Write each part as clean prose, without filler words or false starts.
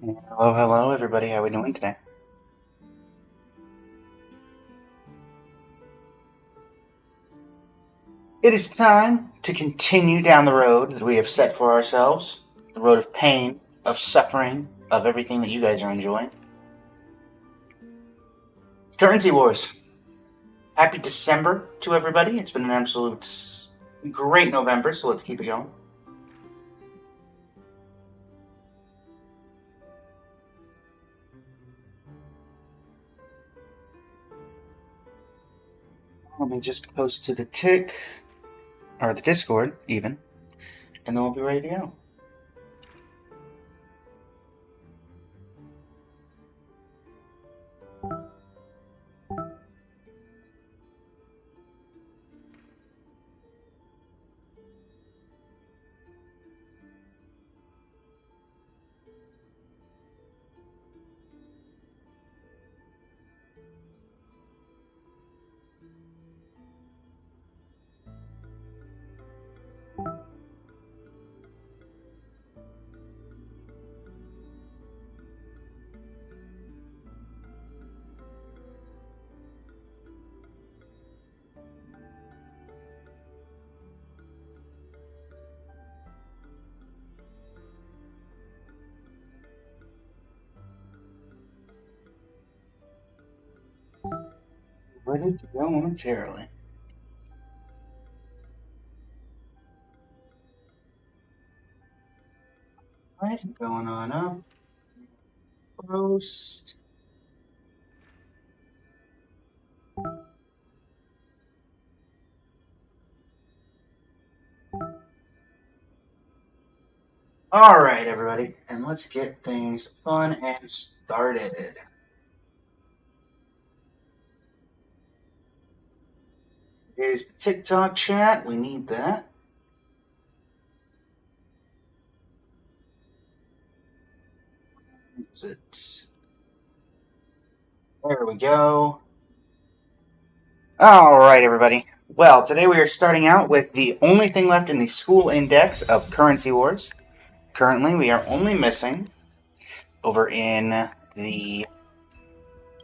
Hello, hello, everybody. How we doing today? It is time to continue down the road that we have set for ourselves. The road of pain, of suffering, of everything that you guys are enjoying. Currency Wars. Happy December to everybody. It's been an absolute great November, so let's keep it going. Let me just post to the tick, or the Discord, even, and then we'll be ready to go. Ready to go momentarily. Right, going on up. Post. Alright, everybody, and let's get things fun and started. Here's the TikTok chat. We need that. Is it? There we go. Alright, everybody. Well, today we are starting out with the only thing left in the school index of Currency Wars. Currently, we are only missing over in the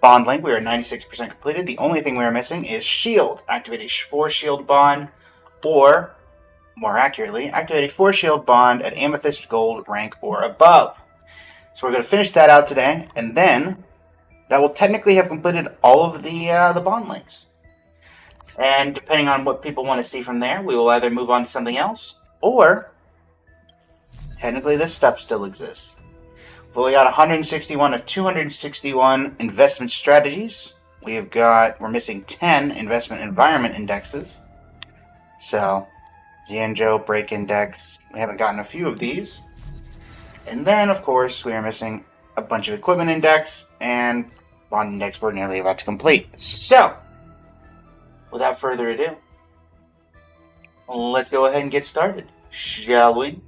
bond link. We are 96% completed. The only thing we are missing is Shield. Activate a 4 Shield bond, or, more accurately, activate a 4 Shield bond at Amethyst Gold rank or above. So we're going to finish that out today, and then that will technically have completed all of the bond links. And depending on what people want to see from there, we will either move on to something else, or technically this stuff still exists. We've only got 161 of 261 investment strategies. We're missing 10 investment environment indexes. So, Zienjo, Break Index, we haven't gotten a few of these. And then, of course, we are missing a bunch of equipment index and bond index we're nearly about to complete. So, without further ado, let's go ahead and get started, shall we?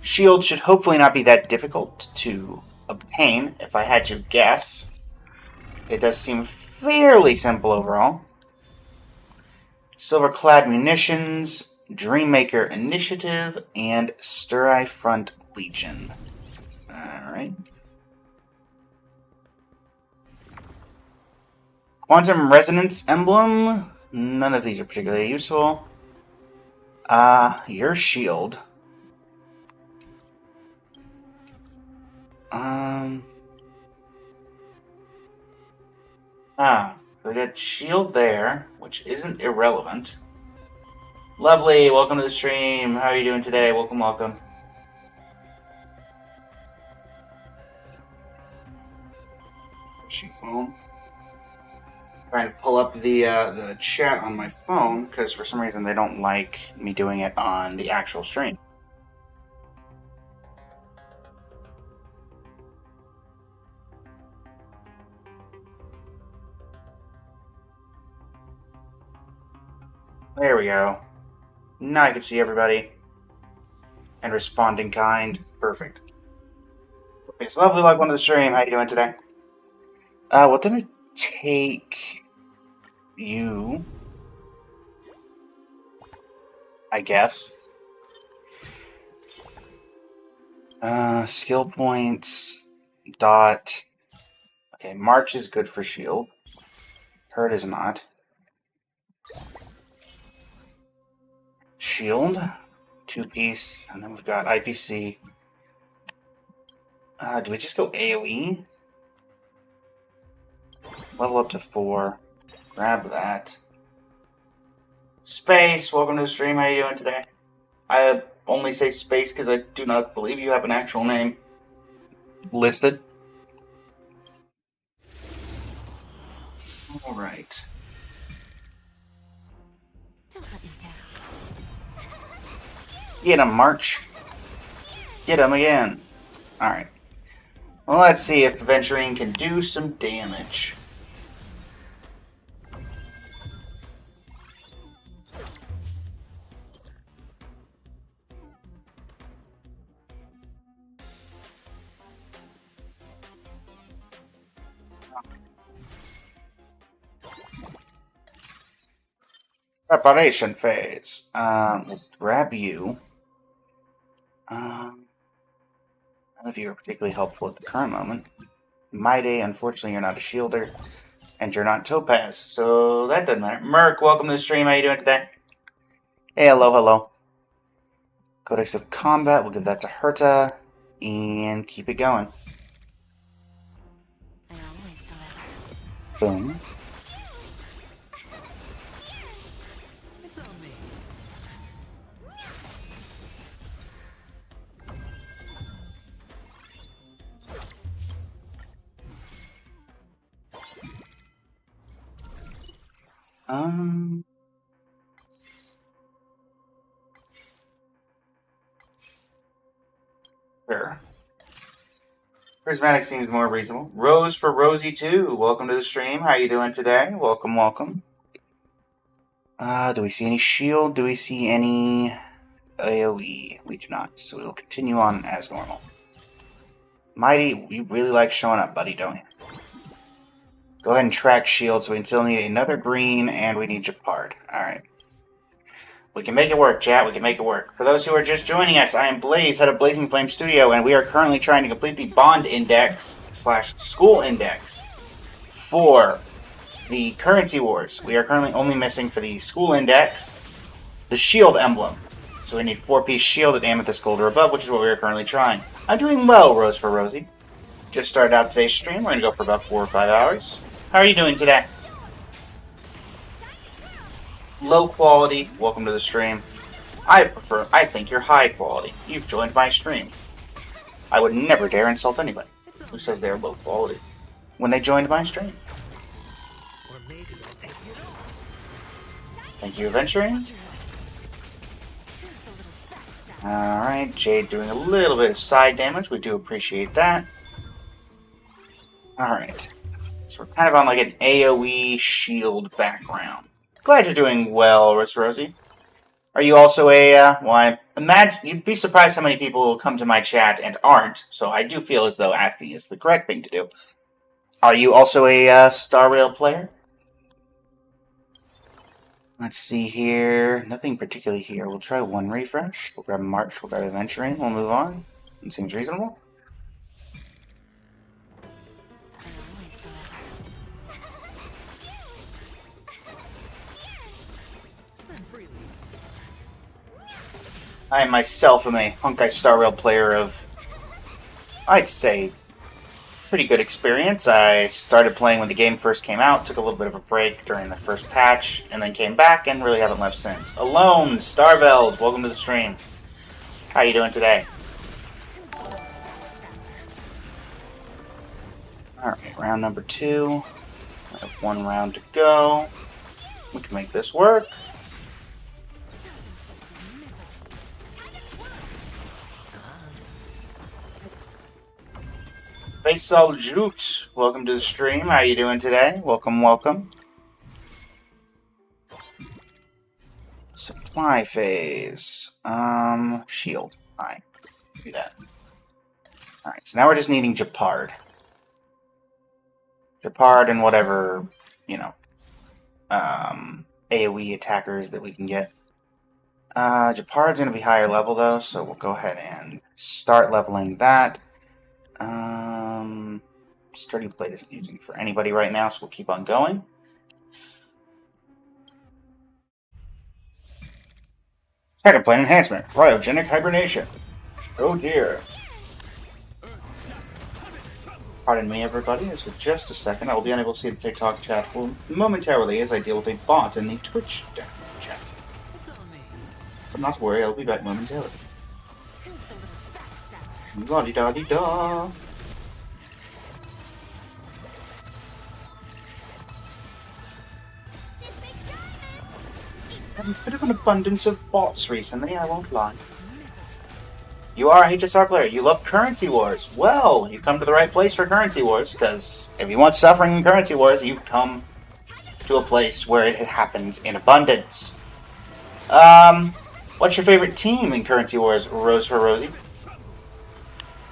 Shield should hopefully not be that difficult to obtain, if I had to guess. It does seem fairly simple overall. Silverclad Munitions, Dreammaker Initiative, and Stir Front Legion. Alright. Quantum Resonance Emblem. None of these are particularly useful. Your shield. We got shield there, which isn't irrelevant. Lovely, welcome to the stream. How are you doing today? Welcome, welcome. Phone. Trying to pull up the chat on my phone because for some reason they don't like me doing it on the actual stream. There we go. Now I can see everybody. And responding kind. Perfect. It's lovely, like one of the stream. How you doing today? Well, didn't it take you? I guess. Skill points. Dot. Okay, March is good for shield. Hurt is not. Shield. 2-piece. And then we've got IPC. Do we just go AoE? Level up to 4. Grab that. Space, welcome to the stream. How are you doing today? I only say Space because I do not believe you have an actual name listed. Alright. Get him, March. Get him again. Alright. Well, let's see if Venturing can do some damage. Preparation phase. We'll grab you. None of you are particularly helpful at the current moment. Mighty, unfortunately, you're not a shielder. And you're not Topaz, so that doesn't matter. Merc, welcome to the stream. How you doing today? Hey, hello, hello. Codex of Combat, we'll give that to Herta. And keep it going. Boom. Sure. Prismatic seems more reasonable. Rose for Rosie too. Welcome to the stream. How you doing today? Welcome, welcome. Do we see any shield? Do we see any AoE? We do not, so we'll continue on as normal. Mighty, you really like showing up, buddy, don't you? Go ahead and track shield, so we still need another green, and we need Japard. Alright. We can make it work, chat. We can make it work. For those who are just joining us, I am Blaze, head of Blazing Flame Studio, and we are currently trying to complete the Bond Index / School Index for the Currency Wars. We are currently only missing for the School Index the Shield Emblem. So we need 4-piece shield at Amethyst Gold or above, which is what we are currently trying. I'm doing well, Rose for Rosie. Just started out today's stream. We're going to go for about 4 or 5 hours. How are you doing today? Low quality, welcome to the stream. I think you're high quality. You've joined my stream. I would never dare insult anybody who says they're low quality when they joined my stream. Thank you, Adventuring. Alright, Jade doing a little bit of side damage. We do appreciate that. Alright. So we're kind of on like an AoE shield background. Glad you're doing well, Rosie. Are you also a, well, I imagine, you'd be surprised how many people will come to my chat and aren't, so I do feel as though asking is the correct thing to do. Are you also a Star Rail player? Let's see here. Nothing particularly here. We'll try one refresh. We'll grab March, we'll grab Adventuring, we'll move on. It seems reasonable. I myself am a Honkai Star Rail player of, I'd say, pretty good experience. I started playing when the game first came out, took a little bit of a break during the first patch, and then came back and really haven't left since. Alone, Starvels, welcome to the stream. How you doing today? Alright, round number 2. I have 1 round to go. We can make this work. Faisal Jute, welcome to the stream. How you doing today? Welcome, welcome. Supply phase. Shield. Alright, do that. Alright, so now we're just needing Japard. Japard and whatever, you know, AoE attackers that we can get. Japard's going to be higher level though, so we'll go ahead and start leveling that. Sturdy plate isn't using for anybody right now, so we'll keep on going. Second plane enhancement. Cryogenic hibernation. Oh dear. Pardon me, everybody, as for just a second I will be unable to see the TikTok chat for momentarily as I deal with a bot in the Twitch chat. But not to worry, I'll be back momentarily. La-di-da-di-da. Having a bit of an abundance of bots recently, I won't lie. You are a HSR player. You love Currency Wars. Well, you've come to the right place for Currency Wars, because if you want suffering in Currency Wars, you've come to a place where it happens in abundance. What's your favorite team in Currency Wars, Rose for Rosie?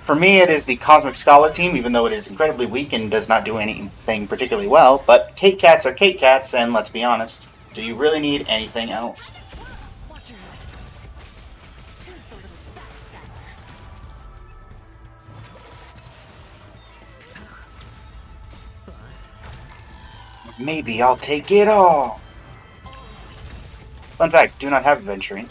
For me, it is the Cosmic Scholar team, even though it is incredibly weak and does not do anything particularly well. But Kate Cats are Kate Cats, and let's be honest, do you really need anything else? Maybe I'll take it all. Fun fact, do not have Venturing.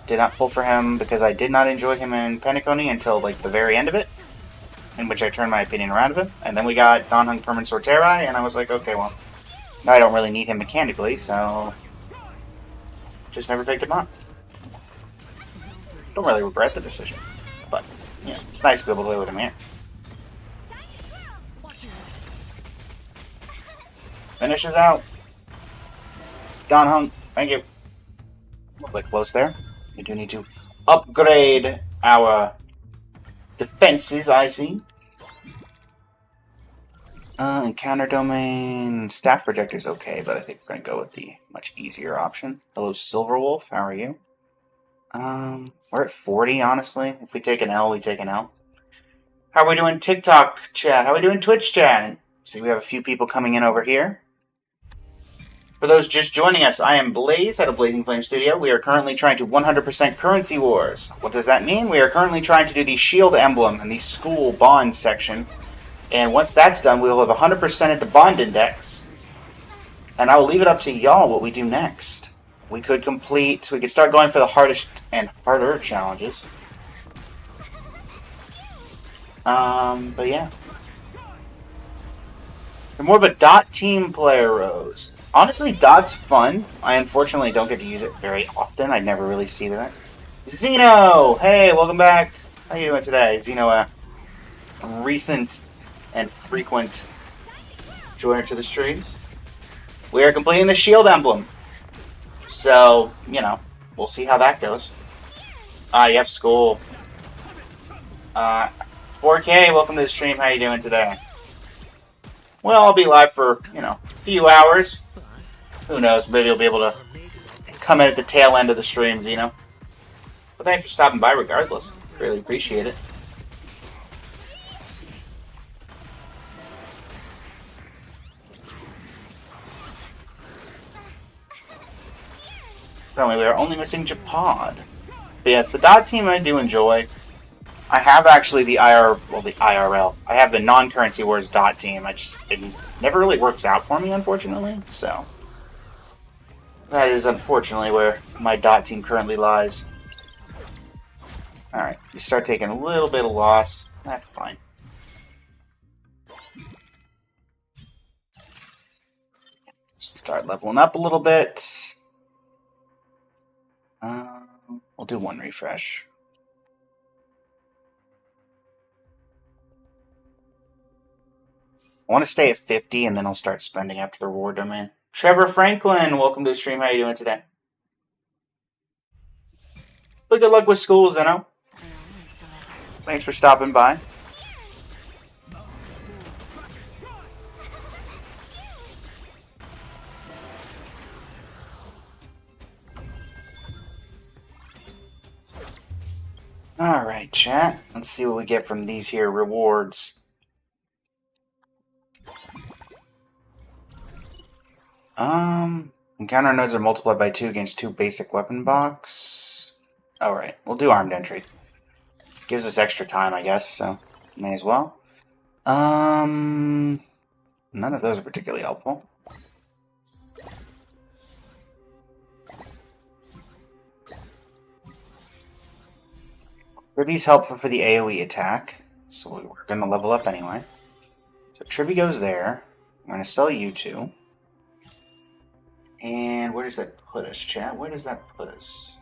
Did not pull for him because I did not enjoy him in Penacony until like the very end of it, in which I turned my opinion around of him. And then we got Donhung Permanent Sorterai, and I was like, okay, well, now I don't really need him mechanically, so just never picked him up. Don't really regret the decision, but yeah, it's nice to be able to play with him here. Finishes out. Donhung, thank you. A little bit close there. We do need to upgrade our defenses, I see. Encounter domain, staff projector's okay, but I think we're going to go with the much easier option. Hello, Silverwolf, how are you? We're at 40, honestly. If we take an L, we take an L. How are we doing TikTok chat? How are we doing Twitch chat? See, we have a few people coming in over here. For those just joining us, I am Blaze out of Blazing Flame Studio. We are currently trying to 100% Currency Wars. What does that mean? We are currently trying to do the Shield Emblem in the School Bond section. And once that's done, we will have 100% at the Bond Index. And I will leave it up to y'all what we do next. We could start going for the hardest and harder challenges. But yeah. You're more of a dot team player, Rose. Honestly, dot's fun. I unfortunately don't get to use it very often. I never really see that. Zeno! Hey, welcome back. How you doing today? Zeno, a recent and frequent joiner to the streams. We are completing the Shield Emblem. So, you know, we'll see how that goes. You have school. 4K, welcome to the stream. How you doing today? Well, I'll be live for, a few hours. Who knows, maybe you'll be able to come in at the tail end of the stream, Zeno. But thanks for stopping by regardless. Really appreciate it. Apparently we are only missing Japod. But yes, the dot team I do enjoy. I have actually the IRL. I have the non-Currency Wars dot team. It never really works out for me, unfortunately. So that is unfortunately where my dot team currently lies. Alright, you start taking a little bit of loss. That's fine. Start leveling up a little bit. We'll do one refresh. I want to stay at 50, and then I'll start spending after the reward domain. Trevor Franklin, welcome to the stream. How are you doing today? But good luck with school, Zeno. Thanks for stopping by. Alright, chat. Let's see what we get from these here rewards. Encounter nodes are multiplied by 2 against 2 basic weapon box. Alright, we'll do armed entry. Gives us extra time, I guess, so may as well. None of those are particularly helpful. Tribby's helpful for the AoE attack, so we're going to level up anyway. So Tribby goes there. I'm going to sell you two. And where does that put us, chat? Where does that put us?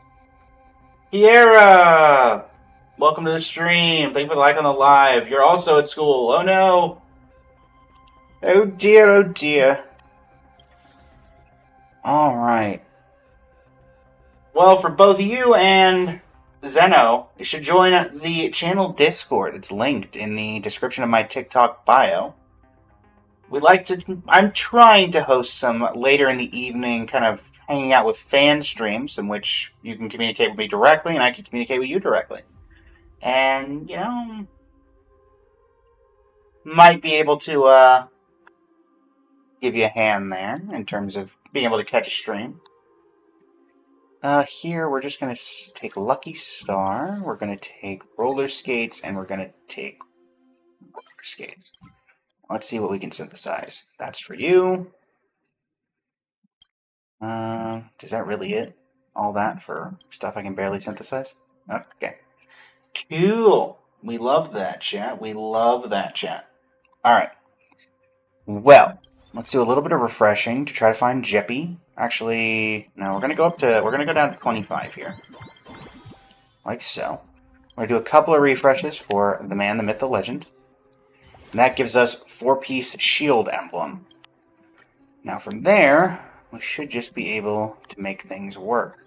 Kiera! Welcome to the stream. Thank you for the like on the live. You're also at school. Oh no! Oh dear, oh dear. Alright. Well, for both you and Zeno, you should join the channel Discord. It's linked in the description of my TikTok bio. I'm trying to host some later in the evening, kind of hanging out with fan streams in which you can communicate with me directly and I can communicate with you directly. And, you know, might be able to give you a hand there in terms of being able to catch a stream. Here we're just going to take Lucky Star, we're going to take Roller Skates, and we're going to take Roller Skates. Let's see what we can synthesize. That's for you. Is that really it? All that for stuff I can barely synthesize? Okay. Cool. We love that, chat. We love that, chat. Alright. Well, let's do a little bit of refreshing to try to find Jeppy. Actually, no, we're gonna go down to 25 here. Like so. We're gonna do a couple of refreshes for the man, the myth, the legend. And that gives us 4-piece shield emblem. Now from there, we should just be able to make things work.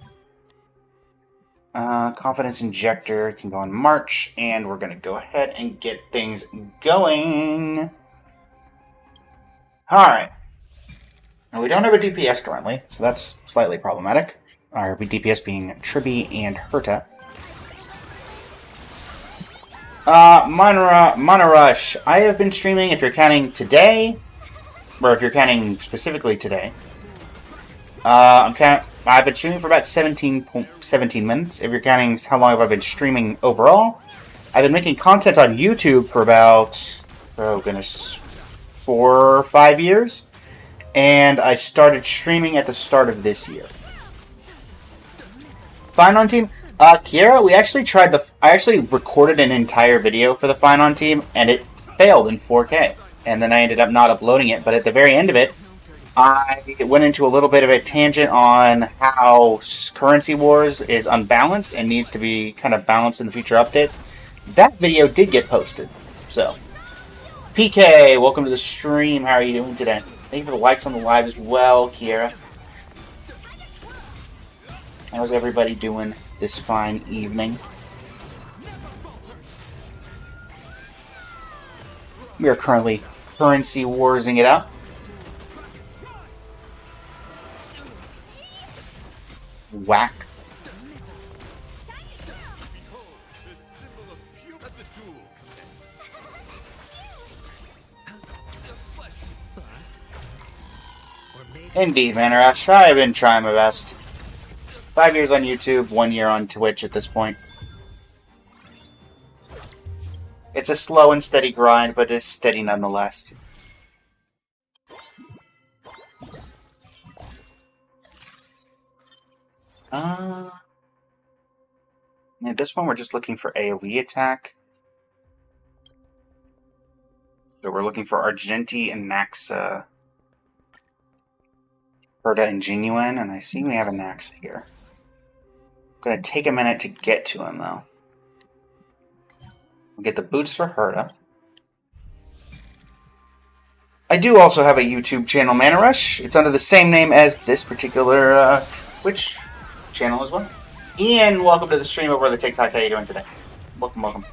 Confidence Injector can go on March, and we're going to go ahead and get things going. Alright. Now we don't have a DPS currently, so that's slightly problematic. Our DPS being Tribby and Herta. Mana Rush. I have been streaming, if you're counting today, or if you're counting specifically today. I've been streaming for about 17 minutes. If you're counting how long have I been streaming overall, I've been making content on YouTube for about, oh goodness, 4 or 5 years. And I started streaming at the start of this year. Fine on team. Kiera, I actually recorded an entire video for the Fine on team, and it failed in 4K. And then I ended up not uploading it, but at the very end of it, I went into a little bit of a tangent on how Currency Wars is unbalanced and needs to be kind of balanced in the future updates. That video did get posted. So, PK, welcome to the stream. How are you doing today? Thank you for the likes on the live as well, Kiera. How's everybody doing this fine evening? We are currently Currency Warsing it up. Whack. Indeed, Manarash. I've been trying my best. 5 years on YouTube, 1 year on Twitch at this point. It's a slow and steady grind, but it's steady nonetheless. At this one, we're just looking for AoE attack. So we're looking for Argenti and Naxa. Herta and Genuine, and I see we have a Naxa here. I'm going to take a minute to get to him, though. We'll get the boots for Herta. I do also have a YouTube channel, Mana Rush. It's under the same name as this particular Twitch channel as well. Ian, welcome to the stream over the TikTok. How are you doing today? Welcome, welcome.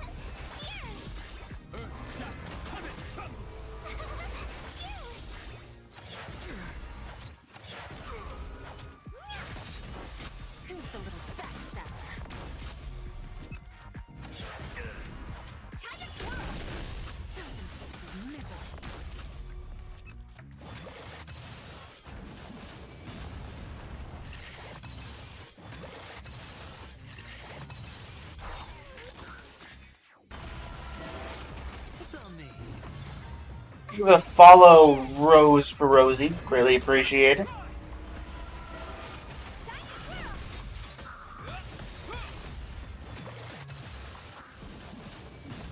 Give a follow Rose for Rosie. Greatly appreciate it.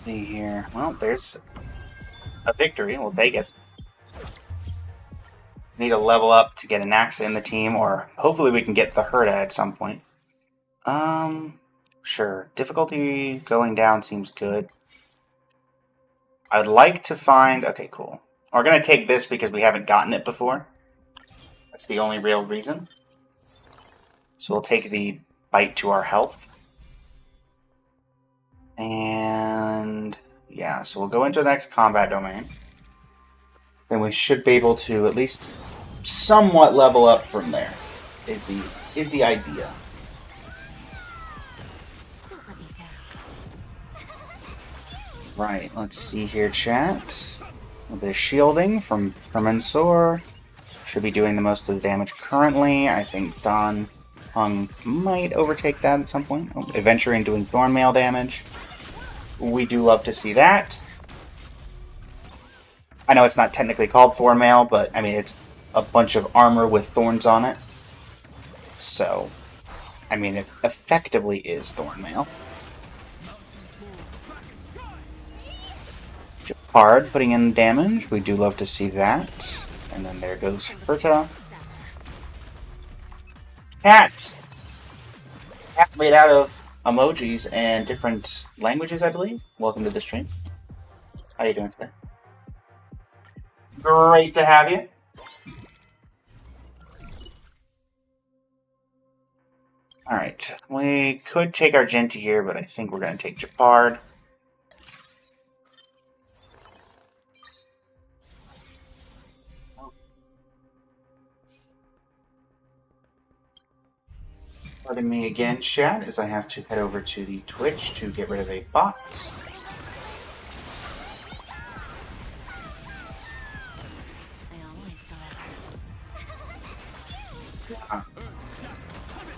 See here. Well, there's a victory. We'll take it. Need to level up to get an Axe in the team, or hopefully we can get the Herta at some point. Sure. Difficulty going down seems good. I'd like to find... Okay, cool. We're going to take this because we haven't gotten it before. That's the only real reason. So we'll take the bite to our health. And... yeah, so we'll go into the next combat domain. Then we should be able to at least somewhat level up from there. Is the idea. Right, let's see here, chat. A little bit of shielding from Hermansor. Should be doing the most of the damage currently. I think Don Hung might overtake that at some point. Adventuring doing Thornmail damage. We do love to see that. I know it's not technically called Thornmail, but I mean it's a bunch of armor with thorns on it. So, I mean it effectively is Thornmail. Hard putting in damage. We do love to see that. And then there goes Herta. Cat! Cat made out of emojis and different languages, I believe. Welcome to the stream. How you doing today? Great to have you. Alright, we could take our Argenti here, but I think we're going to take Japard. Pardon me again, chat, as I have to head over to the Twitch to get rid of a bot.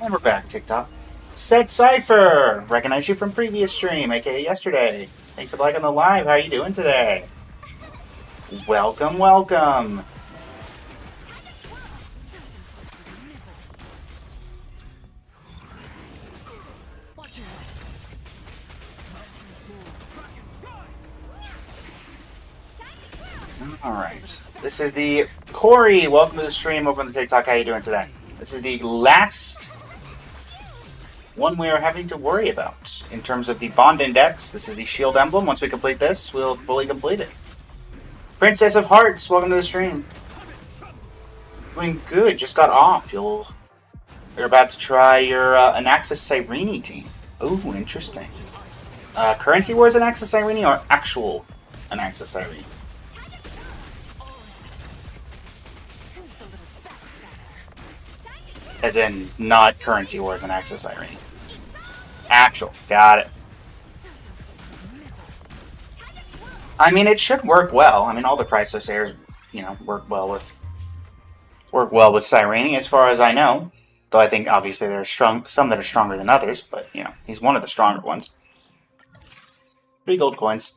And we're back, TikTok. Said Cypher! Recognize you from previous stream, aka yesterday. Thanks for liking the live. How are you doing today? Welcome, welcome! Alright. This is the... Corey, welcome to the stream over on the TikTok. How are you doing today? This is the last one we are having to worry about in terms of the Bond Index. This is the Shield Emblem. Once we complete this, we'll fully complete it. Princess of Hearts, welcome to the stream. Doing good, just got off. You're about to try your Anaxis Cyrene team. Ooh, interesting. Currency Wars Anaxis Cyrene or actual Anaxis Cyrene? As in, not Currency Wars and Axis Irene. Actual. Got it. I mean, it should work well. I mean, all the Chrysosairs, you know, work well with Cyrene, as far as I know. Though I think, obviously, there are some that are stronger than others, but, you know, he's one of the stronger ones. 3 gold coins.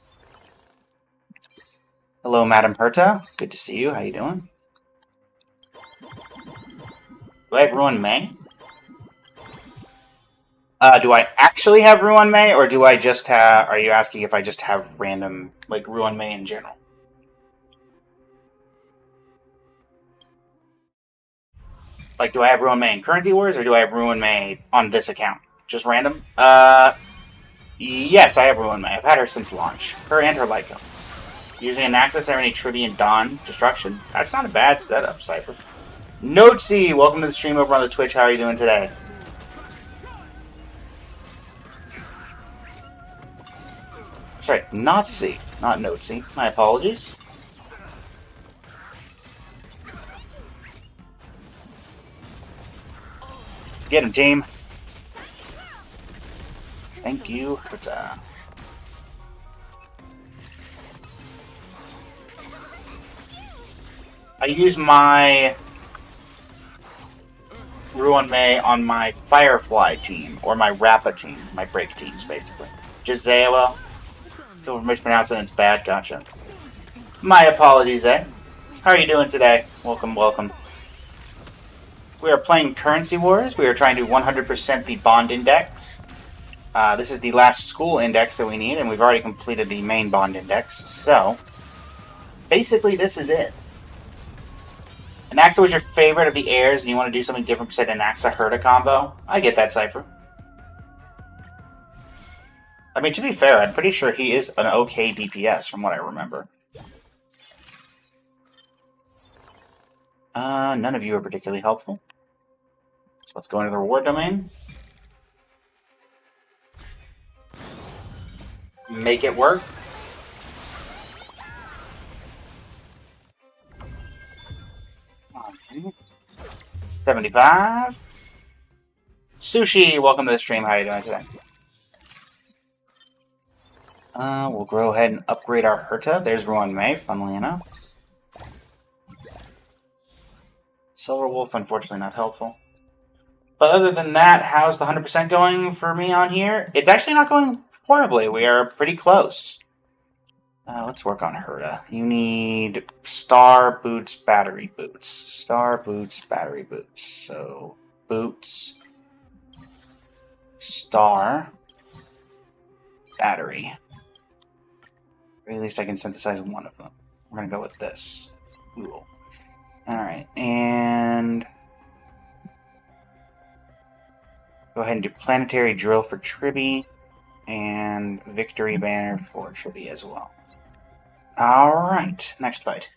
Hello, Madam Herta. Good to see you. How you doing? Do I have Ruin May? Do I actually have Ruin May, or do I just have... Are you asking if I just have random, like, Ruin May in general? Like, do I have Ruin May in Currency Wars, or do I have Ruin May on this account? Just random? Yes, I have Ruin May. I've had her since launch. Her and her Lyco. Using an Axis Irony Trivian Dawn Destruction. That's not a bad setup, Cypher. Notesy, welcome to the stream over on the Twitch. How are you doing today? Sorry, Nazi, not Notesy. My apologies. Get him, team. Thank you. I use my Ruin May on my Firefly team, or my Rappa team, my break teams, basically. Gizawa. Don't mispronounce it, it's bad, gotcha. My apologies, eh? How are you doing today? Welcome, welcome. We are playing Currency Wars. We are trying to 100% the bond index. This is the last school index that we need, and we've already completed the main bond index. So, basically, this is it. Anaxa was your favorite of the heirs, and you want to do something different besides Anaxa Herta combo? I get that, Cypher. I mean, to be fair, I'm pretty sure he is an okay DPS from what I remember. None of you are particularly helpful. So let's go into the reward domain. Make it work. Okay. 75. Sushi, welcome to the stream. How are you doing today? We'll go ahead and upgrade our Herta. There's Ruan Mei, funnily enough. Silver Wolf, unfortunately not helpful. But other than that, how's the 100% going for me on here? It's actually not going horribly. We are pretty close. Let's work on Herta. You need Star Boots, Battery Boots. Star Boots, Battery Boots. So, Boots, Star, Battery. Or at least I can synthesize one of them. We're going to go with this. Cool. Alright, and go ahead and do Planetary Drill for Tribby, and Victory Banner for Tribby as well. Alright, next fight.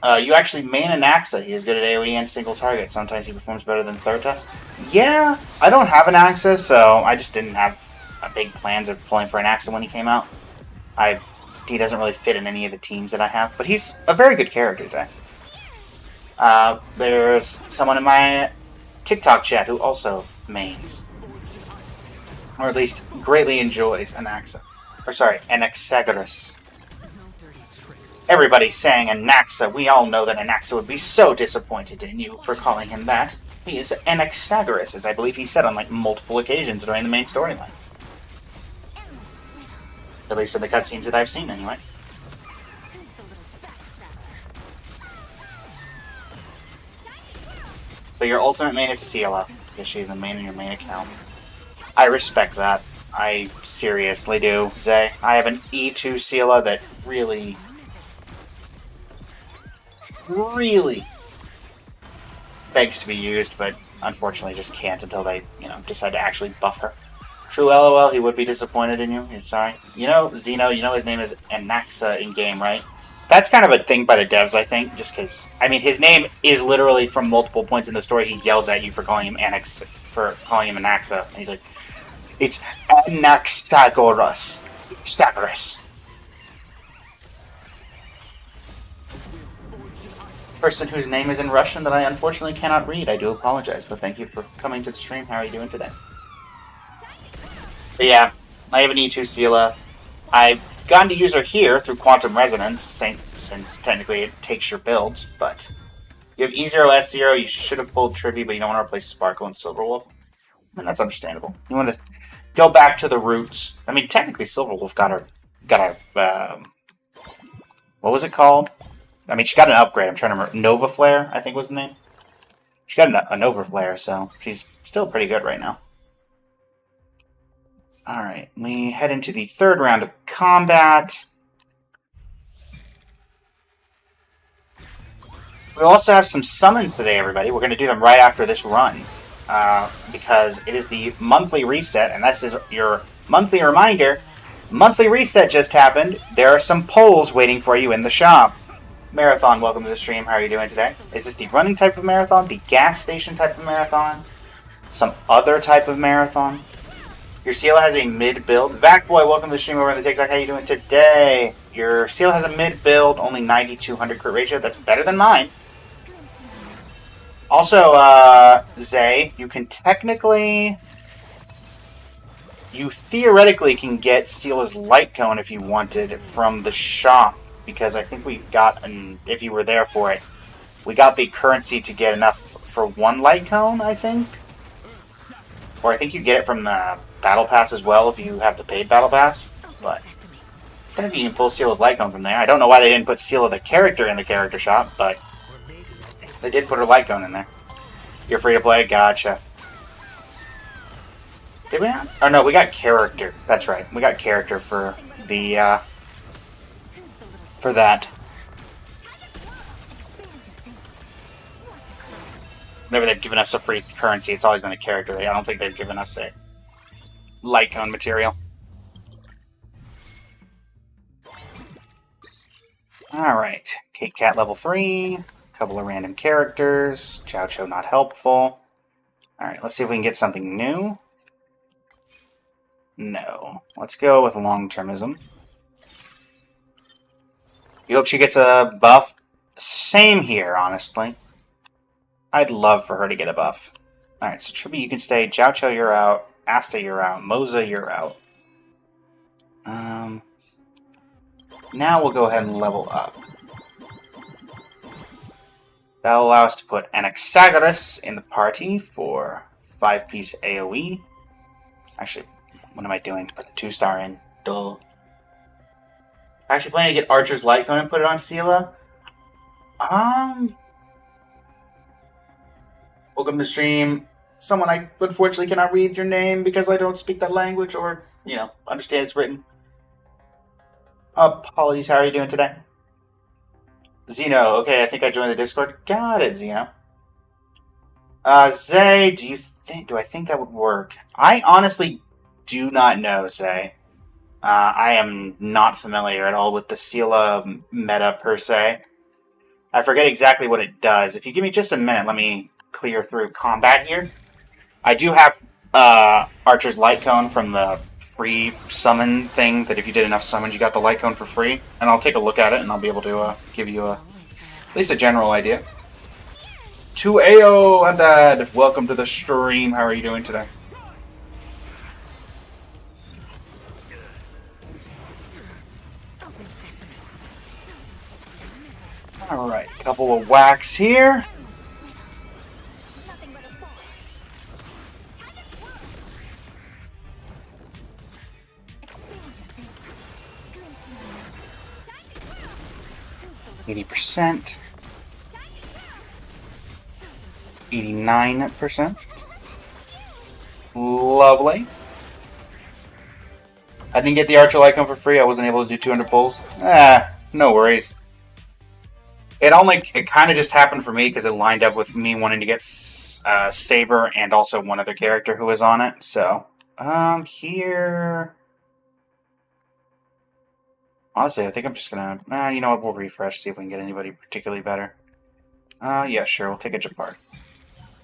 You actually main Anaxa. He is good at AoE and single target. Sometimes he performs better than Thurta. Yeah, I don't have Anaxa, so I just didn't have big plans of pulling for Anaxa when he came out. He doesn't really fit in any of the teams that I have, but he's a very good character, Zay. There's someone in my TikTok chat who also mains. Or at least greatly enjoys Anaxa. Or sorry, Anaxagoras. Everybody's saying Anaxa. We all know that Anaxa would be so disappointed in you for calling him that. He is Anaxagoras, as I believe he said on like multiple occasions during the main storyline. At least in the cutscenes that I've seen, anyway. But your ultimate main is Ciela, because she's the main in your main account. I respect that. I seriously do, Zay. I have an E2 Ciela that really begs to be used, but unfortunately just can't until they, decide to actually buff her. True LOL, he would be disappointed in you. Sorry. Zeno, his name is Anaxa in-game, right? That's kind of a thing by the devs, I think, just because, his name is literally from multiple points in the story. He yells at you for calling him Anaxa. And he's like, it's Anaxagoras. Stagorus. Person whose name is in Russian that I unfortunately cannot read. I do apologize, but thank you for coming to the stream. How are you doing today? But yeah, I have an E2 Ciela. I've gotten to use her here through Quantum Resonance, since technically it takes your builds, but you have E0, S0, you should have pulled Trivy, but you don't want to replace Sparkle and Silverwolf. And that's understandable. You want to go back to the roots. Technically Silverwolf got a what was it called? She got an upgrade. I'm trying to remember. Nova Flare, I think was the name. She got a Nova Flare, so she's still pretty good right now. Alright, we head into the third round of combat. We also have some summons today, everybody. We're going to do them right after this run. Because it is the monthly reset, and this is your monthly reminder. Monthly reset just happened. There are some polls waiting for you in the shop. Marathon, welcome to the stream. How are you doing today? Is this the running type of marathon? The gas station type of marathon? Some other type of marathon? Your Ciela has a mid build. Vacboy, welcome to the stream over on the TikTok. How are you doing today? Your Ciela has a mid build, only 90-200 crit ratio. That's better than mine. Also, Zay, you theoretically can get Ciela's light cone if you wanted from the shop, because I think we got, if you were there for it, we got the currency to get enough for one light cone, I think. Or I think you get it from the Battle Pass as well if you have the paid Battle Pass. But Technically, you can pull Seala's light cone from there. I don't know why they didn't put Seala the character in the character shop, but they did put her light cone in there. You're free to play? Gotcha. Did we have? Oh no, we got character. That's right. We got character for the, for that. Whenever they've given us a free currency, it's always been a character. I don't think they've given us a light cone material. Alright. Kate Cat level 3. Couple of random characters. Chow Chow not helpful. Alright, let's see if we can get something new. No. Let's go with long-termism. You hope she gets a buff? Same here, honestly. I'd love for her to get a buff. Alright, so Trippy, you can stay. Chow Chow, you're out. Asta, you're out. Moza, you're out. Now we'll go ahead and level up. That'll allow us to put Anaxagoras in the party for 5-piece AoE. Actually, what am I doing? Put a 2-star in. Duh. I actually planning to get Archer's Light Cone and put it on Seala. Welcome to stream. Someone I unfortunately cannot read your name because I don't speak that language or, you know, understand it's written. Apologies, how are you doing today? Zeno, okay, I think I joined the Discord. Got it, Zeno. Zay, do I think that would work? I honestly do not know, Zay. I am not familiar at all with the Seala meta, per se. I forget exactly what it does. If you give me just a minute, let me clear through combat here. I do have Archer's Light Cone from the free summon thing, that if you did enough summons, you got the Light Cone for free. And I'll take a look at it, and I'll be able to give you at least a general idea. 2AO Undead, welcome to the stream. How are you doing today? Alright, couple of whacks here. %, 89%. Lovely. I didn't get the Archer Light Cone for free. I wasn't able to do 200 pulls. No worries. It kind of just happened for me because it lined up with me wanting to get Saber and also one other character who was on it. So, here... Honestly, I think I'm just gonna... you know what, we'll refresh, see if we can get anybody particularly better. Yeah, sure, we'll take a Japard.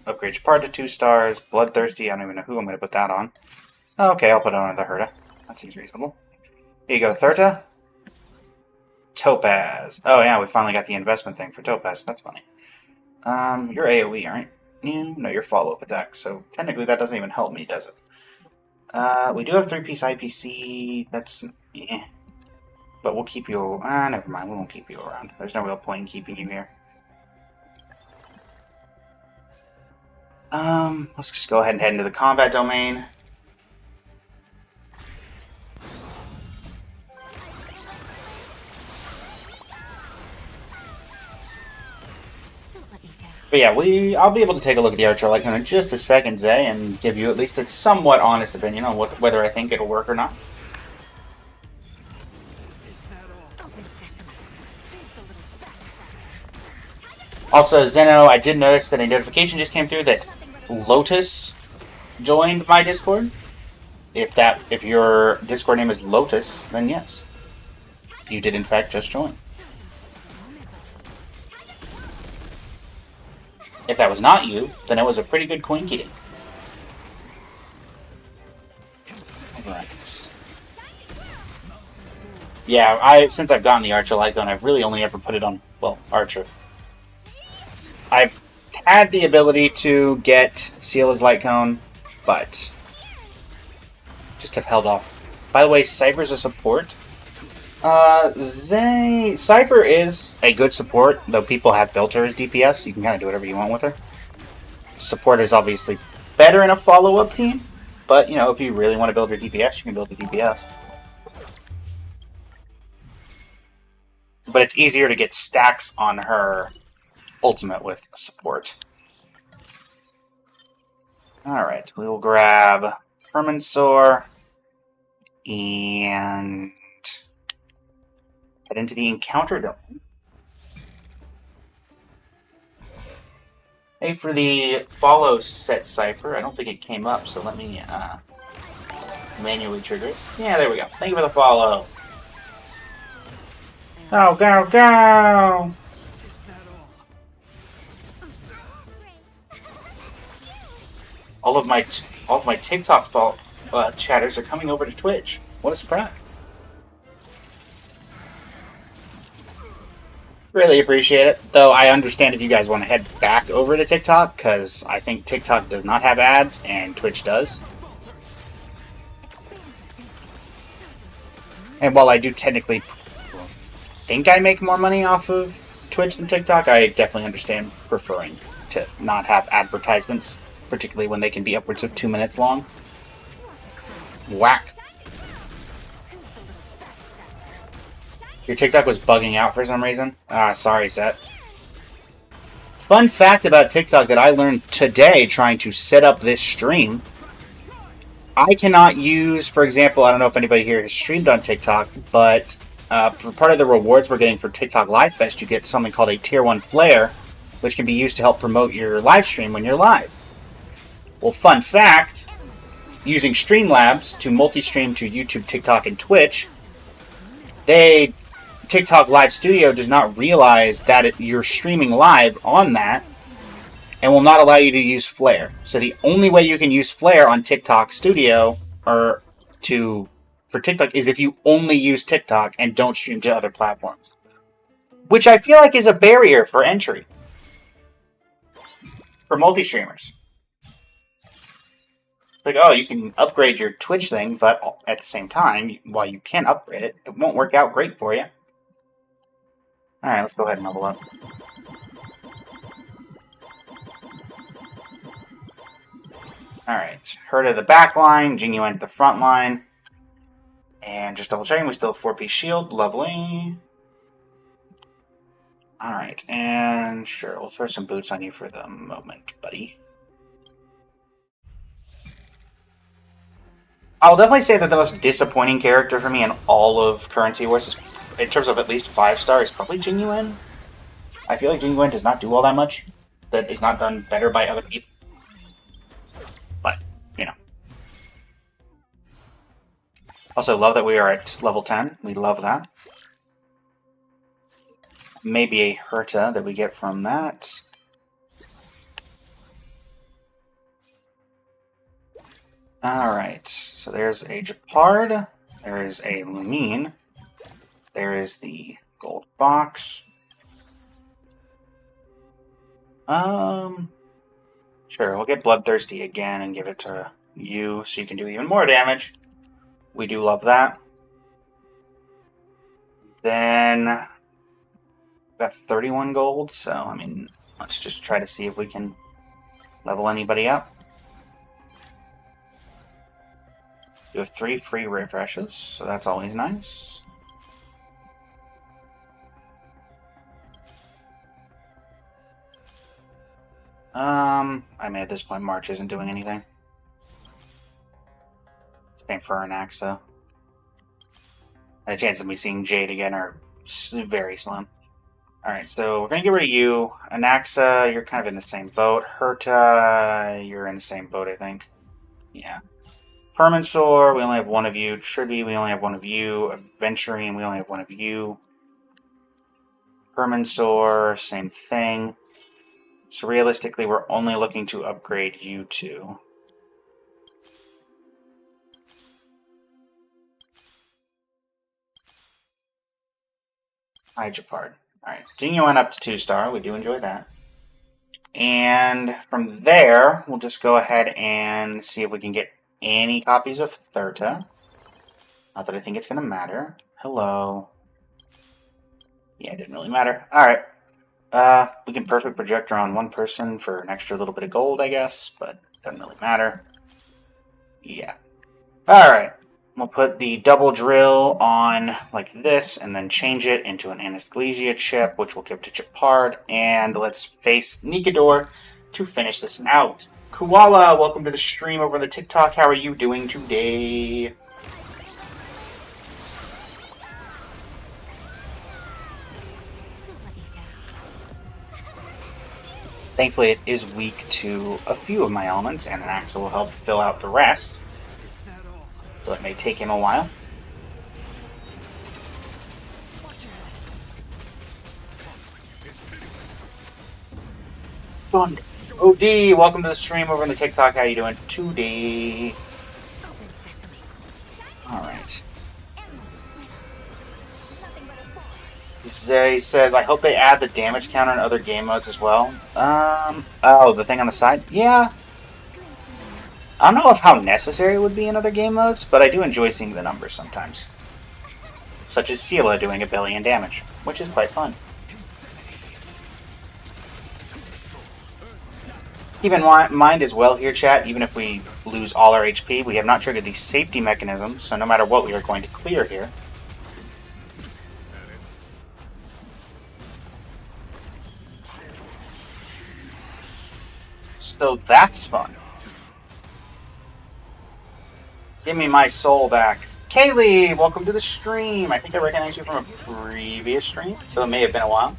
Upgrade Japard to 2 stars. Bloodthirsty, I don't even know who I'm gonna put that on. Okay, I'll put it on the Herta. That seems reasonable. Here you go, Thurta. Topaz. Oh yeah, we finally got the investment thing for Topaz, that's funny. You're AoE, aren't you? No, you're follow-up attack, so technically that doesn't even help me, does it? We do have 3-piece IPC, that's... But we'll keep you... never mind. We won't keep you around. There's no real point in keeping you here. Let's just go ahead and head into the combat domain. But yeah, I'll be able to take a look at the Archer Light Cone in just a second, Zay, and give you at least a somewhat honest opinion on whether I think it'll work or not. Also, Zeno, I did notice that a notification just came through that Lotus joined my Discord. If your Discord name is Lotus, then yes. You did in fact just join. If that was not you, then it was a pretty good coin key. Right. Yeah, since I've gotten the Archer Light Cone, I've really only ever put it on, well, Archer. I've had the ability to get Seala's Light Cone, but just have held off. By the way, Cypher's a support. Cypher is a good support, though people have built her as DPS. You can kind of do whatever you want with her. Support is obviously better in a follow-up team, but, you know, if you really want to build your DPS, you can build the DPS. but it's easier to get stacks on her ultimate with support. Alright, we will grab Permansor and head into the encounter domain. Hey, for the follow set cipher, I don't think it came up, so let me manually trigger it. Yeah, there we go. Thank you for the follow. Go, go, go! All of my TikTok chatters are coming over to Twitch. What a surprise! Really appreciate it. Though I understand if you guys want to head back over to TikTok, because I think TikTok does not have ads and Twitch does. And while I do technically think I make more money off of Twitch than TikTok, I definitely understand preferring to not have advertisements, particularly when they can be upwards of 2 minutes long. Whack. Your TikTok was bugging out for some reason? Ah, sorry, Set. Fun fact about TikTok that I learned today trying to set up this stream. I cannot use, for example, I don't know if anybody here has streamed on TikTok, but for part of the rewards we're getting for TikTok Live Fest, you get something called a Tier 1 Flare, which can be used to help promote your live stream when you're live. Well, fun fact, using Streamlabs to multi-stream to YouTube, TikTok, and Twitch, TikTok Live Studio does not realize that you're streaming live on that and will not allow you to use Flare. So the only way you can use Flare on TikTok Studio for TikTok is if you only use TikTok and don't stream to other platforms. Which I feel like is a barrier for entry for multi-streamers. Like, oh, you can upgrade your Twitch thing, but at the same time, while you can upgrade it, it won't work out great for you. Alright, let's go ahead and level up. Alright, Herta the back line, Genuine the front line. And just double checking, we still have 4-piece shield, lovely. Alright, and sure, we'll throw some boots on you for the moment, buddy. I'll definitely say that the most disappointing character for me in all of Currency Wars, is, in terms of at least 5-star, is probably Genuine. I feel like Genuine does not do all that much. That is not done better by other people. But, you know. Also, love that we are at level 10. We love that. Maybe a Herta that we get from that. Alright, so there's a Japard, there is a Lumine, there is the gold box. Sure, we'll get Bloodthirsty again and give it to you so you can do even more damage. We do love that. Then, got 31 gold, so, I mean, let's just try to see if we can level anybody up. You have 3 free refreshes, so that's always nice. I mean, at this point, March isn't doing anything. Same for Anaxa. The chances of me seeing Jade again are very slim. Alright, so we're going to get rid of you. Anaxa, you're kind of in the same boat. Herta, you're in the same boat, I think. Yeah. Permansor, we only have one of you. Tribi, we only have one of you. Aventurine, we only have one of you. Permansor, same thing. So realistically, we're only looking to upgrade you two. Hi, Japard. Alright, Genuine up to 2-star. We do enjoy that. And from there, we'll just go ahead and see if we can get any copies of Thurta. Not that I think it's going to matter. Hello. Yeah, it didn't really matter. Alright. We can perfect projector on one person for an extra little bit of gold, I guess, but doesn't really matter. Yeah. Alright. We'll put the double drill on like this, and then change it into an anesthesia chip, which we'll give to Chipard. And let's face Nikador to finish this out. Koala, welcome to the stream over on the TikTok. How are you doing today? Thankfully, it is weak to a few of my elements, and an Axel will help fill out the rest. So it may take him a while. OD, welcome to the stream over on the TikTok. How you doing today? Alright. Zay says, I hope they add the damage counter in other game modes as well. Oh, the thing on the side? Yeah. I don't know if how necessary it would be in other game modes, but I do enjoy seeing the numbers sometimes. Such as Sela doing 1 billion damage, which is quite fun. Keep in mind as well here, chat, even if we lose all our HP, we have not triggered the safety mechanism, so no matter what, we are going to clear here. So that's fun. Give me my soul back. Kaylee, welcome to the stream. I think I recognize you from a previous stream, so it may have been a while.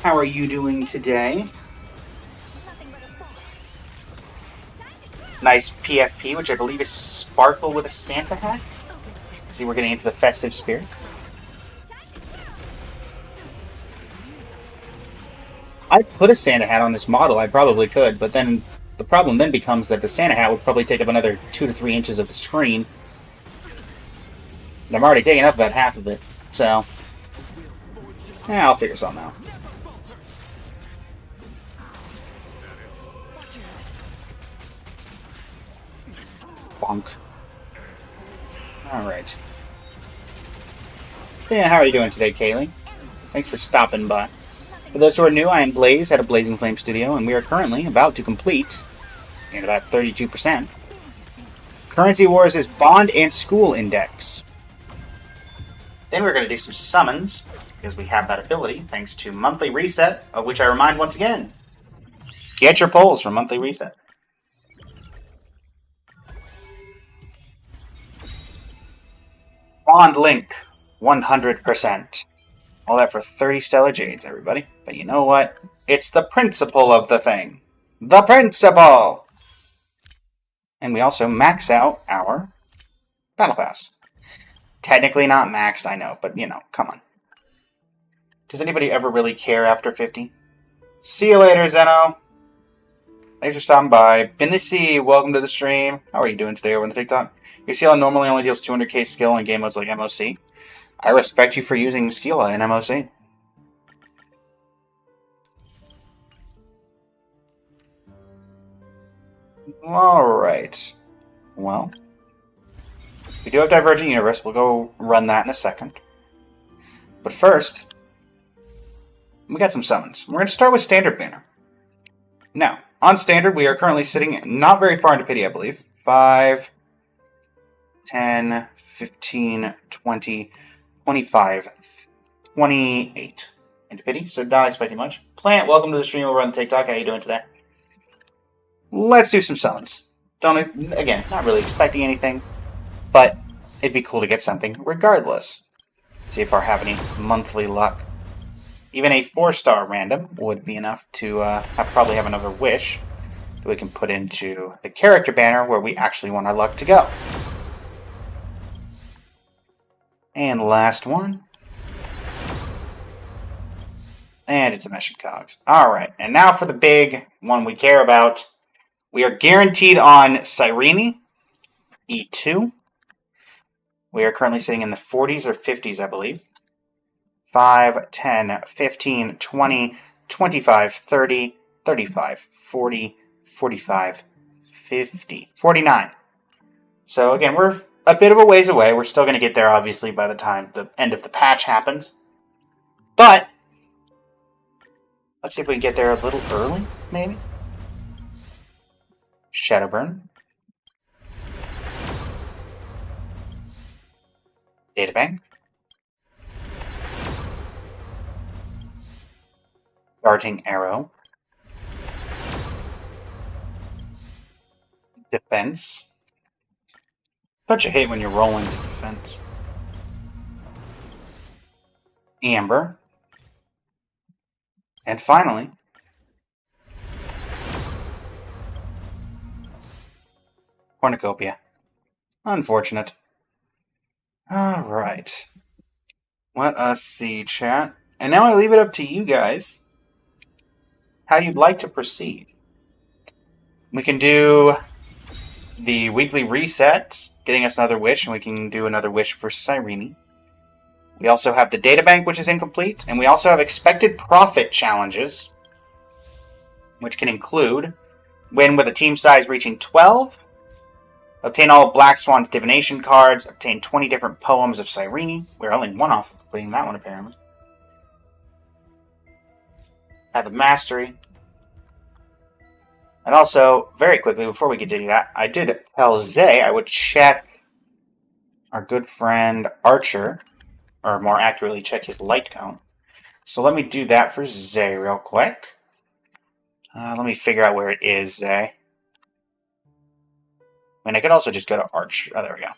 How are you doing today? Nice PFP, which I believe is Sparkle with a Santa hat. See, we're getting into the festive spirit. I put a Santa hat on this model, I probably could, but then the problem then becomes that the Santa hat would probably take up another 2 to 3 inches of the screen. And I'm already taking up about half of it, so... yeah, I'll figure something out. Bonk. Alright. Yeah, how are you doing today, Kaylee? Thanks for stopping by. For those who are new, I am Blaze at a Blazing Flame Studio, and we are currently about to complete, at about 32%, Currency Wars' Bond and School Index. Then we're going to do some summons, because we have that ability, thanks to Monthly Reset, of which I remind once again, get your polls for Monthly Reset. Bond Link, 100%. All that for 30 Stellar Jades, everybody. But you know what? It's the principle of the thing. The principle! And we also max out our Battle Pass. Technically not maxed, I know, but you know, come on. Does anybody ever really care after 50? See you later, Zeno! Thanks for stopping by. Benici, welcome to the stream. How are you doing today over on the TikTok? Your Yelan normally only deals 200k skill in game modes like MOC. I respect you for using Sela in MOC. Alright. Well, we do have Divergent Universe. We'll go run that in a second. But first, we got some summons. We're going to start with Standard Banner. Now, on Standard, we are currently sitting not very far into Pity, I believe. 5, 10, 15, 20... 25, 28 into Pity, so not expecting much. Plant, welcome to the stream over on TikTok. How you doing today? Let's do some summons. Again, not really expecting anything, but it'd be cool to get something regardless. See if I have any monthly luck. Even a 4-star random would be enough to probably have another wish that we can put into the character banner where we actually want our luck to go. And last one. And it's a Meshing Cogs. Alright, and now for the big one we care about. We are guaranteed on Cyrene, E2. We are currently sitting in the 40s or 50s, I believe. 5, 10, 15, 20, 25, 30, 35, 40, 45, 50, 49. So again, we're a bit of a ways away. We're still going to get there, obviously, by the time the end of the patch happens. But let's see if we can get there a little early, maybe. Shadowburn. Databank. Darting Arrow. Defense. Don't you hate when you're rolling to defense? Amber. And finally, Cornucopia. Unfortunate. Alright. Let us see, chat. And now I leave it up to you guys how you'd like to proceed. We can do the weekly reset, getting us another wish, and we can do another wish for Cyrene. We also have the databank, which is incomplete, and we also have expected profit challenges, which can include win with a team size reaching 12, obtain all Black Swan's divination cards, obtain 20 different poems of Cyrene. We're only one off of completing that one, apparently. Have the mastery. And also, very quickly, before we continue that, I did tell Zay I would check our good friend Archer, or more accurately, check his light count. So let me do that for Zay real quick. Let me figure out where it is, Zay. I mean, I could also just go to Arch. Oh, there we go.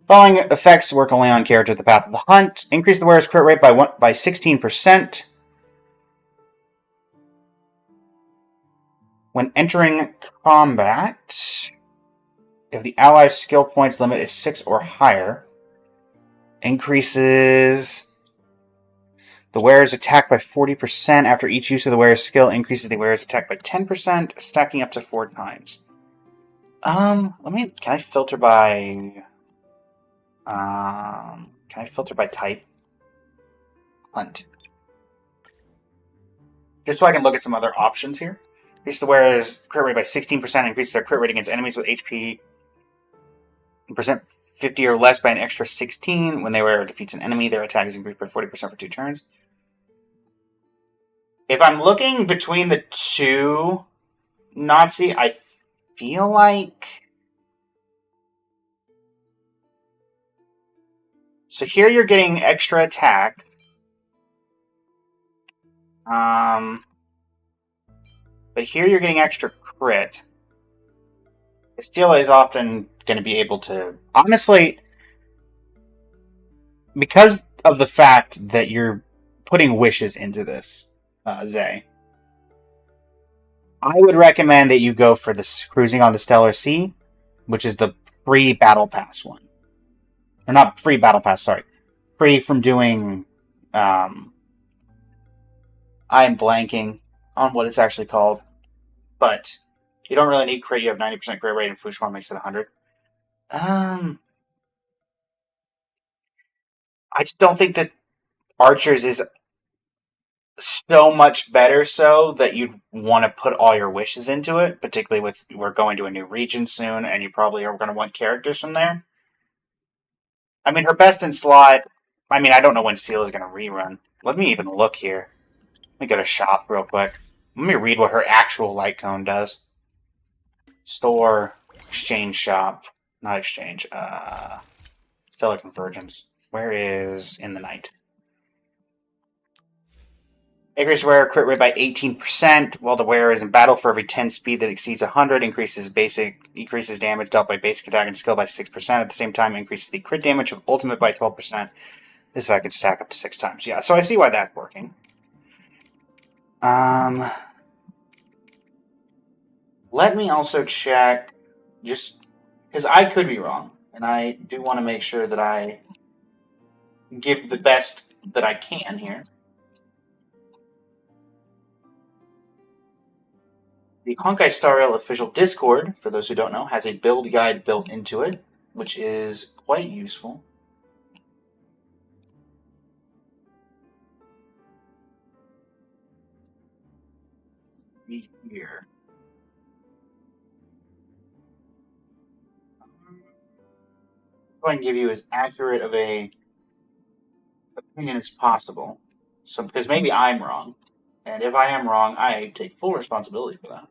Following effects work only on character at the path of the hunt. Increase the wearer's crit rate by 16%. When entering combat, if the ally's skill points limit is 6 or higher, increases the wearer's attack by 40%. After each use of the wearer's skill, increases the wearer's attack by 10%, stacking up to 4 times. Can I filter by... can I filter by type? Hunt. Just so I can look at some other options here. Increase the wearer's crit rate by 16%, increase their crit rate against enemies with HP percent 50 or less by an extra 16. When they wear defeats an enemy, their attack is increased by 40% for 2 turns. If I'm looking between the two, Nazi, I feel like... So here you're getting extra attack. But here you're getting extra crit. Castilla is often going to be able to... Honestly, because of the fact that you're putting wishes into this, Zay, I would recommend that you go for this Cruising on the Stellar Sea, which is the free Battle Pass one. Or not free Battle Pass, sorry. Free from doing... I am blanking on what it's actually called. But you don't really need crit. You have 90% crit rate, and Fushuan makes it 100. I just don't think that Archer's is so much better so that you'd want to put all your wishes into it, particularly with we're going to a new region soon, and you probably are going to want characters from there. I mean, her best in slot... I mean, I don't know when Seal is going to rerun. Let me even look here. Let me go to shop real quick. Let me read what her actual light cone does. Store, exchange shop, not exchange, Stellar Convergence. Where is In the Night? Increase wearer crit rate by 18%, while the wearer is in battle for every 10 speed that exceeds 100, increases damage dealt by basic attack and skill by 6%. At the same time, increases the crit damage of ultimate by 12%. This I could stack up to 6 times. Yeah, so I see why that's working. Let me also check, just because I could be wrong, and I do want to make sure that I give the best that I can here. The Honkai Star Rail official Discord, for those who don't know, has a build guide built into it, which is quite useful. Here. I'm going to give you as accurate of a opinion as possible. So, because maybe I'm wrong. And if I am wrong, I take full responsibility for that.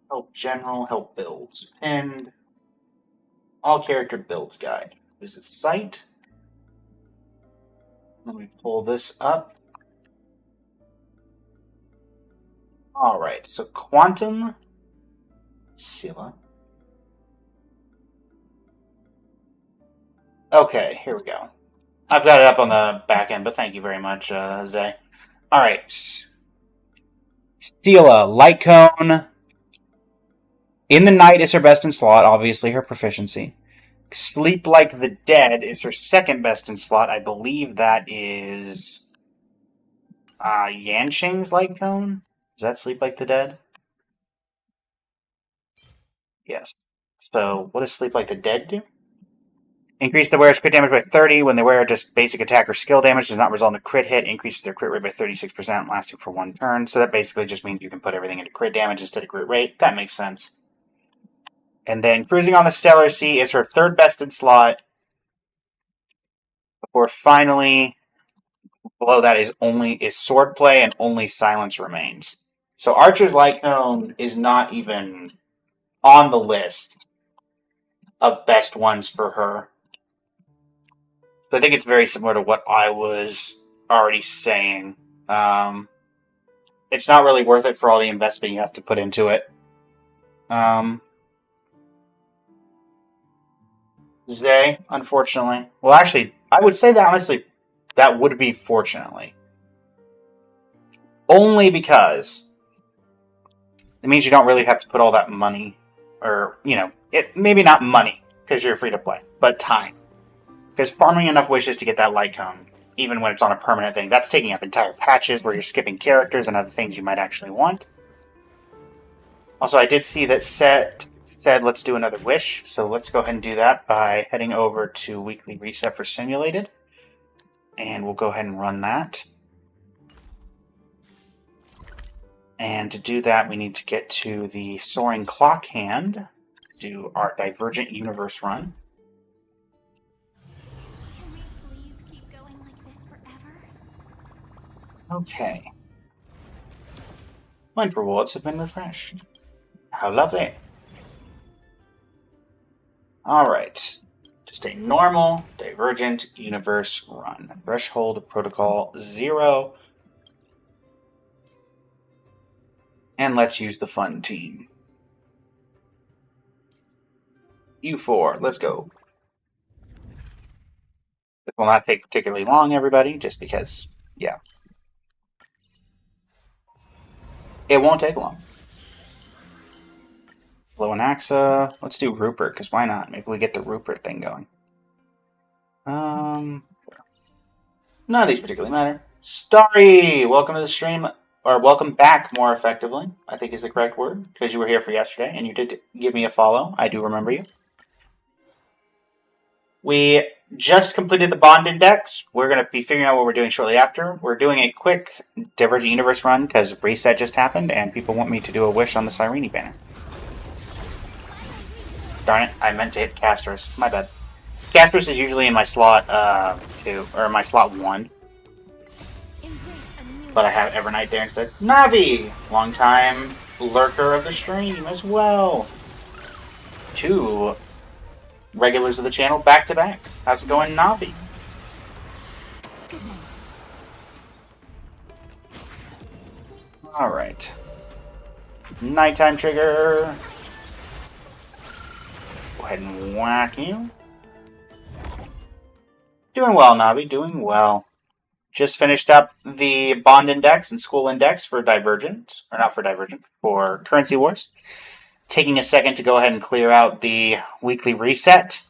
Help general, help builds. Pinned. All character builds guide. Visit site. Let me pull this up. Alright, so Quantum Scylla. Okay, here we go. I've got it up on the back end, but thank you very much, Zay. Alright. Scylla, Light Cone. In the Night is her best in slot, obviously her proficiency. Sleep Like the Dead is her second best in slot. I believe that is Yanqing's Light Cone. Does that Sleep Like the Dead? Yes. So, what does Sleep Like the Dead do? Increase the wearer's crit damage by 30 when the wearer does basic attack or skill damage does not result in a crit hit. Increases their crit rate by 36%, lasting for one turn. So that basically just means you can put everything into crit damage instead of crit rate. That makes sense. And then Cruising on the Stellar Sea is her third best in slot. Before finally, below that is Swordplay and only Silence Remains. So Archer's Light Cone is not even on the list of best ones for her. So I think it's very similar to what I was already saying. It's not really worth it for all the investment you have to put into it. Zay, unfortunately. Well, actually, I would say that honestly, that would be fortunately. Only because it means you don't really have to put all that money, or, maybe not money, because you're free to play, but time. Because farming enough wishes to get that Light Cone, even when it's on a permanent thing, that's taking up entire patches where you're skipping characters and other things you might actually want. Also, I did see that Set said let's do another wish, so let's go ahead and do that by heading over to Weekly Reset for Simulated. And we'll go ahead and run that. And to do that, we need to get to the Soaring Clock Hand, do our Divergent Universe run. Okay. Wind rewards have been refreshed. How lovely. Alright. Just a normal Divergent Universe run. Threshold Protocol 0. And let's use the fun team. U4, let's go. It will not take particularly long, everybody, just because, yeah. It won't take long. Loanaxa. Let's do Rupert, because why not? Maybe we get the Rupert thing going. None of these particularly matter. Starry! Welcome to the stream, or welcome back, more effectively, I think is the correct word, because you were here for yesterday, and you did give me a follow. I do remember you. We just completed the Bond Index. We're going to be figuring out what we're doing shortly after. We're doing a quick Divergent Universe run, because Reset just happened, and people want me to do a wish on the Cyrene banner. Darn it, I meant to hit Casters. My bad. Casters is usually in my slot 2, or my slot 1. But I have Evernight there instead. Navi! Longtime lurker of the stream as well. 2 regulars of the channel back to back. How's it going, Navi? Alright. Nighttime trigger. Go ahead and whack you. Doing well, Navi. Doing well. Just finished up the Bond Index and School Index for Divergent. Or not for Divergent, for Currency Wars. Taking a second to go ahead and clear out the Weekly Reset.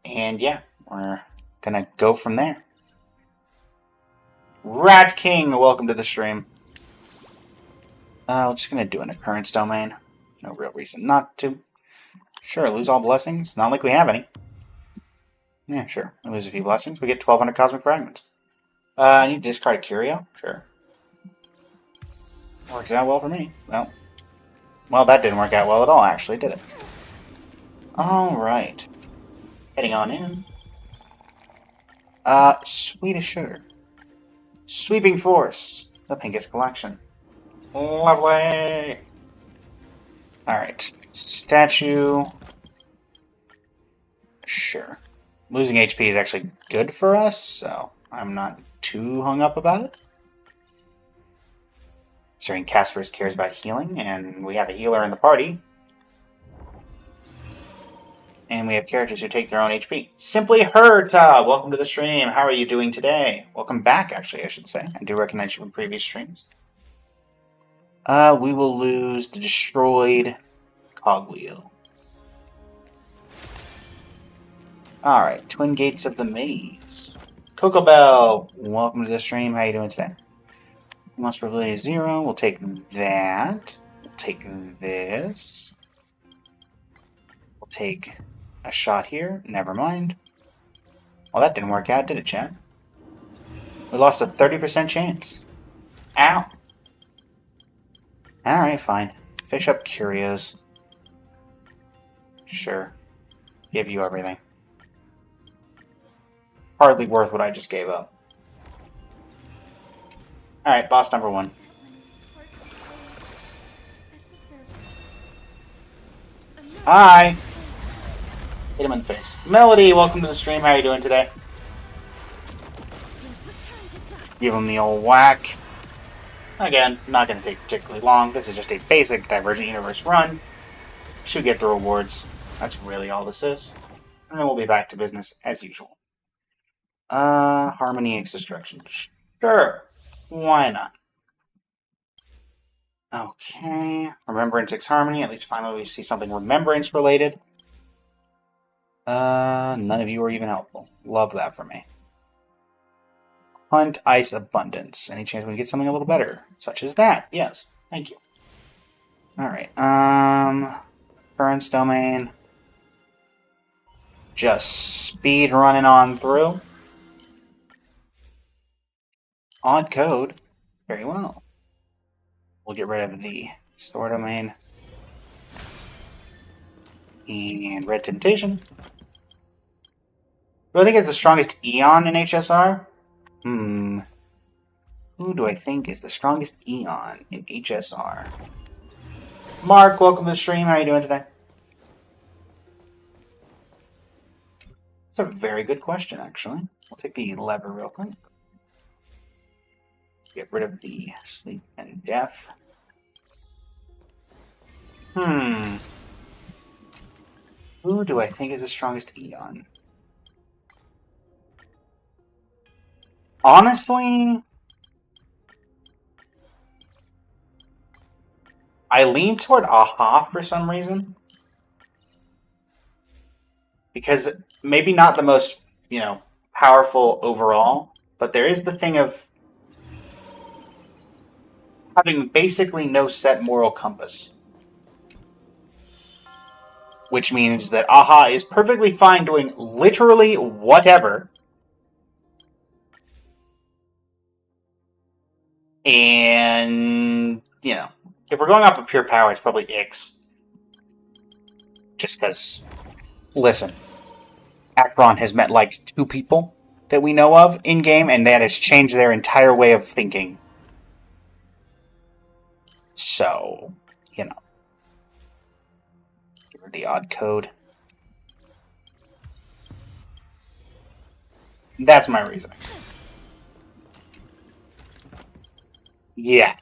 And yeah, we're gonna go from there. Rat King, welcome to the stream. We're just gonna do an occurrence domain. No real reason not to. Sure, lose all blessings. Not like we have any. Yeah, sure. We lose a few blessings. We get 1,200 cosmic fragments. I need to discard a curio? Sure. Works out well for me. Well, that didn't work out well at all, actually, did it? Alright. Heading on in. Swedish Sugar. Sweeping Force. The Pinkest Collection. Lovely! Alright. Statue. Sure. Losing HP is actually good for us, so I'm not too hung up about it. Considering Casper's cares about healing, and we have a healer in the party. And we have characters who take their own HP. Simply Herta! Welcome to the stream. How are you doing today? Welcome back, actually, I should say. I do recognize you from previous streams. We will lose the destroyed cogwheel. Alright, Twin Gates of the Maze. Coco Bell, welcome to the stream. How are you doing today? Monster ability 0. We'll take that. We'll take this. We'll take a shot here. Never mind. Well, that didn't work out, did it, chat? We lost a 30% chance. Ow. Alright, fine. Fish up curios. Sure. Give you everything. Hardly worth what I just gave up. Alright, boss number 1. Hi! Hit him in the face. Melody, welcome to the stream. How are you doing today? Give him the old whack. Again, not going to take particularly long. This is just a basic Divergent Universe run. Should get the rewards. That's really all this is. And then we'll be back to business as usual. Harmony X Destruction. Sure. Why not? Okay. Remembrance X Harmony. At least finally we see something Remembrance related. None of you are even helpful. Love that for me. Hunt Ice Abundance. Any chance we can get something a little better? Such as that. Yes. Thank you. Alright. Currents Domain. Just speed running on through. Odd code. Very well. We'll get rid of the store domain. And Red Temptation. Do I think it's the strongest Eon in HSR? Who do I think is the strongest Eon in HSR? Mark, welcome to the stream. How are you doing today? That's a very good question, actually. We'll take the lever real quick. Get rid of the sleep and death. Who do I think is the strongest Eon? Honestly, I lean toward Aha for some reason. Because maybe not the most, powerful overall, but there is the thing of having basically no set moral compass. Which means that Aha is perfectly fine doing literally whatever. And, if we're going off of pure power, it's probably Ix. Just because, listen, Akron has met like 2 people that we know of in-game, and that has changed their entire way of thinking. So, Give her the odd code. That's my reasoning. Yeah.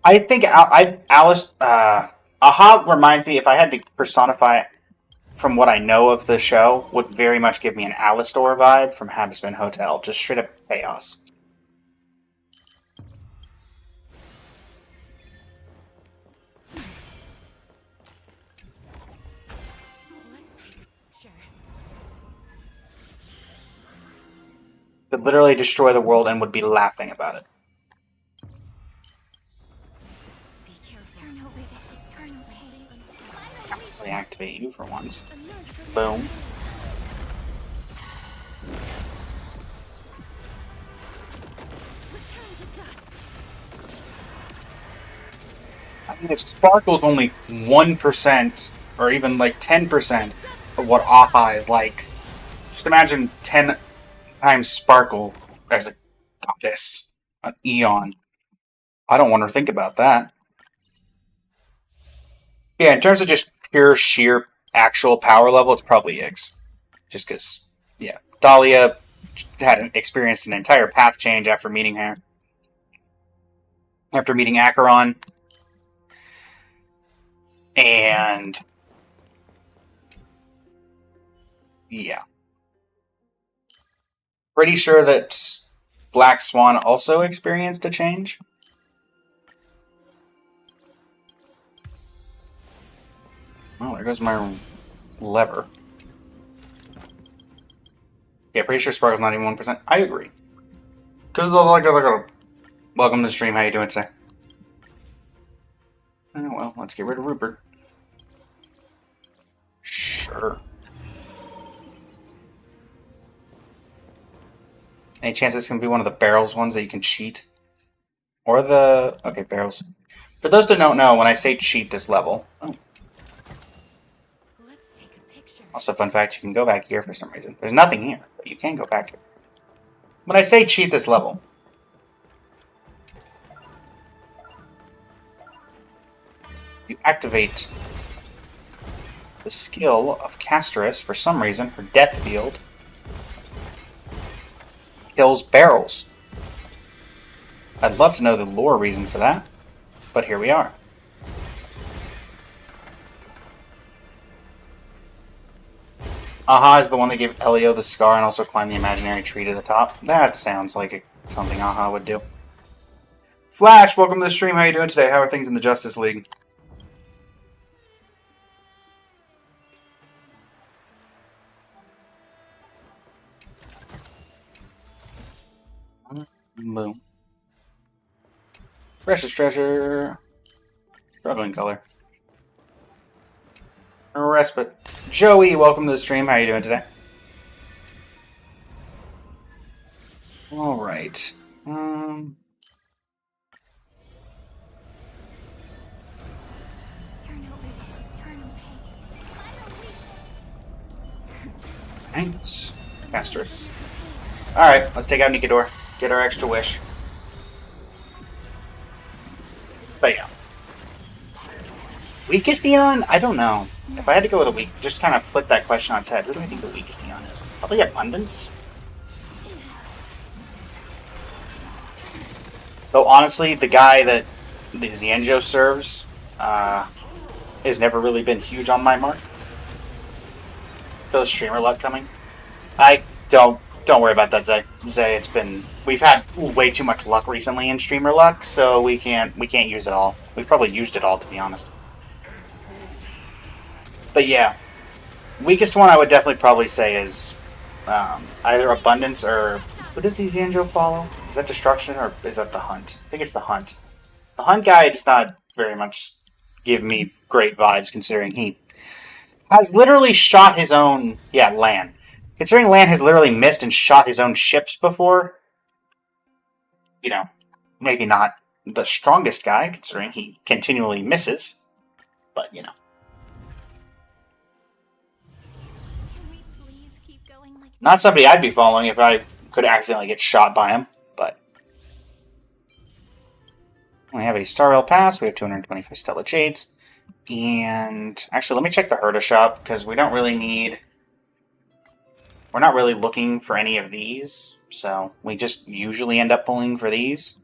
I think Alice, Aha reminds me, if I had to personify it from what I know of the show, would very much give me an Alistor vibe from Habsburg Hotel. Just straight up chaos. Could literally destroy the world and would be laughing about it. Activate you for once. Boom. I mean, if Sparkle's only 1%, or even like 10% of what Aha is like, just imagine 10 times Sparkle as a goddess, an Eon. I don't want to think about that. Yeah, in terms of just pure, sheer, actual power level, it's probably Ix. Just because, yeah, Dahlia had experienced an entire path change after meeting her. After meeting Acheron. And yeah. Pretty sure that Black Swan also experienced a change. Oh, there goes my lever. Yeah, pretty sure Sparkle's not even 1%. I agree. Because welcome to the stream. How you doing today? Oh, well, let's get rid of Rupert. Sure. Any chance this can be one of the barrels ones that you can cheat? Or the... Okay, barrels. For those that don't know, when I say cheat this level... Oh. Let's take a picture. Also, fun fact, you can go back here for some reason. There's nothing here, but you can go back here. When I say cheat this level... You activate the skill of Casterus for some reason. Her death field kills barrels. I'd love to know the lore reason for that, but here we are. Aha is the one that gave Elio the scar and also climbed the imaginary tree to the top. That sounds like something Aha would do. Flash, welcome to the stream. How are you doing today? How are things in the Justice League? Boom. Precious treasure. Struggling color. Respite. Joey, welcome to the stream. How are you doing today? Alright. Thanks. Masters. Alright, let's take out Nikador. Get our extra wish. But yeah. Weakest Eon? I don't know. If I had to go with a weak, just kind of flip that question on its head. Who do I think the weakest Eon is? Probably Abundance. Though honestly, the guy that the Xianzhou serves has never really been huge on my mark. Feel the streamer luck coming. I don't worry about that, Zay. Zay, we've had way too much luck recently in streamer luck, so we can't use it all. We've probably used it all, to be honest. But yeah, weakest one I would definitely probably say is either Abundance or who does the Xianzhou follow? Is that Destruction or is that the Hunt? I think it's the Hunt. The Hunt guy does not very much give me great vibes, considering he has literally shot his own... Yeah, Lan. Considering Lan has literally missed and shot his own ships before, you know, maybe not the strongest guy, considering he continually misses, but, you know. Can we please keep going like this? Not somebody I'd be following if I could accidentally get shot by him, but... We have a Star Rail Pass, we have 225 Stella Jades, and... Actually, let me check the Herda shop, because we don't really need... We're not really looking for any of these, so we just usually end up pulling for these.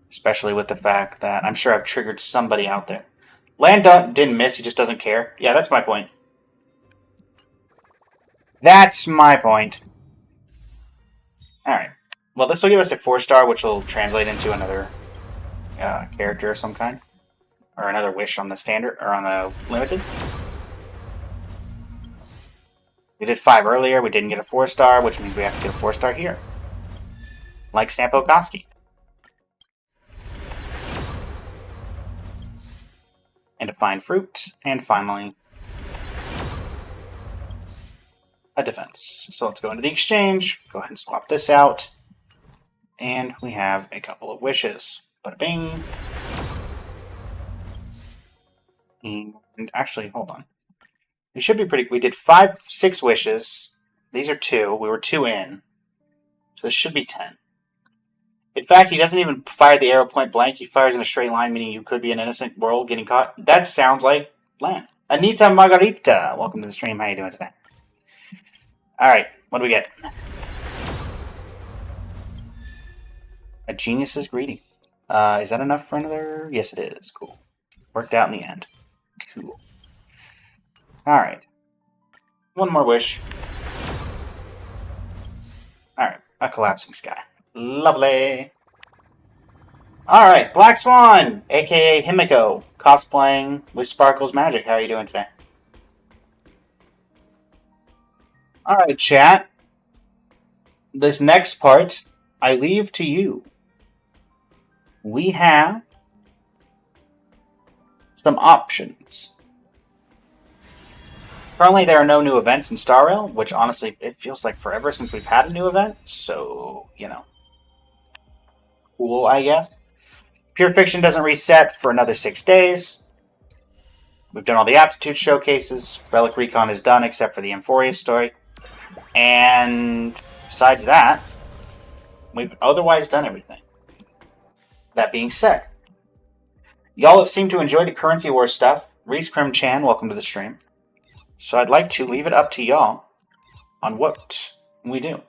Especially with the fact that I'm sure I've triggered somebody out there. Lan didn't miss, he just doesn't care. Yeah, that's my point. That's my point. Alright. Well, this will give us a 4-star, which will translate into another character of some kind. Or another wish on the standard, or on the limited. We did 5 earlier, we didn't get a 4-star, which means we have to get a 4-star here. Like Sampo Koski. And a fine fruit, and finally, a defense. So let's go into the exchange, go ahead and swap this out, and we have a couple of wishes. Bada bing. And actually, hold on. We should be pretty... We did 6 wishes. These are 2. We were 2 in. So this should be 10. In fact, he doesn't even fire the arrow point blank. He fires in a straight line, meaning you could be an innocent world getting caught. That sounds like Lan. Anita Margarita, welcome to the stream. How you doing today? Alright, what do we get? A genius is greedy. Is that enough for another? Yes, it is. Cool. Worked out in the end. Cool. Alright. One more wish. Alright, a collapsing sky. Lovely. Alright, Black Swan, aka Himiko, cosplaying with Sparkle's magic. How are you doing today? Alright, chat. This next part, I leave to you. We have some options. Currently, there are no new events in Star Rail, which honestly, it feels like forever since we've had a new event, so, you know. Cool, I guess. Pure Fiction doesn't reset for another 6 days. We've done all the aptitude showcases. Relic Recon is done except for the Emphoria story. And besides that, we've otherwise done everything. That being said, y'all have seemed to enjoy the Currency War stuff. Reese Krim Chan, welcome to the stream. So I'd like to leave it up to y'all on what we do.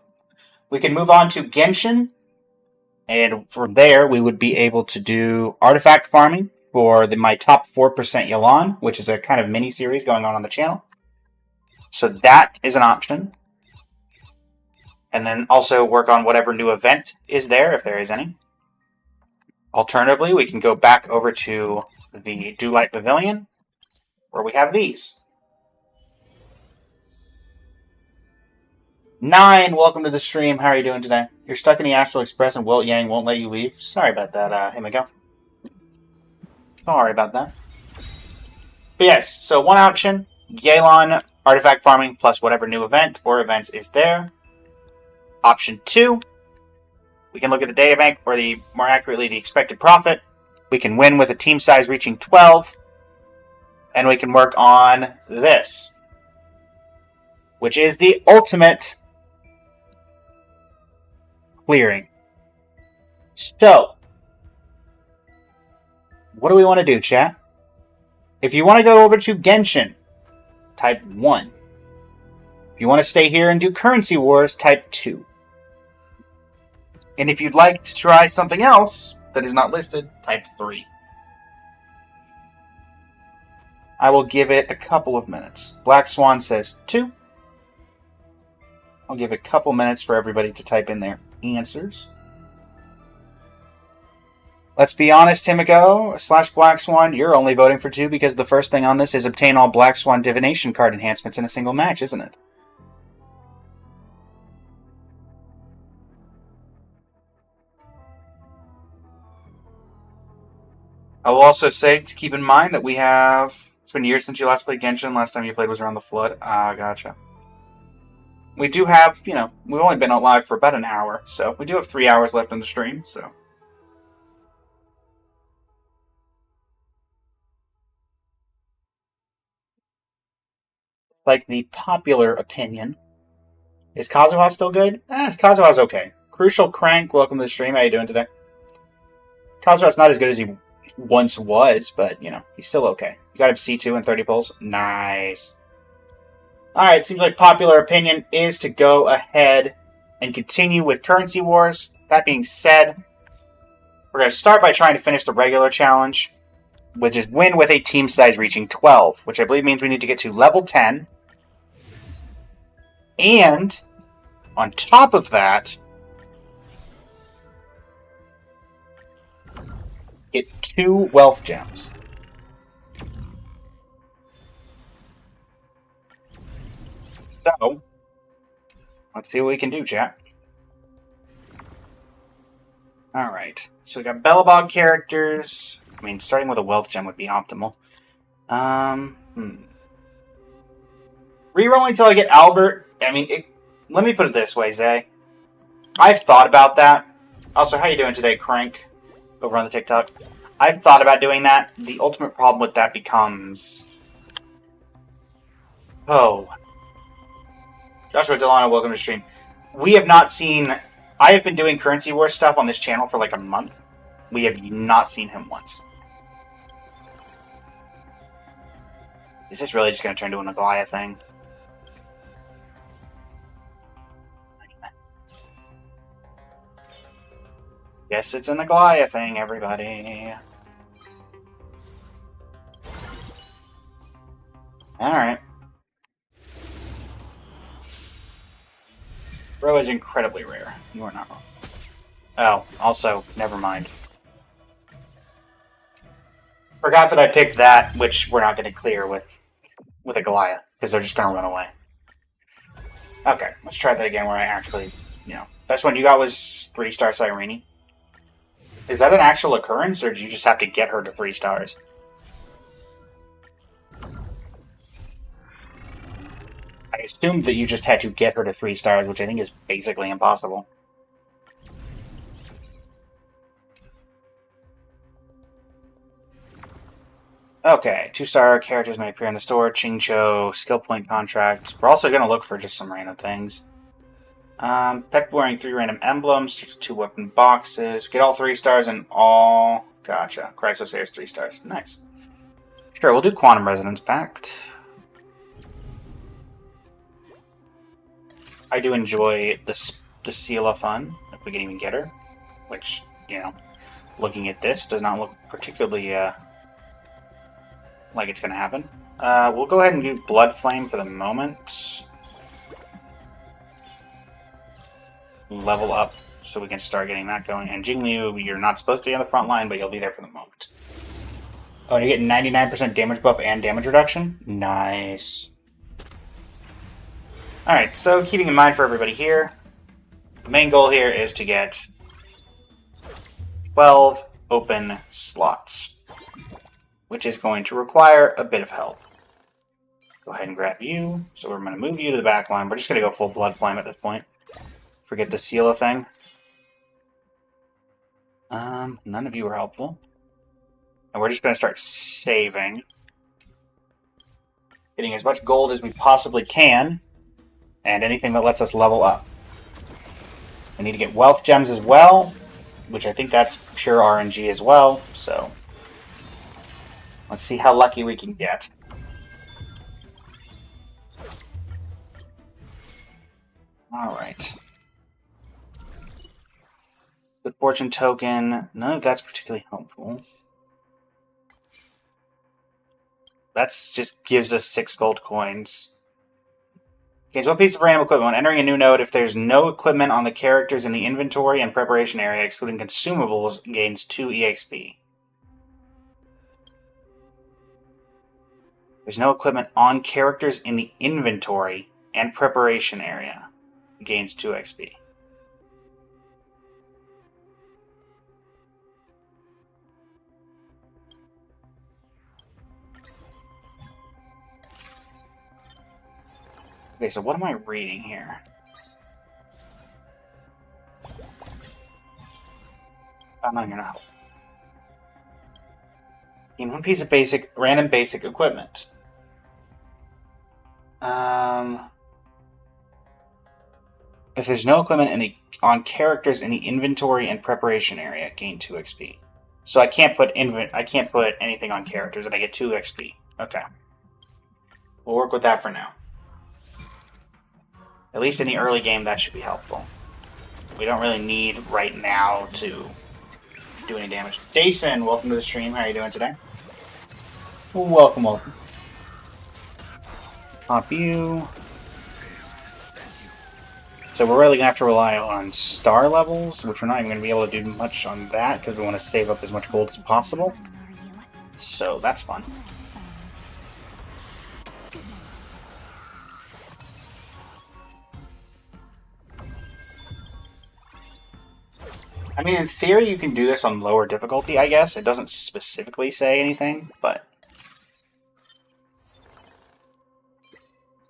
We can move on to Genshin. And from there, we would be able to do artifact farming for my top 4% Yelan, which is a kind of mini-series going on the channel. So that is an option. And then also work on whatever new event is there, if there is any. Alternatively, we can go back over to the Dewlight Pavilion, where we have these. 9, welcome to the stream. How are you doing today? You're stuck in the Astral Express and Wilt Yang won't let you leave. Sorry about that, Himiko. Sorry about that. But yes, so one option, Yelan artifact farming plus whatever new event or events is there. Option 2, we can look at the data bank, or more accurately, the expected profit. We can win with a team size reaching 12. And we can work on this, which is the ultimate clearing. So, what do we want to do, chat? If you want to go over to Genshin, type 1. If you want to stay here and do Currency Wars, type 2. And if you'd like to try something else that is not listed, type 3. I will give it a couple of minutes. Black Swan says 2. I'll give it a couple minutes for everybody to type in their answers. Let's be honest, Himiko / Black Swan, you're only voting for 2 because the first thing on this is obtain all Black Swan divination card enhancements in a single match, isn't it? I will also say to keep in mind that we have... It's been years since you last played Genshin. Last time you played was around the Flood. Gotcha. We do have, we've only been live for about an hour, so we do have 3 hours left in the stream, so... Like the popular opinion. Is Kazuha still good? Kazuha's okay. Crucial Crank, welcome to the stream. How you doing today? Kazuha's not as good as he once was, but, he's still okay. You got him C2 and 30 pulls. Nice. Alright, seems like popular opinion is to go ahead and continue with Currency Wars. That being said, we're going to start by trying to finish the regular challenge, which is win with a team size reaching 12, which I believe means we need to get to level 10. And, on top of that, get 2 wealth gems. So, let's see what we can do, chat. Alright, so we got Bellabog characters. I mean, starting with a wealth gem would be optimal. Rerolling until I get Albert. I mean, let me put it this way, Zay. I've thought about that. Also, how you doing today, Crank? Over on the TikTok. I've thought about doing that. The ultimate problem with that becomes... Oh. Joshua Delano, welcome to the stream. We have not seen... I have been doing Currency War stuff on this channel for like a month. We have not seen him once. Is this really just going to turn into a Goliath thing? guess it's an Aglaia thing, everybody. Alright. Bro is incredibly rare. You are not wrong. Oh, also, never mind. Forgot that I picked that, which we're not going to clear with a Goliath, because they're just going to run away. Okay, let's try that again where I actually, best one you got was 3-star Cyrene. Is that an actual occurrence, or do you just have to get her to 3 stars? I assumed that you just had to get her to 3 stars, which I think is basically impossible. Okay, 2-star characters may appear in the store. Chingcho, skill point contracts. We're also going to look for just some random things. Peck wearing 3 random emblems, 2 weapon boxes. Get all 3 stars and all. Gotcha. Chrysosayer's 3 stars. Nice. Sure, we'll do Quantum Resonance Pact. I do enjoy the Seal of Fun, if we can even get her. Which, looking at this, does not look particularly like it's going to happen. We'll go ahead and do Blood Flame for the moment. Level up so we can start getting that going. And Jingliu, you're not supposed to be on the front line, but you'll be there for the moment. Oh, and you're getting 99% damage buff and damage reduction? Nice. Alright, so keeping in mind for everybody here, the main goal here is to get 12 open slots, which is going to require a bit of help. Go ahead and grab you. So we're going to move you to the back line. We're just going to go full Blood Flame at this point. Forget the Seala thing. None of you are helpful. And we're just going to start saving. Getting as much gold as we possibly can. And anything that lets us level up. We need to get wealth gems as well. Which I think that's pure RNG as well. So let's see how lucky we can get. Alright. Good fortune token. None of that's particularly helpful. That's just gives us 6 gold coins. Okay, so what piece of random equipment? When entering a new node, if there's no equipment on the characters in the inventory and preparation area, excluding consumables, gains 2 EXP. There's no equipment on characters in the inventory and preparation area. Gains 2 XP. Okay, so what am I reading here? I'm not gonna help. Gain 1 piece of random basic equipment. If there's no equipment on characters in the inventory and preparation area, gain 2 XP. So I can't put anything on characters, and I get 2 XP. Okay, we'll work with that for now. At least in the early game, that should be helpful. We don't really need right now to do any damage. Dason, welcome to the stream. How are you doing today? Welcome, welcome. Pop you. So we're really going to have to rely on star levels, which we're not even going to be able to do much on that because we want to save up as much gold as possible. So that's fun. I mean, in theory, you can do this on lower difficulty, I guess. It doesn't specifically say anything, but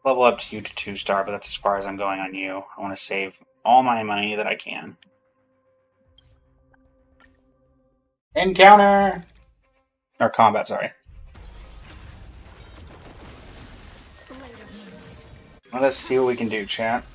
level up to you to 2-star, but that's as far as I'm going on you. I want to save all my money that I can. Encounter! Or combat, sorry. Well, let's see what we can do, chat.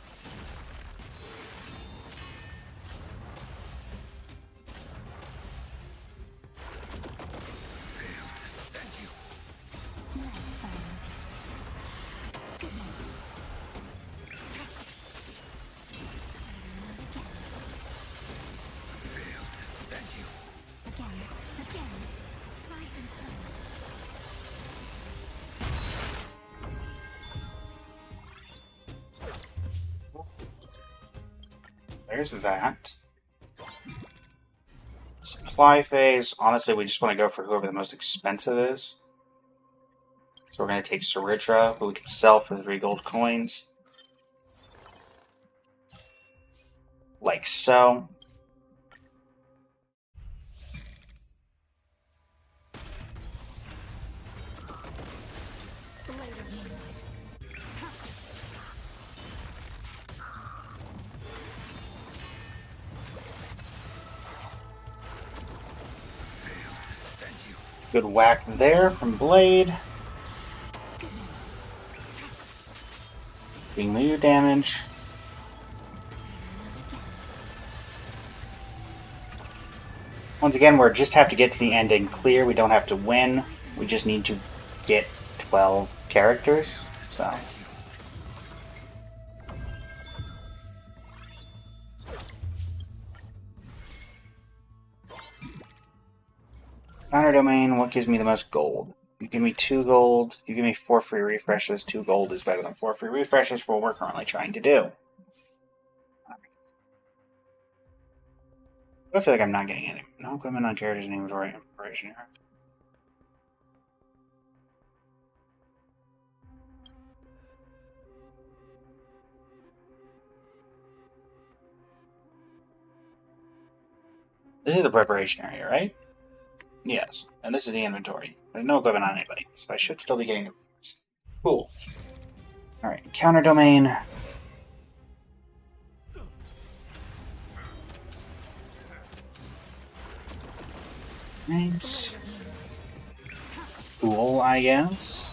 there's that. Supply phase. Honestly, we just want to go for whoever the most expensive is. So we're going to take Saritra, who we can sell for 3 gold coins. Like so. Good whack there from Blade. Doing melee damage. Once again, we just have to get to the end and clear. We don't have to win. We just need to get 12 characters. So. Counter domain, what gives me the most gold? You give me 2 gold, you give me 4 free refreshes. 2 gold is better than 4 free refreshes for what we're currently trying to do. I feel like I'm not getting any. No equipment on characters in inventory information here. This is the preparation area, right? Yes, and this is the inventory. There's no equipment on anybody, so I should still be getting the rewards. Cool. Alright, counter domain. Right. Cool, I guess.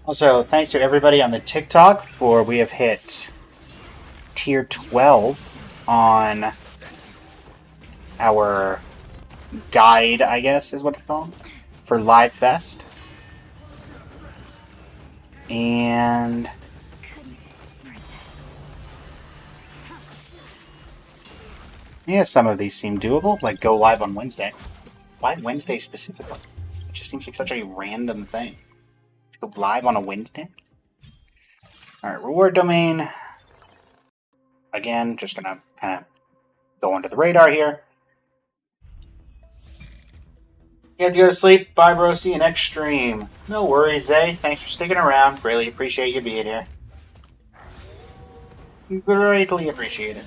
Also, thanks to everybody on the TikTok for we have hit tier 12 on our guide, I guess is what it's called, for Live Fest. And yeah, some of these seem doable, like go live on Wednesday. Why Wednesday specifically? It just seems like such a random thing. Go live on a Wednesday? Alright, reward domain. Again, just gonna kind of go under the radar here. You have to go to sleep. Bye, bro. See you next stream. No worries, Zay. Thanks for sticking around. Really appreciate you being here. Greatly appreciate it.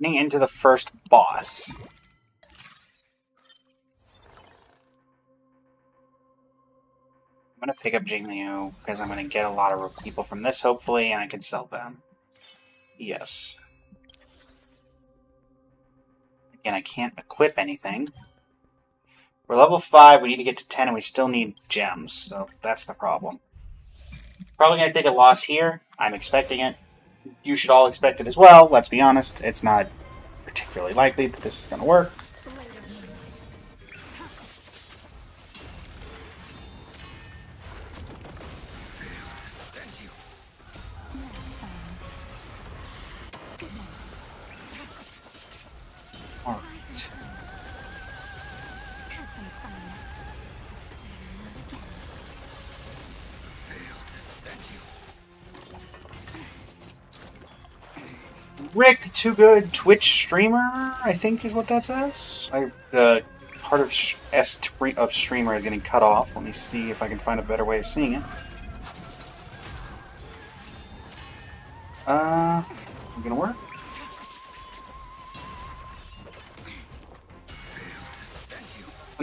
Getting into the first boss. I'm going to pick up Jingliu because I'm going to get a lot of people from this, hopefully, and I can sell them. Yes. Again, I can't equip anything. We're level 5, we need to get to 10, and we still need gems, so that's the problem. Probably going to take a loss here. I'm expecting it. You should all expect it as well. Let's be honest, it's not particularly likely that this is going to work. Alright. Rick, Too Good, Twitch streamer, I think is what that says. The part of S of streamer is getting cut off. Let me see if I can find a better way of seeing it. Gonna work?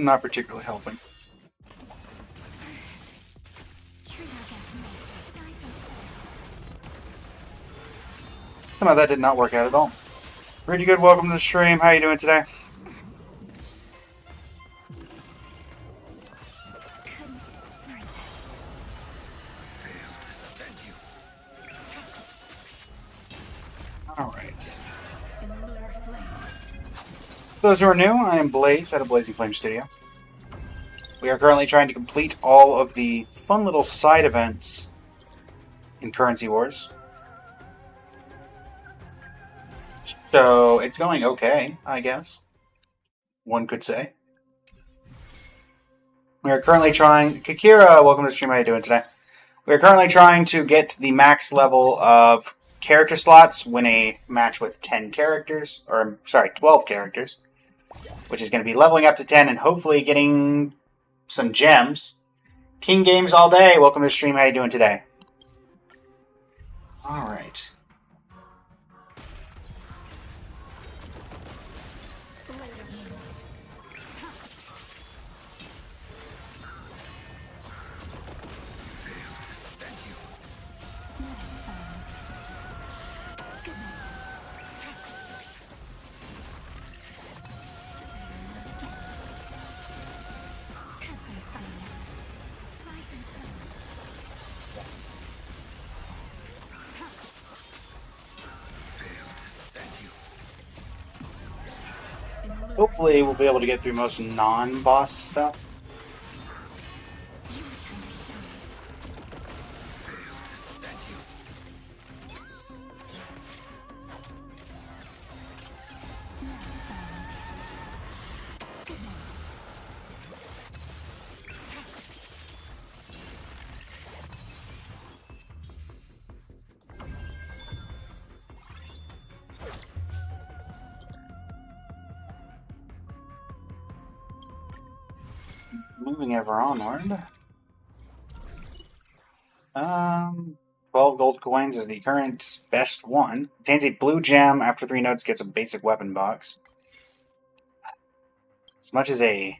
not particularly helping. Somehow that did not work out at all. Pretty good. Welcome to the stream. How you doing today? Alright. For those who are new, I am Blaze out of Blazing Flame Studio. We are currently trying to complete all of the fun little side events in Currency Wars. So, it's going okay, I guess. One could say. We are currently trying... Kakira, welcome to the stream. How are you doing today? We are currently trying to get the max level of character slots, win a match with 10 characters, or, sorry, 12 characters, which is going to be leveling up to 10 and hopefully getting some gems. King Games all day, welcome to the stream. How are you doing today? Alright. Hopefully we'll be able to get through most non-boss stuff. Moving ever onward. 12 gold coins is the current best one. Obtains a blue gem after 3 notes, gets a basic weapon box. As much as a...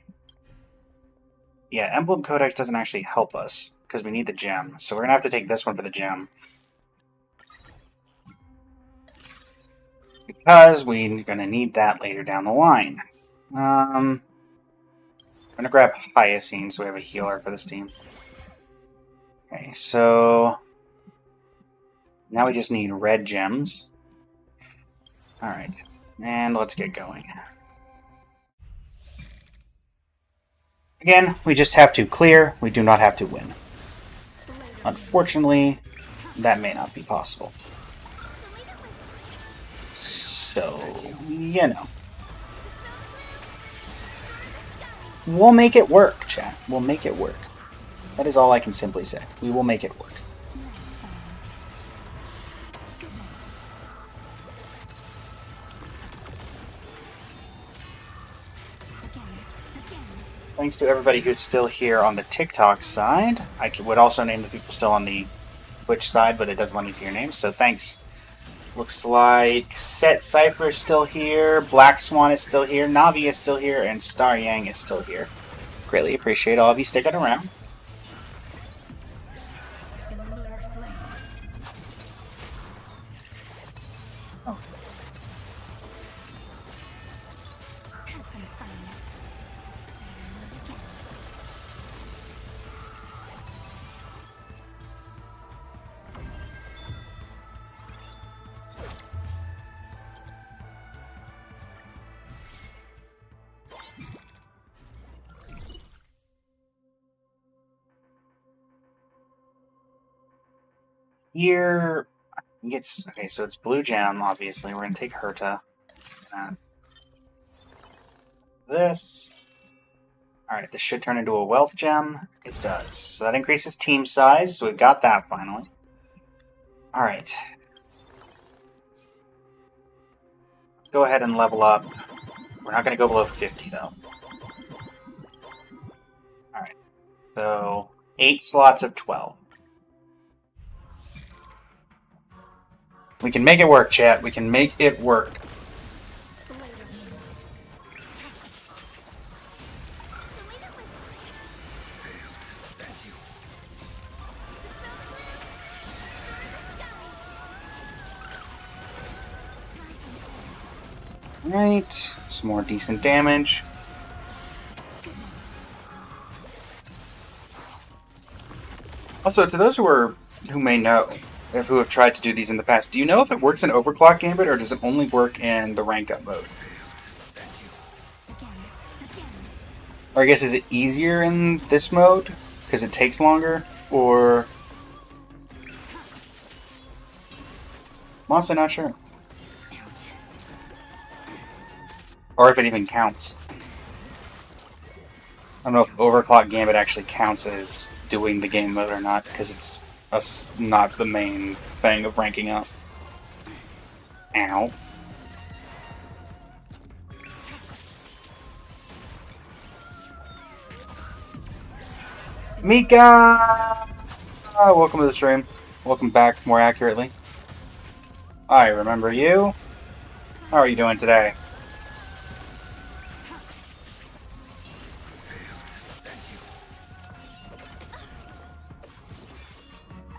Yeah, Emblem Codex doesn't actually help us, because we need the gem. So we're going to have to take this one for the gem. Because we're going to need that later down the line. I'm going to grab Hyacine so we have a healer for this team. Okay, so... Now we just need red gems. Alright, and let's get going. Again, we just have to clear, we do not have to win. Unfortunately, that may not be possible. So, you know. We'll make it work, chat. We'll make it work. That is all I can simply say. We will make it work. Thanks to everybody who's still here on the TikTok side. I would also name the people still on the Twitch side, but it doesn't let me see your names, so thanks. Looks like Set Cypher is still here, Black Swan is still here, Navi is still here, and Star Yang is still here. Greatly appreciate all of you sticking around. Here, gets okay. So it's blue gem. Obviously, we're gonna take Herta. This. All right, this should turn into a wealth gem. It does. So that increases team size. So we've got that finally. All right. Let's go ahead and level up. We're not gonna go below 50 though. All right. So 8 slots of 12. We can make it work, chat. We can make it work. Right, some more decent damage. Also, to those who may know, if who have tried to do these in the past, do you know if it works in Overclock Gambit or does it only work in the rank up mode? Or I guess is it easier in this mode because it takes longer, or I'm also not sure, or if it even counts. I don't know if Overclock Gambit actually counts as doing the game mode or not, because it's not the main thing of ranking up. Ow. Mika! Welcome to the stream. Welcome back, more accurately. I remember you. How are you doing today?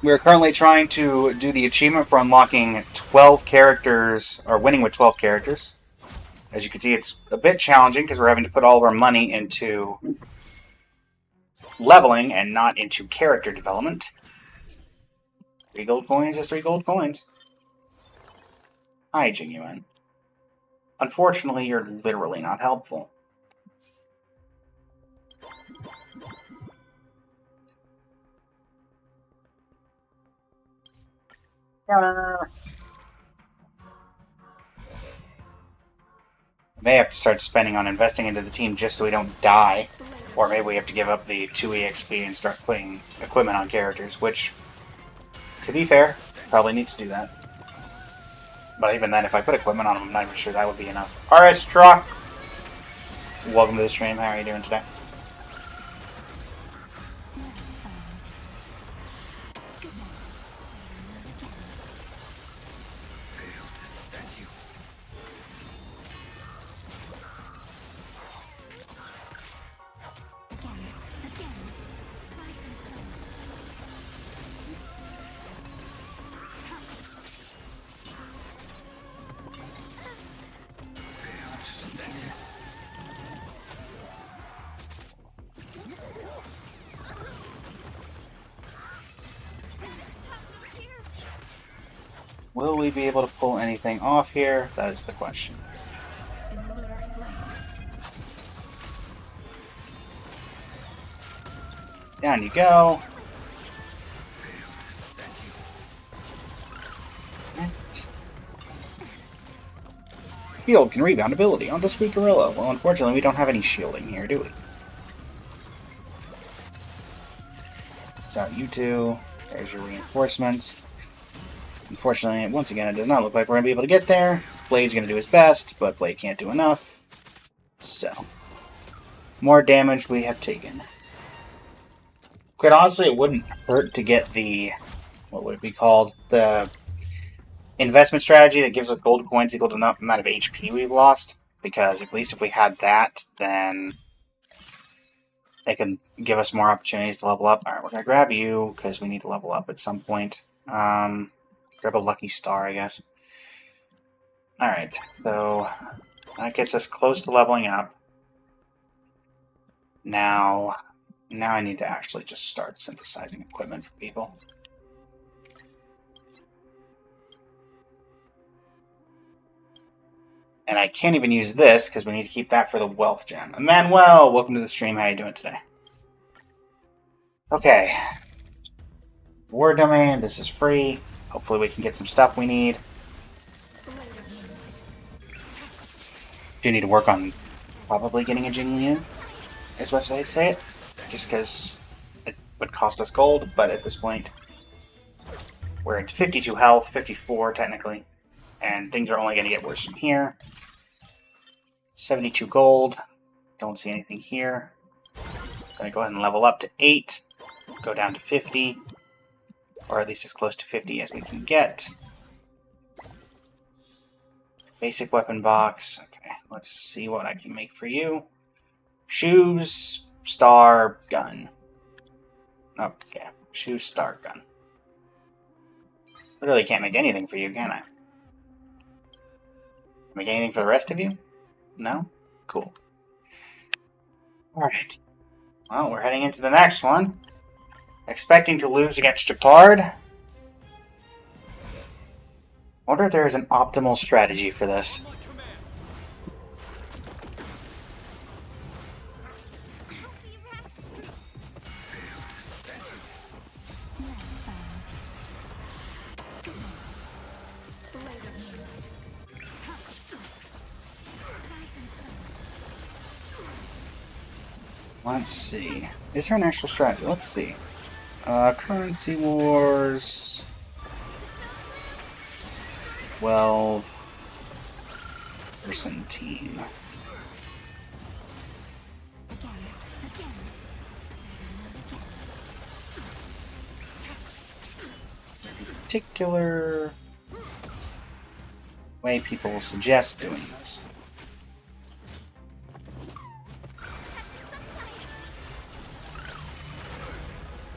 We are currently trying to do the achievement for unlocking 12 characters, or winning with 12 characters. As you can see, it's a bit challenging because we're having to put all of our money into leveling and not into character development. 3 gold coins is 3 gold coins. Hi, Genuine. Unfortunately, you're literally not helpful. I may have to start spending on investing into the team just so we don't die. Or maybe we have to give up the 2 EXP and start putting equipment on characters, which, to be fair, probably need to do that. But even then, if I put equipment on them, I'm not even sure that would be enough. RS Truck! Welcome to the stream. How are you doing today? Will we be able to pull anything off here? That is the question. Down you go. Shield can rebound ability onto Sweet Gorilla. Well, unfortunately, we don't have any shielding here, do we? So, you two. There's your reinforcements. Unfortunately, once again, it does not look like we're going to be able to get there. Blade's going to do his best, but Blade can't do enough. So, more damage we have taken. Quite honestly, it wouldn't hurt to get the, what would it be called? The investment strategy that gives us gold coins equal to the amount of HP we've lost. Because at least if we had that, then they can give us more opportunities to level up. Alright, we're going to grab you, because we need to level up at some point. Grab a lucky star, I guess. Alright, so that gets us close to leveling up. Now I need to actually just start synthesizing equipment for people. And I can't even use this, because we need to keep that for the wealth gem. Emmanuel, welcome to the stream. How are you doing today? Okay. War domain, this is free. Hopefully we can get some stuff we need. Do need to work on probably getting a Jinglian, is what I say it. Just because it would cost us gold, but at this point we're at 52 health, 54 technically, and things are only going to get worse from here. 72 gold, don't see anything here. Going to go ahead and level up to 8, go down to 50, or at least as close to 50 as we can get. Basic weapon box. Okay, let's see what I can make for you. Shoes, star, gun. Okay, shoes, star, gun. I really can't make anything for you, can I? Make anything for the rest of you? No? Cool. Alright. Well, we're heading into the next one. Expecting to lose against Japard. Wonder if there is an optimal strategy for this. Let's see. Is there an actual strategy? Let's see. Currency Wars. 12-person team. Particular way people suggest doing this.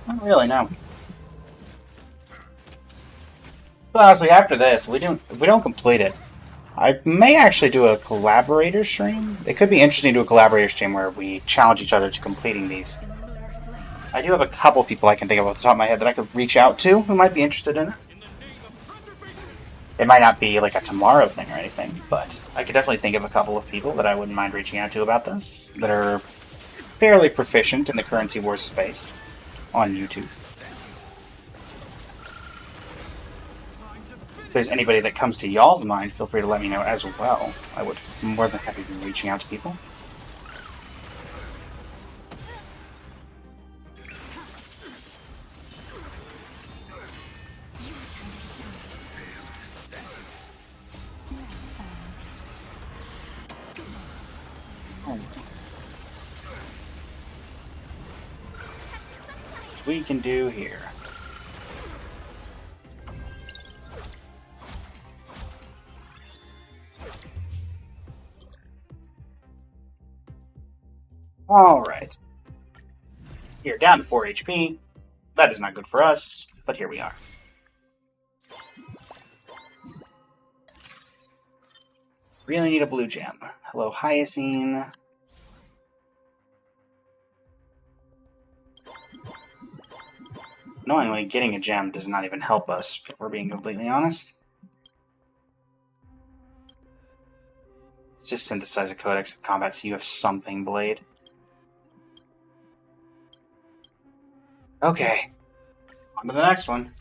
Not really, no. But honestly, after this, if we don't complete it, I may actually do a collaborator stream. It could be interesting to do a collaborator stream where we challenge each other to completing these. I do have a couple people I can think of off the top of my head that I could reach out to who might be interested in it. It might not be like a tomorrow thing or anything, but I could definitely think of a couple of people that I wouldn't mind reaching out to about this, that are fairly proficient in the Currency Wars space on YouTube. If there's anybody that comes to y'all's mind, feel free to let me know as well. I would be more than happy to be reaching out to people. We can do here. Alright. Here, down to 4 HP. That is not good for us, but here we are. Really need a blue gem. Hello, Hyacine. Knowingly, getting a gem does not even help us, if we're being completely honest. Let's just synthesize a codex of combat so you have something, Blade. Okay. On to the next one.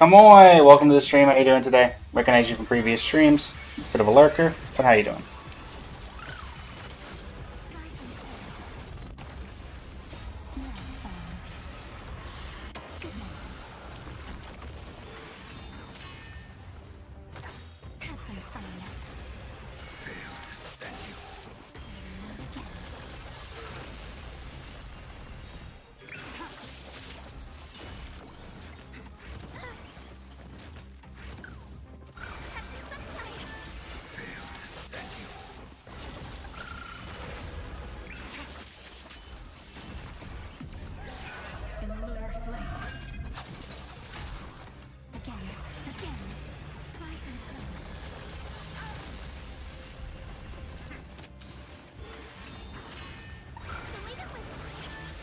Kamoy! Welcome to the stream. How you doing today? Recognize you from previous streams. Bit of a lurker, but how you doing?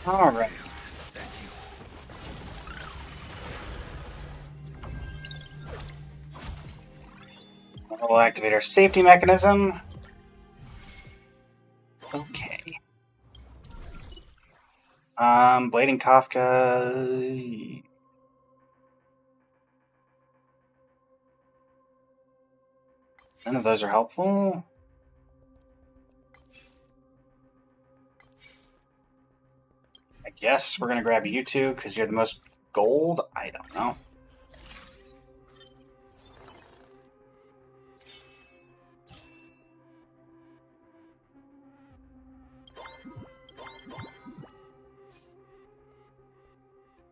Alright. We'll activate our safety mechanism. Okay. Blade and Kafka. None of those are helpful. I guess we're gonna grab you two because you're the most gold. I don't know.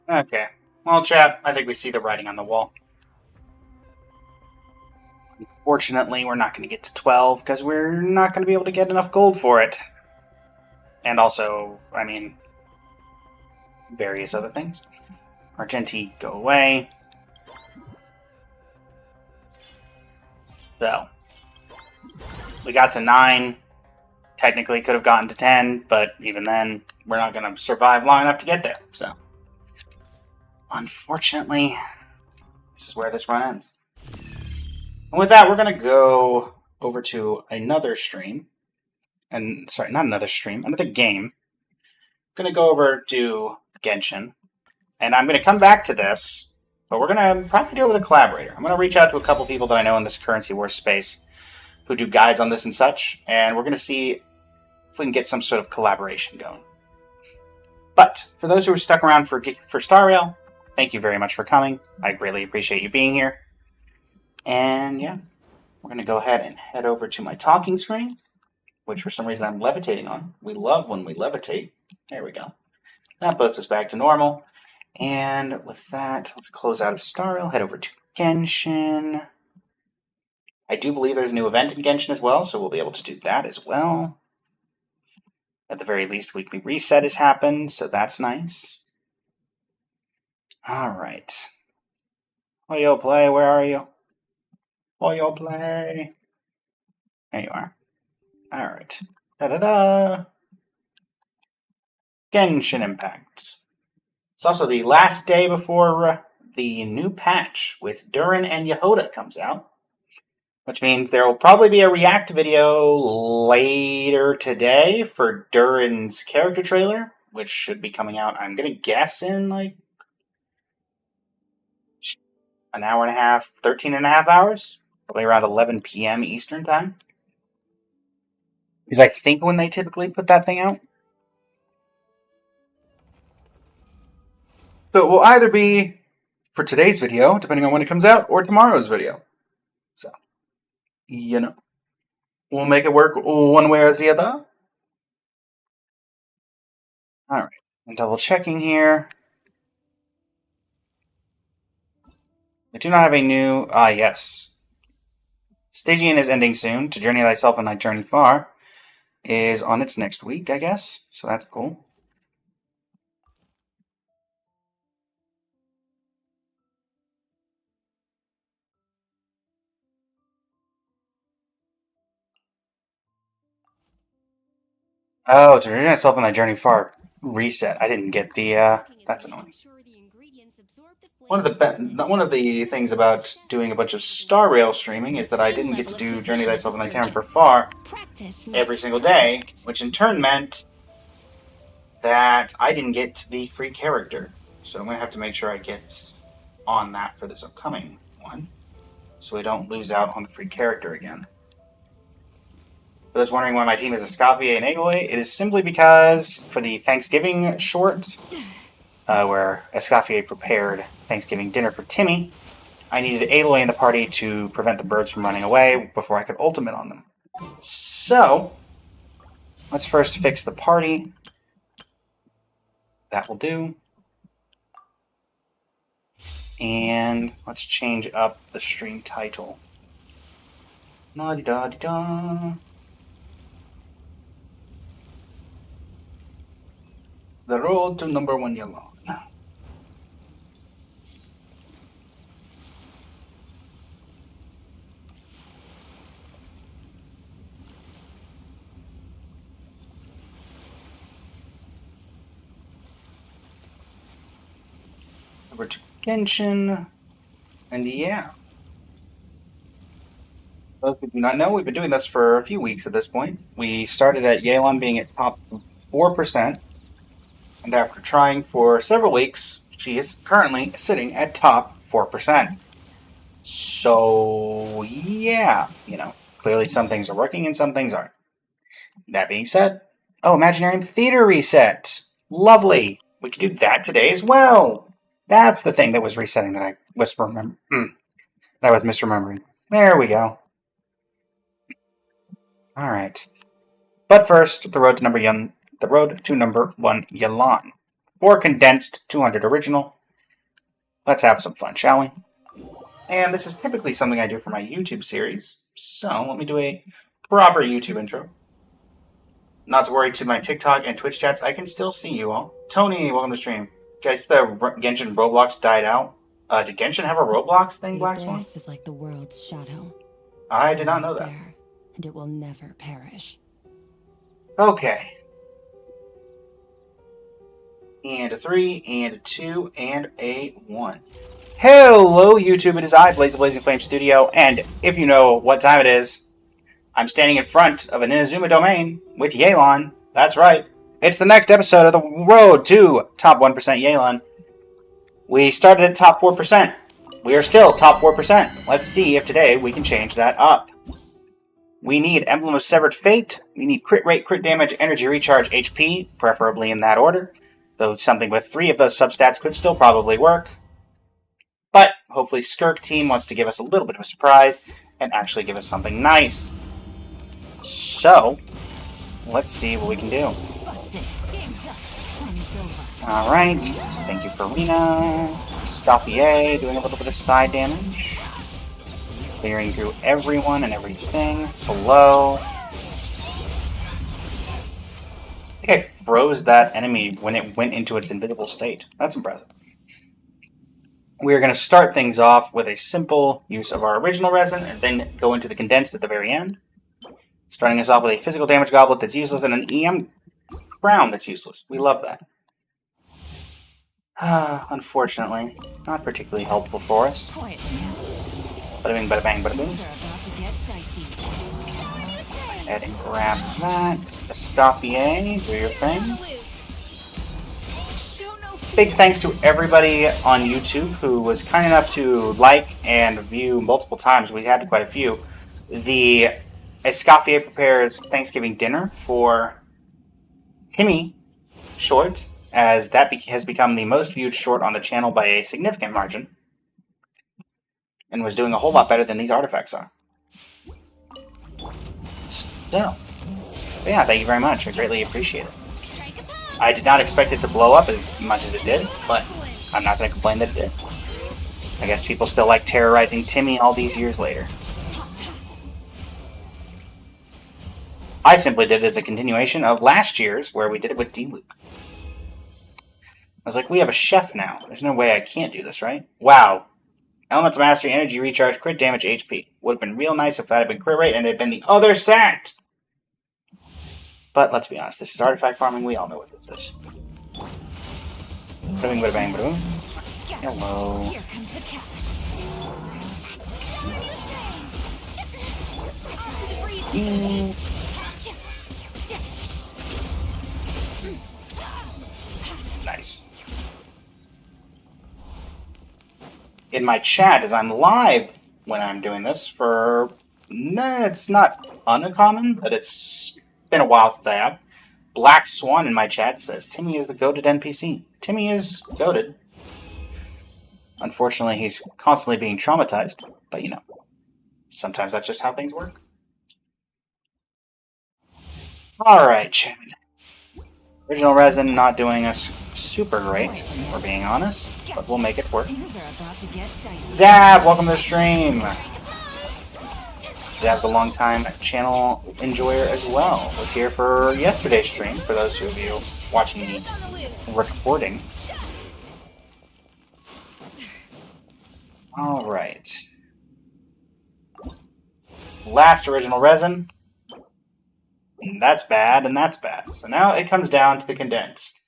Okay. Well, chat, I think we see the writing on the wall. Unfortunately, we're not going to get to 12 because we're not going to be able to get enough gold for it. And also, I mean, various other things. Argenti, go away. So, we got to 9. Technically could have gotten to 10, but even then, we're not going to survive long enough to get there. So, unfortunately, this is where this run ends. And with that, we're going to go over to another stream. And, sorry, not another stream, another game. I'm going to go over to Genshin. And I'm going to come back to this, but we're going to probably do it with a collaborator. I'm going to reach out to a couple people that I know in this currency war space who do guides on this and such, and we're going to see if we can get some sort of collaboration going. But for those who are stuck around for Star Rail, thank you very much for coming. I greatly appreciate you being here. And yeah, we're going to go ahead and head over to my talking screen, which for some reason I'm levitating on. We love when we levitate. There we go. That puts us back to normal. And with that, let's close out of Star Rail, head over to Genshin. I do believe there's a new event in Genshin as well, so we'll be able to do that as well. At the very least, weekly reset has happened, so that's nice. Alright. Oyo Play, where are you? Oyo Play. There you are. Alright. Da-da-da! Genshin Impact. It's also the last day before the new patch with Durin and Yehoda comes out. Which means there will probably be a react video later today for Durin's character trailer, which should be coming out, I'm going to guess, in like an hour and a half, 13 and a half hours. Probably around 11 p.m. Eastern time. Because I think when they typically put that thing out. So it will either be for today's video, depending on when it comes out, or tomorrow's video. So, you know, we'll make it work one way or the other. Alright, I'm double checking here. We do not have a new... yes. Stygian is ending soon. To journey thyself and thy journey far is on its next week, I guess. So that's cool. Oh, to journey thyself and thy journey far. Reset. I didn't get the, that's annoying. One of the things about doing a bunch of Star Rail streaming is that I didn't get to do Journey Thyself and Thy Journey Far every single day, which in turn meant that I didn't get the free character. So I'm going to have to make sure I get on that for this upcoming one, so I don't lose out on the free character again. For those wondering why my team is Escoffier and Aloy, it is simply because for the Thanksgiving short, where Escoffier prepared Thanksgiving dinner for Timmy, I needed Aloy in the party to prevent the birds from running away before I could ultimate on them. So, let's first fix the party. That will do. And let's change up the stream title. La-di-da-di-da. The road to number 1 Yelan. Over to Genshin. And yeah. Those who do not know, we've been doing this for a few weeks at this point. We started at Yelan being at top 4%. And after trying for several weeks, she is currently sitting at top 4%. So, yeah, you know, clearly some things are working and some things aren't. That being said, oh, Imaginarium Theater reset. Lovely. We could do that today as well. That's the thing that was resetting that I was misremembering. There we go. All right. But first, the road to number 1 Yelan. 4 condensed, 200 original. Let's have some fun, shall we? And this is typically something I do for my YouTube series. So let me do a proper YouTube intro. not to worry to my TikTok and Twitch chats, I can still see you all. Tony, welcome to the stream. Guys, the Genshin Roblox died out. Did Genshin have a Roblox thing, The Black Swan? abyss is like the world's shadow. I It's did not know always that. there, and it will never perish. Okay. And a 3, and a 2, and a 1. Hello, YouTube. It is I, Blaze of Blazing Flame Studio, and if you know what time it is, I'm standing in front of an Inazuma domain with Yelan. That's right. It's the next episode of the road to top 1% Yelan. We started at top 4%. We are still top 4%. Let's see if today we can change that up. We need Emblem of Severed Fate. We need crit rate, crit damage, energy recharge, HP, preferably in that order. Though something with 3 of those substats could still probably work. But hopefully Skirk Team wants to give us a little bit of a surprise and actually give us something nice. So, let's see what we can do. Alright, thank you for Rena. Stoppier doing a little bit of side damage. Clearing through everyone and everything below. I think I froze that enemy when it went into its invisible state. That's impressive. We are going to start things off with a simple use of our original resin and then go into the condensed at the very end. Starting us off with a physical damage goblet that's useless and an EM crown that's useless. We love that. Unfortunately, not particularly helpful for us. Bada bing, bada bang, bada boom. Go ahead and grab that. Estaffier, do your thing. Big thanks to everybody on YouTube who was kind enough to like and view multiple times. We had quite a few. The Escoffier prepares Thanksgiving dinner for Timmy short, as that has become the most viewed short on the channel by a significant margin, and was doing a whole lot better than these artifacts are. So, yeah, thank you very much. I greatly appreciate it. I did not expect it to blow up as much as it did, but I'm not going to complain that it did. I guess people still like terrorizing Timmy all these years later. I simply did it as a continuation of last year's, where we did it with D-Luke. I was like, we have a chef now. There's no way I can't do this, right? Wow. Elemental Mastery, Energy Recharge, Crit Damage, HP. Would have been real nice if that had been crit rate and it had been the other set! But let's be honest, this is artifact farming. We all know what this is. Bada bing, bada bang, bada boom. Hello. Here comes the catch. Nice. In my chat, as I'm live when I'm doing this, for... it's not uncommon, but it's been a while since I have. Black Swan in my chat says, Timmy is the goated NPC. Timmy is goated. Unfortunately, he's constantly being traumatized, but you know, sometimes that's just how things work. Alright, chat. Original resin not doing us super great, if we're being honest, but we'll make it work. Zav, welcome to the stream! Zav's a long-time channel enjoyer as well. Was here for yesterday's stream, for those of you watching the recording. Alright. Last original resin. And that's bad, and that's bad. So now it comes down to the condensed.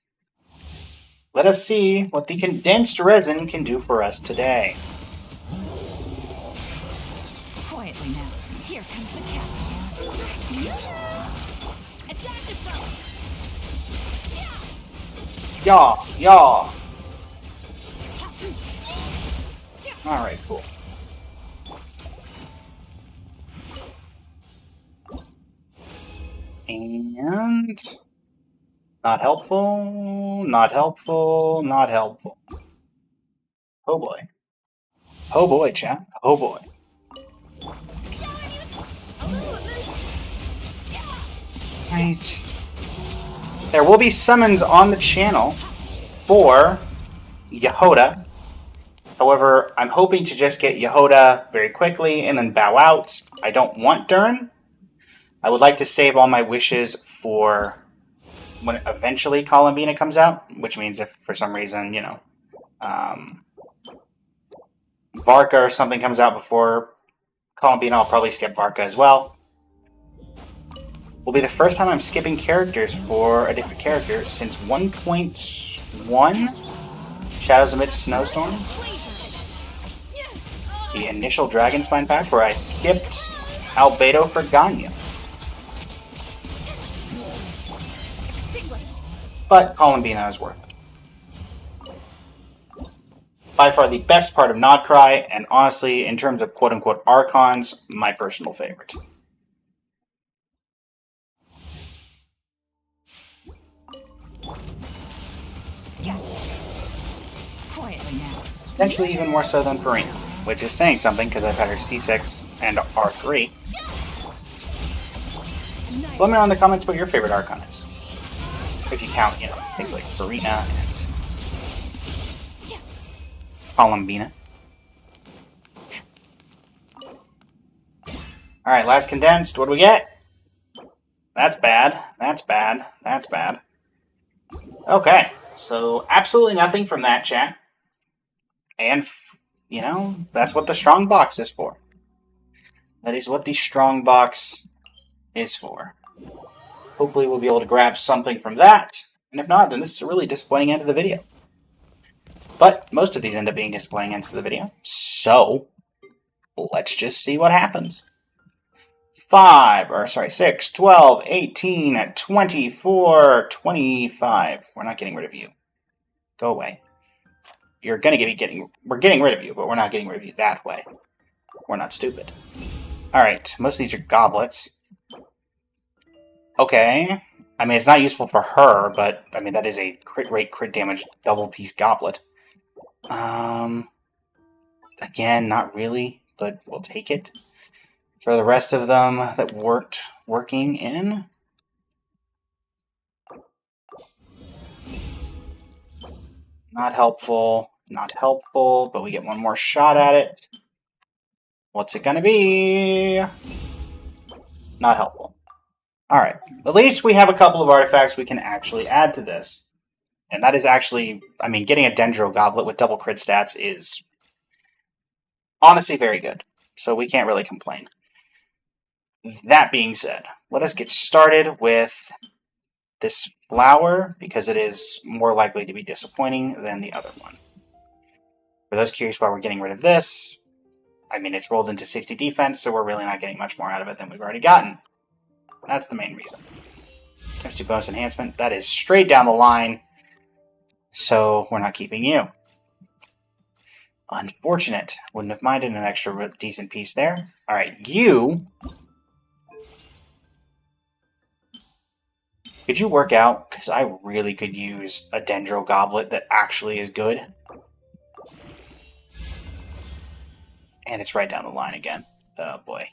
Let us see what the condensed resin can do for us today. Quietly now. Here comes the catch. Attack yourself. Yaw. Alright, cool. And... not helpful, not helpful, not helpful. Oh boy. Oh boy, chat. Oh boy. Right. There will be summons on the channel for Yehoda. However, I'm hoping to just get Yehoda very quickly and then bow out. I don't want Durin. I would like to save all my wishes for when eventually Columbina comes out, which means if for some reason, Varka or something comes out before Columbina, I'll probably skip Varka as well. Will be the first time I'm skipping characters for a different character since 1.1 Shadows Amidst Snowstorms. The initial Dragonspine patch where I skipped Albedo for Ganyu. But Columbina is worth it. By far the best part of Nodcry, and honestly, in terms of quote-unquote Archons, my personal favorite. Gotcha. Quietly now. Potentially even more so than Farina, which is saying something because I've had her C6 and R3. Let me know in the comments what your favorite Archon is. If you count, things like Farina and Columbina. Alright, last condensed. What do we get? That's bad. That's bad. That's bad. Okay, so absolutely nothing from that, chat. And, that's what the strong box is for. That is what the strong box is for. Hopefully we'll be able to grab something from that. And if not, then this is a really disappointing end of the video. But most of these end up being disappointing ends of the video. So, let's just see what happens. 6, 12, 18, 24, 25. We're not getting rid of you. Go away. We're getting rid of you, but we're not getting rid of you that way. We're not stupid. Alright, most of these are goblets. Okay. I mean, it's not useful for her, but, I mean, that is a crit rate, crit damage, double piece goblet. Again, not really, but we'll take it. For the rest of them that weren't working in. Not helpful, but we get one more shot at it. What's it gonna be? Not helpful. Alright, at least we have a couple of artifacts we can actually add to this. And that is actually, I mean, getting a Dendro Goblet with double crit stats is honestly very good. So we can't really complain. That being said, let us get started with this flower, because it is more likely to be disappointing than the other one. For those curious why we're getting rid of this, I mean, it's rolled into 60 defense, so we're really not getting much more out of it than we've already gotten. That's the main reason. Times 2 bonus enhancement, that is straight down the line, so we're not keeping you. Unfortunate. Wouldn't have minded an extra decent piece there. Alright, you... Could you work out? Because I really could use a Dendro Goblet that actually is good. And it's right down the line again. Oh boy.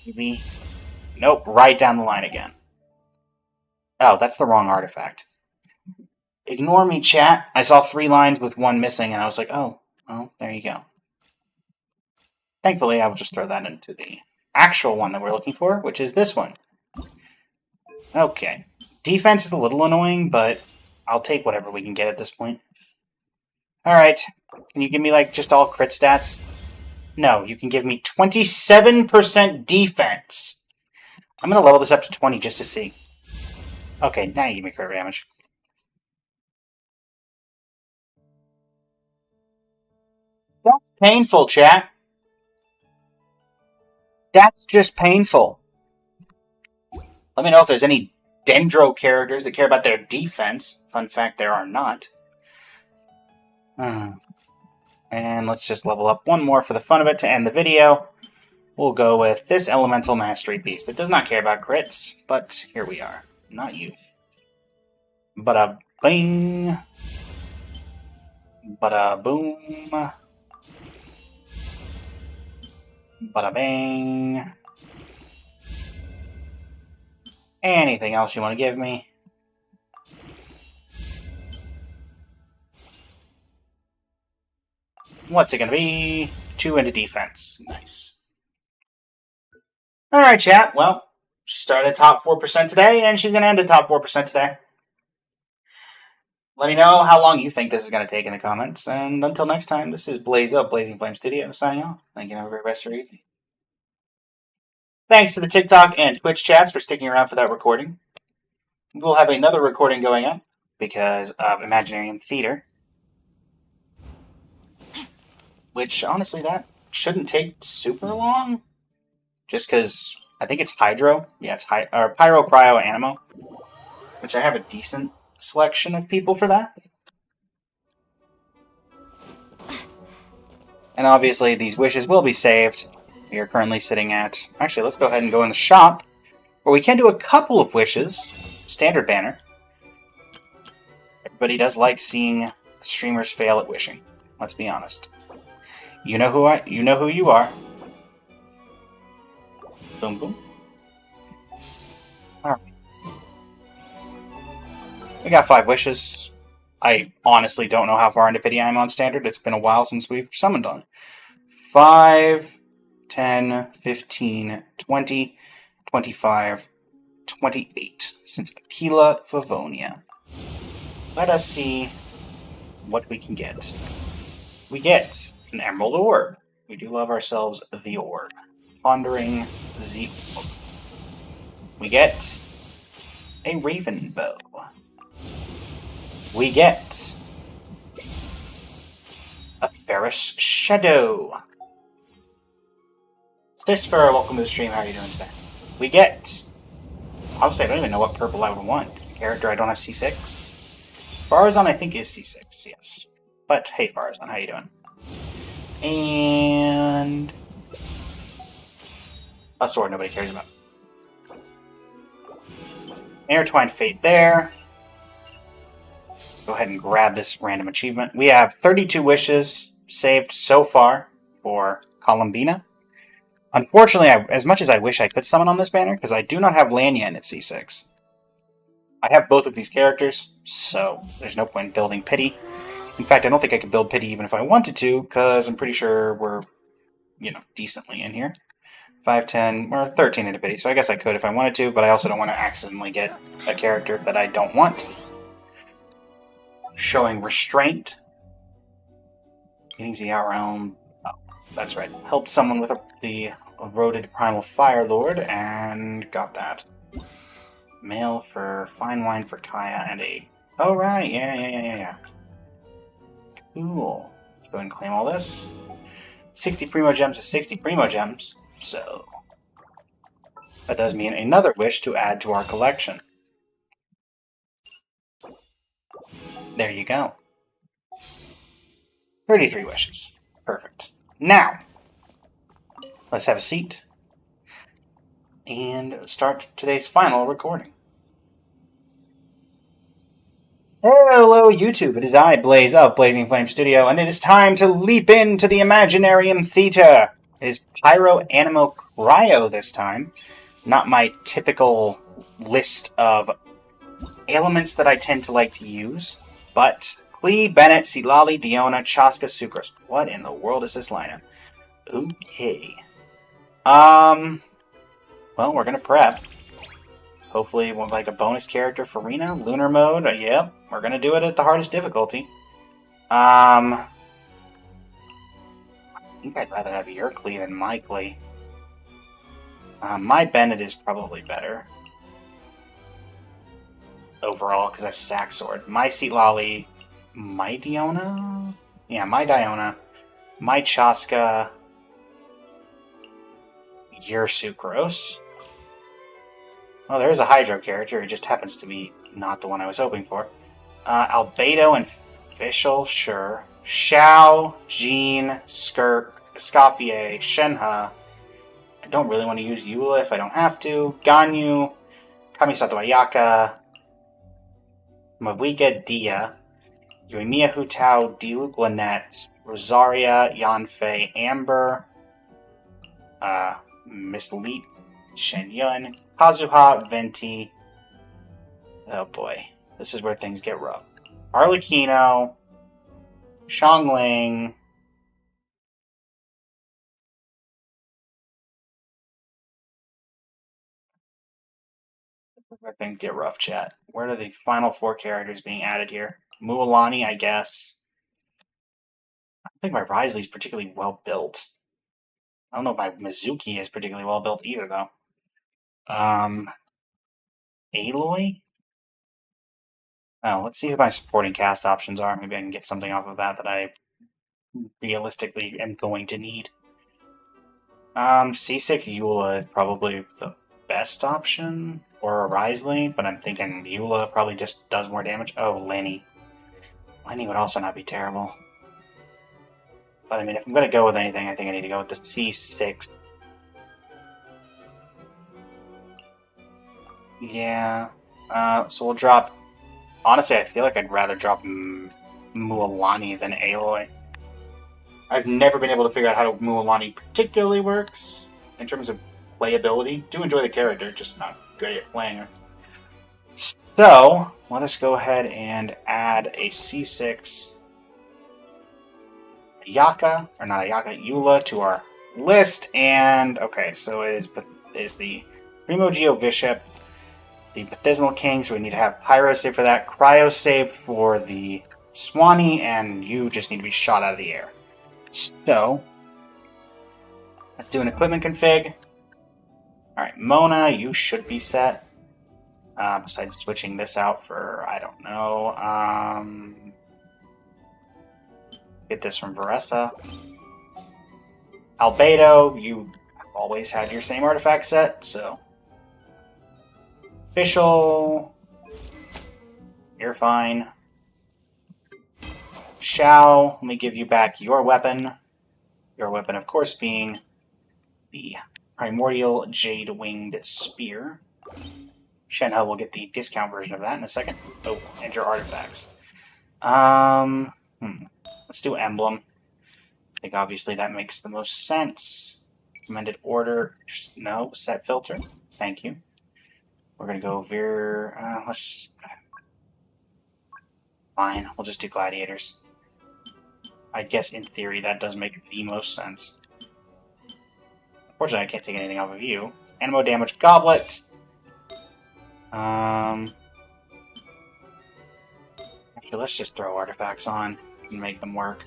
Maybe... Nope, right down the line again. Oh, that's the wrong artifact. Ignore me, chat. I saw 3 lines with 1 missing, and I was like, oh, well, there you go. Thankfully, I will just throw that into the actual one that we're looking for, which is this one. Okay. Defense is a little annoying, but I'll take whatever we can get at this point. Alright. Can you give me, just all crit stats? No, you can give me 27% defense. I'm going to level this up to 20 just to see. Okay, now you give me crit damage. That's painful, chat. That's just painful. Let me know if there's any Dendro characters that care about their defense. Fun fact, there are not. And let's just level up one more for the fun of it to end the video. We'll go with this Elemental Mastery piece that does not care about crits, but here we are. Not you. Bada bing. Bada boom. Bada bang. Anything else you want to give me? What's it going to be? 2 into defense. Nice. Alright, chat. Well, she started top 4% today, and she's going to end at top 4% today. Let me know how long you think this is going to take in the comments. And until next time, this is Blaze Up, Blazing Flame Studio, signing off. Thank you, and have a great rest of your evening. Thanks to the TikTok and Twitch chats for sticking around for that recording. We'll have another recording going up because of Imaginarium Theater. Which, honestly, that shouldn't take super long. Just because I think it's Hydro. Yeah, it's Pyro, Cryo, Animo. Which I have a decent selection of people for that. And obviously, these wishes will be saved. We are currently sitting at... Actually, let's go ahead and go in the shop. Where we can do a couple of wishes. Standard banner. Everybody does like seeing streamers fail at wishing. Let's be honest. You know who you are. Boom, boom. Alright. We got 5 wishes. I honestly don't know how far into pity I am on standard. It's been a while since we've summoned on. 5, 10, 15, 20, 25, 28. Since Aquila Favonia. Let us see what we can get. We get an Emerald Orb. We do love ourselves the Orb. Pondering the Orb. We get a Raven Bow. We get a Ferris Shadow. Stisfer, welcome to the stream. How are you doing today? We get... Honestly, I don't even know what purple I would want. Character I don't have C6. Farazan I think is C6, yes. But hey Farazan, how you doing? And... a sword nobody cares about. Intertwined Fate there. Go ahead and grab this random achievement. We have 32 wishes saved so far for Columbina. Unfortunately, as much as I wish I could summon on this banner, because I do not have Lanyan at C6. I have both of these characters, so there's no point in building Pity. In fact, I don't think I could build Pity even if I wanted to, because I'm pretty sure we're, decently in here. 5, 10, or 13 into Pity, so I guess I could if I wanted to, but I also don't want to accidentally get a character that I don't want. Showing Restraint. Getting the Outrealm. Oh, that's right. Helped someone with the eroded Primal Fire Lord, and got that. Mail for Fine Wine for Kaya, and a... Oh, right. Yeah. Cool. Let's go ahead and claim all this. 60 Primo Gems is 60 Primo Gems, so... that does mean another wish to add to our collection. There you go. 33 wishes. Perfect. Now, let's have a seat and start today's final recording. Hello, YouTube. It is I, Blaze of Blazing Flame Studio, and it is time to leap into the Imaginarium Theta. It is Pyro, Animo, Cryo this time. Not my typical list of elements that I tend to like to use, but Klee, Bennett, Silali, Diona, Chaska, Sucrose. What in the world is this lineup? Okay. Well, we're gonna prep. Hopefully, like a bonus character for Rena. Lunar mode. Yep, we're gonna do it at the hardest difficulty. I think I'd rather have your Klee than my Klee. My Bennett is probably better. Overall, because I have Sack Sword. My Silali. My Diona? Yeah, my Diona. My Chaska. Your Sucrose. Well, there is a Hydro character. It just happens to be not the one I was hoping for. Albedo and Fischl, sure. Xiao, Jean, Skirk, Escoffier, Shenhe. I don't really want to use Eula if I don't have to. Ganyu, Kamisato Ayaka, Mavuika Dia, Yoimiya Hutao, Diluc Lynette, Rosaria, Yanfei, Amber, Miss Leet, Shen Yun, Kazuha, Venti. Oh boy, this is where things get rough. Arlecchino, Xiangling, Where things get rough, chat. Where are the final 4 characters being added here? Mualani, I guess. I don't think my Risley's particularly well built. I don't know if my Mizuki is particularly well built either, though. Aloy? Oh, let's see who my supporting cast options are. Maybe I can get something off of that I realistically am going to need. C6 Eula is probably the best option, or a Risley, but I'm thinking Eula probably just does more damage. Oh, Lenny. Lenny would also not be terrible. But I mean, if I'm going to go with anything, I think I need to go with the C6. Yeah. So we'll drop... Honestly, I feel like I'd rather drop Mualani than Aloy. I've never been able to figure out how Mualani particularly works in terms of playability. Do enjoy the character, just not great at playing her. So, let us go ahead and add a C6 Ayaka, or not Ayaka, Eula to our list. And, okay, so it is the Primo Geo Bishop, the Baptismal King, so we need to have Pyro save for that, Cryo save for the Swanee, and you just need to be shot out of the air. So, let's do an equipment config. Alright, Mona, you should be set. Besides switching this out for, I don't know, get this from Varessa. Albedo, you always had your same artifact set, so... Official, you're fine. Shao, let me give you back your weapon. Your weapon, of course, being the Primordial Jade-Winged Spear. Shenhe will get the discount version of that in a second. Oh, and your artifacts. Let's do Emblem. I think obviously that makes the most sense. Recommended order. No, set filter. Thank you. We're going to go let's just... Fine, we'll just do gladiators. I guess in theory that does make the most sense. Unfortunately, I can't take anything off of you. Animo damage goblet. Actually, let's just throw artifacts on and make them work.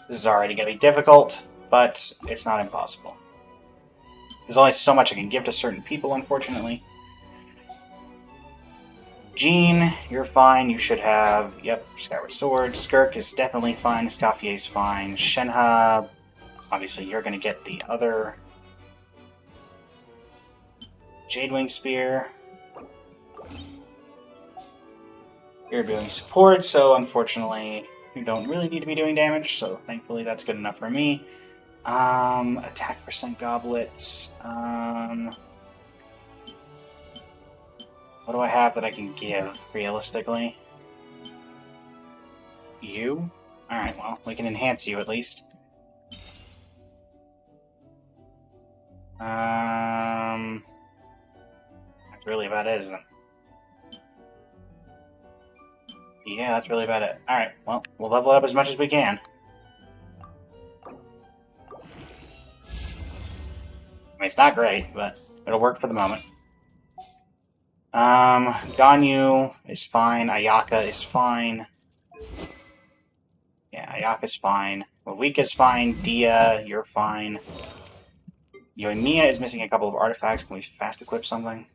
This is already going to be difficult, but it's not impossible. There's only so much I can give to certain people, unfortunately. Jean, you're fine. You should have, yep, Skyward Sword. Skirk is definitely fine. Escaffier's fine. Shenhe, obviously you're going to get the other Jadewing Spear. You're doing support, so unfortunately you don't really need to be doing damage, so thankfully that's good enough for me. Attack percent goblets. What do I have that I can give, realistically? You? Alright, well, we can enhance you at least. That's really about it, isn't it? Yeah, that's really about it. Alright, well, we'll level it up as much as we can. I mean, it's not great, but it'll work for the moment. Ganyu is fine. Ayaka is fine. Yeah, Ayaka's fine. Wavika's fine. Dia, you're fine. Yoimiya is missing a couple of artifacts. Can we fast equip something?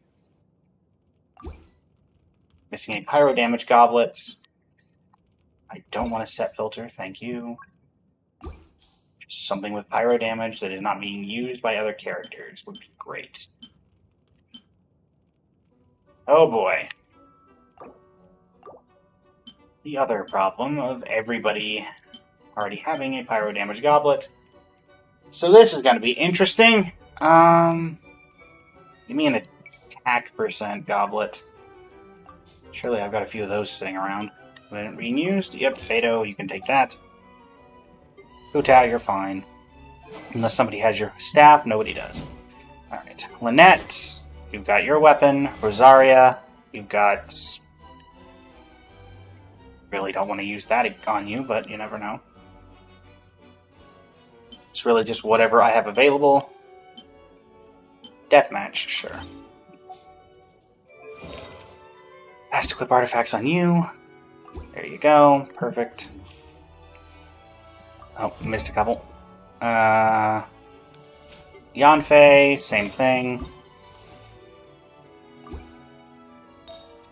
Missing a pyro damage goblet. I don't want to set filter, thank you. Just something with pyro damage that is not being used by other characters would be great. Oh boy. The other problem of everybody already having a pyro damage goblet. So this is going to be interesting. Give me an attack percent goblet. Surely I've got a few of those sitting around. When being used, yep, Beto, you can take that. Hutao, you're fine. Unless somebody has your staff, nobody does. Alright, Lynette, you've got your weapon. Rosaria, you've got... Really don't want to use that on you, but you never know. It's really just whatever I have available. Deathmatch, sure. Fast equip artifacts on you. There you go. Perfect. Oh, missed a couple. Yanfei, same thing.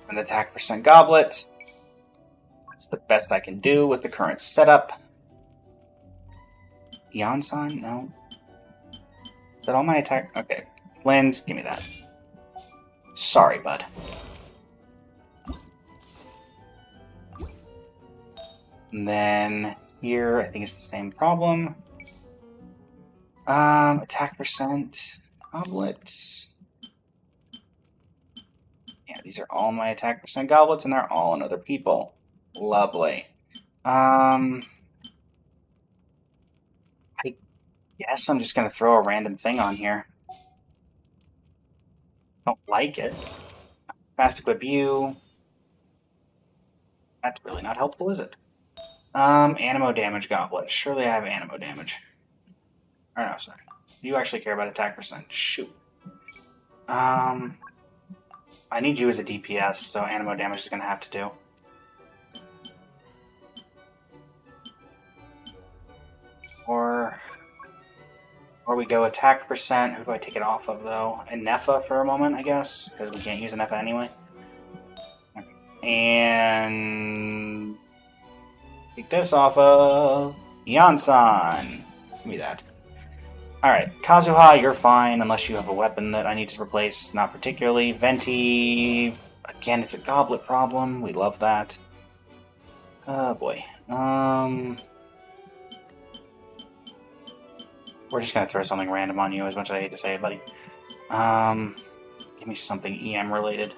An attack percent goblet. It's the best I can do with the current setup. Yansan? No. Is that all my attack? Okay. Flynn's, give me that. Sorry, bud. And then here, I think it's the same problem. Attack percent, goblets. Yeah, these are all my attack percent goblets, and they're all on other people. Lovely. I guess I'm just gonna throw a random thing on here. Don't like it. Fast equip you. That's really not helpful, is it? Animo damage goblet. Surely I have animo damage. Or no, sorry. You actually care about attack percent. Shoot. I need you as a DPS, so animo damage is gonna have to do. Or we go attack percent. Who do I take it off of, though? Nefa for a moment, I guess, because we can't use Nefa anyway. And take this off of Yansan. Give me that. Alright, Kazuha, you're fine, unless you have a weapon that I need to replace. Not particularly. Venti, again, it's a goblet problem. We love that. Oh, boy. We're just gonna throw something random on you, as much as I hate to say it, buddy. Give me something EM related.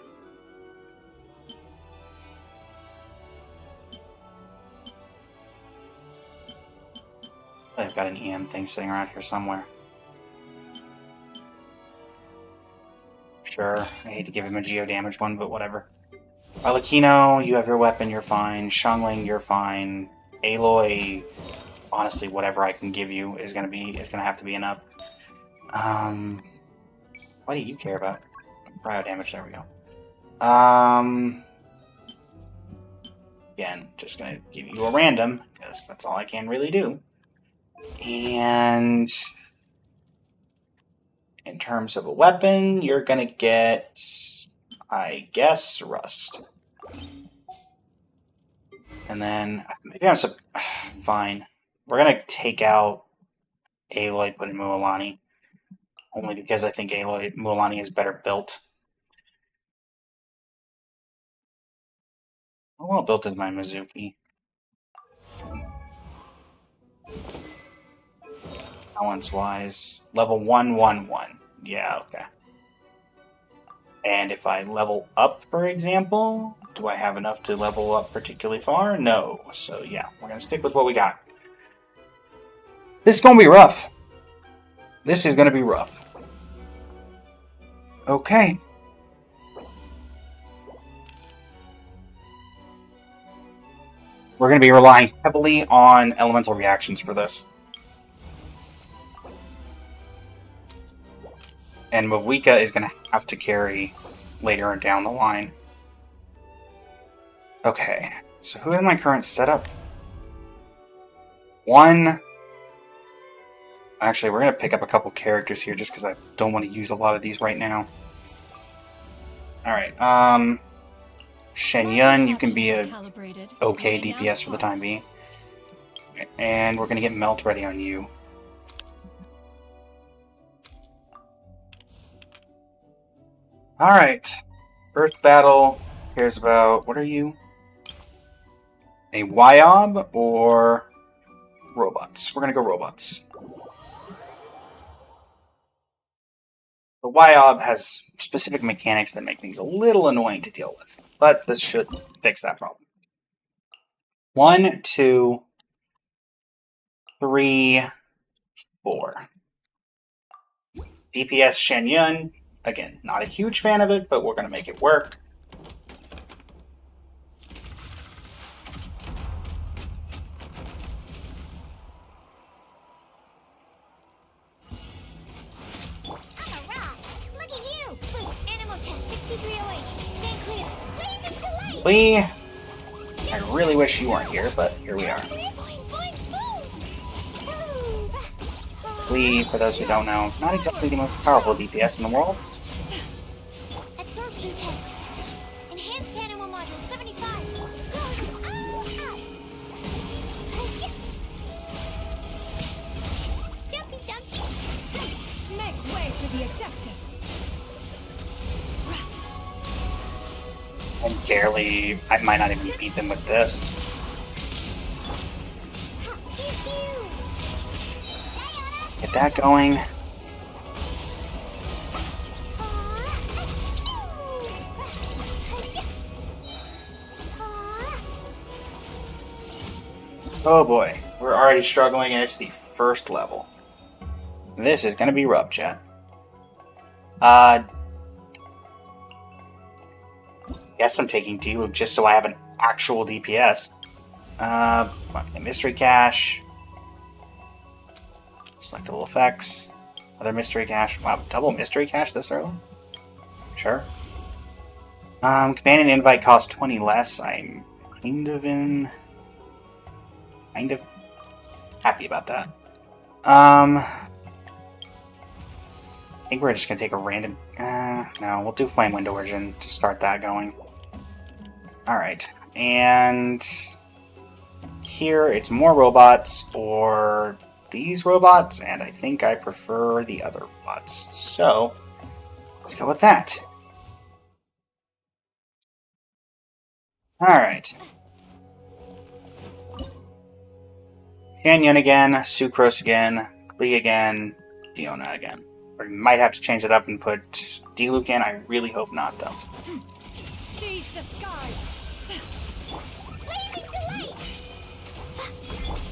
I've got an EM thing sitting around here somewhere. Sure, I hate to give him a geo damage one, but whatever. Arlecchino, you have your weapon, you're fine. Xiangling, you're fine. Aloy, honestly, whatever I can give you is gonna have to be enough. What do you care about? Cryo damage, there we go. Again, just gonna give you a random, because that's all I can really do. And in terms of a weapon, you're gonna get, I guess, Rust. And then, maybe I'm fine. We're gonna take out Aloy, put in Mualani. Only because I think Mualani is better built. How well built is my Mizuki? Balance-wise, level 111. Yeah, okay. And if I level up, for example, do I have enough to level up particularly far? No. So yeah, we're gonna stick with what we got. This is gonna be rough. This is gonna be rough. Okay. We're gonna be relying heavily on elemental reactions for this. And Mavwika is going to have to carry later down the line. Okay, so who is my current setup? One. Actually, we're going to pick up a couple characters here just because I don't want to use a lot of these right now. Alright, Shenyun, you can be a okay DPS for the time being. And we're going to get Melt ready on you. Alright. Earth Battle cares about... What are you? A Wyob or robots? We're gonna go robots. The Wyob has specific mechanics that make things a little annoying to deal with, but this should fix that problem. 1, 2, 3, 4. DPS Shenyun. Again, not a huge fan of it, but we're going to make it work. I'm a rock! Look at you! Wait, animal test 6308. Stand clear. Laser Lee, I really wish you weren't here, but here we are. Lee, for those who don't know, not exactly the most powerful DPS in the world. Absorption test. Enhanced animal module 75. Jumpy dumpy. Make way for the Adeptus. And barely, I might not even beat them with this. Get that going. Oh boy, we're already struggling and it's the first level. This is gonna be rough, chat. Guess I'm taking D-Loop just so I have an actual DPS. Mystery Cache. Selectable effects. Other Mystery Cache. Wow, double Mystery Cache this early? Sure. Companion invite costs 20 less. I'm kind of happy about that. I think we're just gonna take a random. No, we'll do Flame Wind Origin to start that going. Alright, and here it's more robots or these robots, and I think I prefer the other robots. So, let's go with that. Alright. Canyon again, Sucrose again, Klee again, Fiona again. We might have to change it up and put D-Luke in. I really hope not, though. Seize the skies. Blazing delight.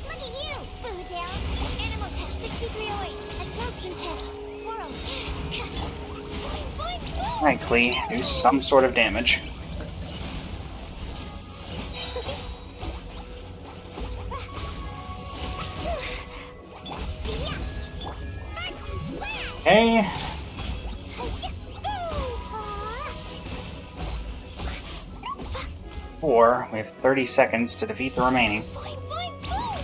Look at you, boo down. Animal test 6308. Absorption test. Swirl. Boing, boing, boing. Alright, Klee, do some sort of damage. Okay. Or we have 30 seconds to defeat the remaining. Boing, boing, boing.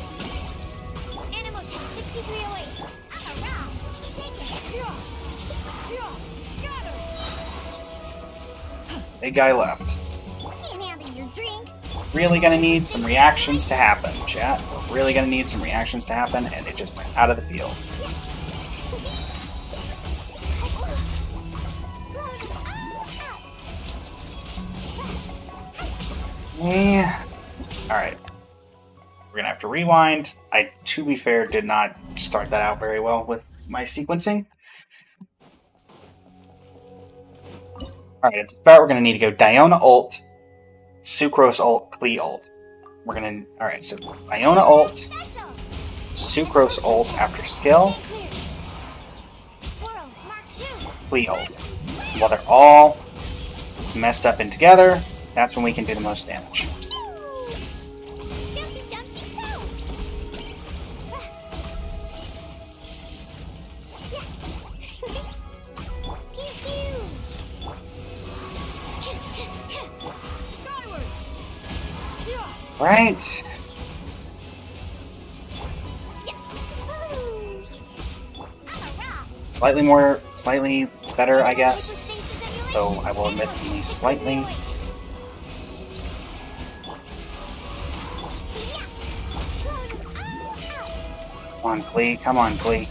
Animal test 6308. I'm a rock. Shake it. Big guy left. Can't handle your drink. Really gonna need some reactions to happen, chat. We're really gonna need some reactions to happen, and it just went out of the field. Yeah. Alright. We're gonna have to rewind. I, to be fair, did not start that out very well with my sequencing. Alright, at the start we're gonna need to go Diona ult, Sucrose ult, Klee ult. We're gonna... Alright, so Diona ult, Special. Sucrose ult after skill, Clear. Swirl. Mark 2. Klee ult. While they're all messed up and together, that's when we can do the most damage. Dumpy, dumpy, go. Pew, pew. Skyward. Right. Slightly better, I guess. Though I will admit only slightly. Come on, Klee. Come on, Klee.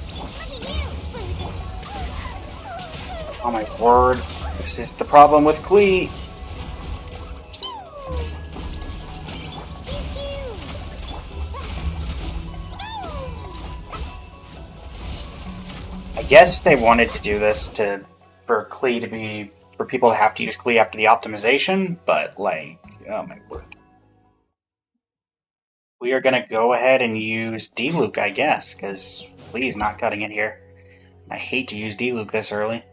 Oh my word. This is the problem with Klee. I guess they wanted to do this for Klee to be... for people to have to use Klee after the optimization, but, like, oh my word. We are gonna go ahead and use D-Luke, I guess, because Klee's not cutting it here. I hate to use D-Luke this early.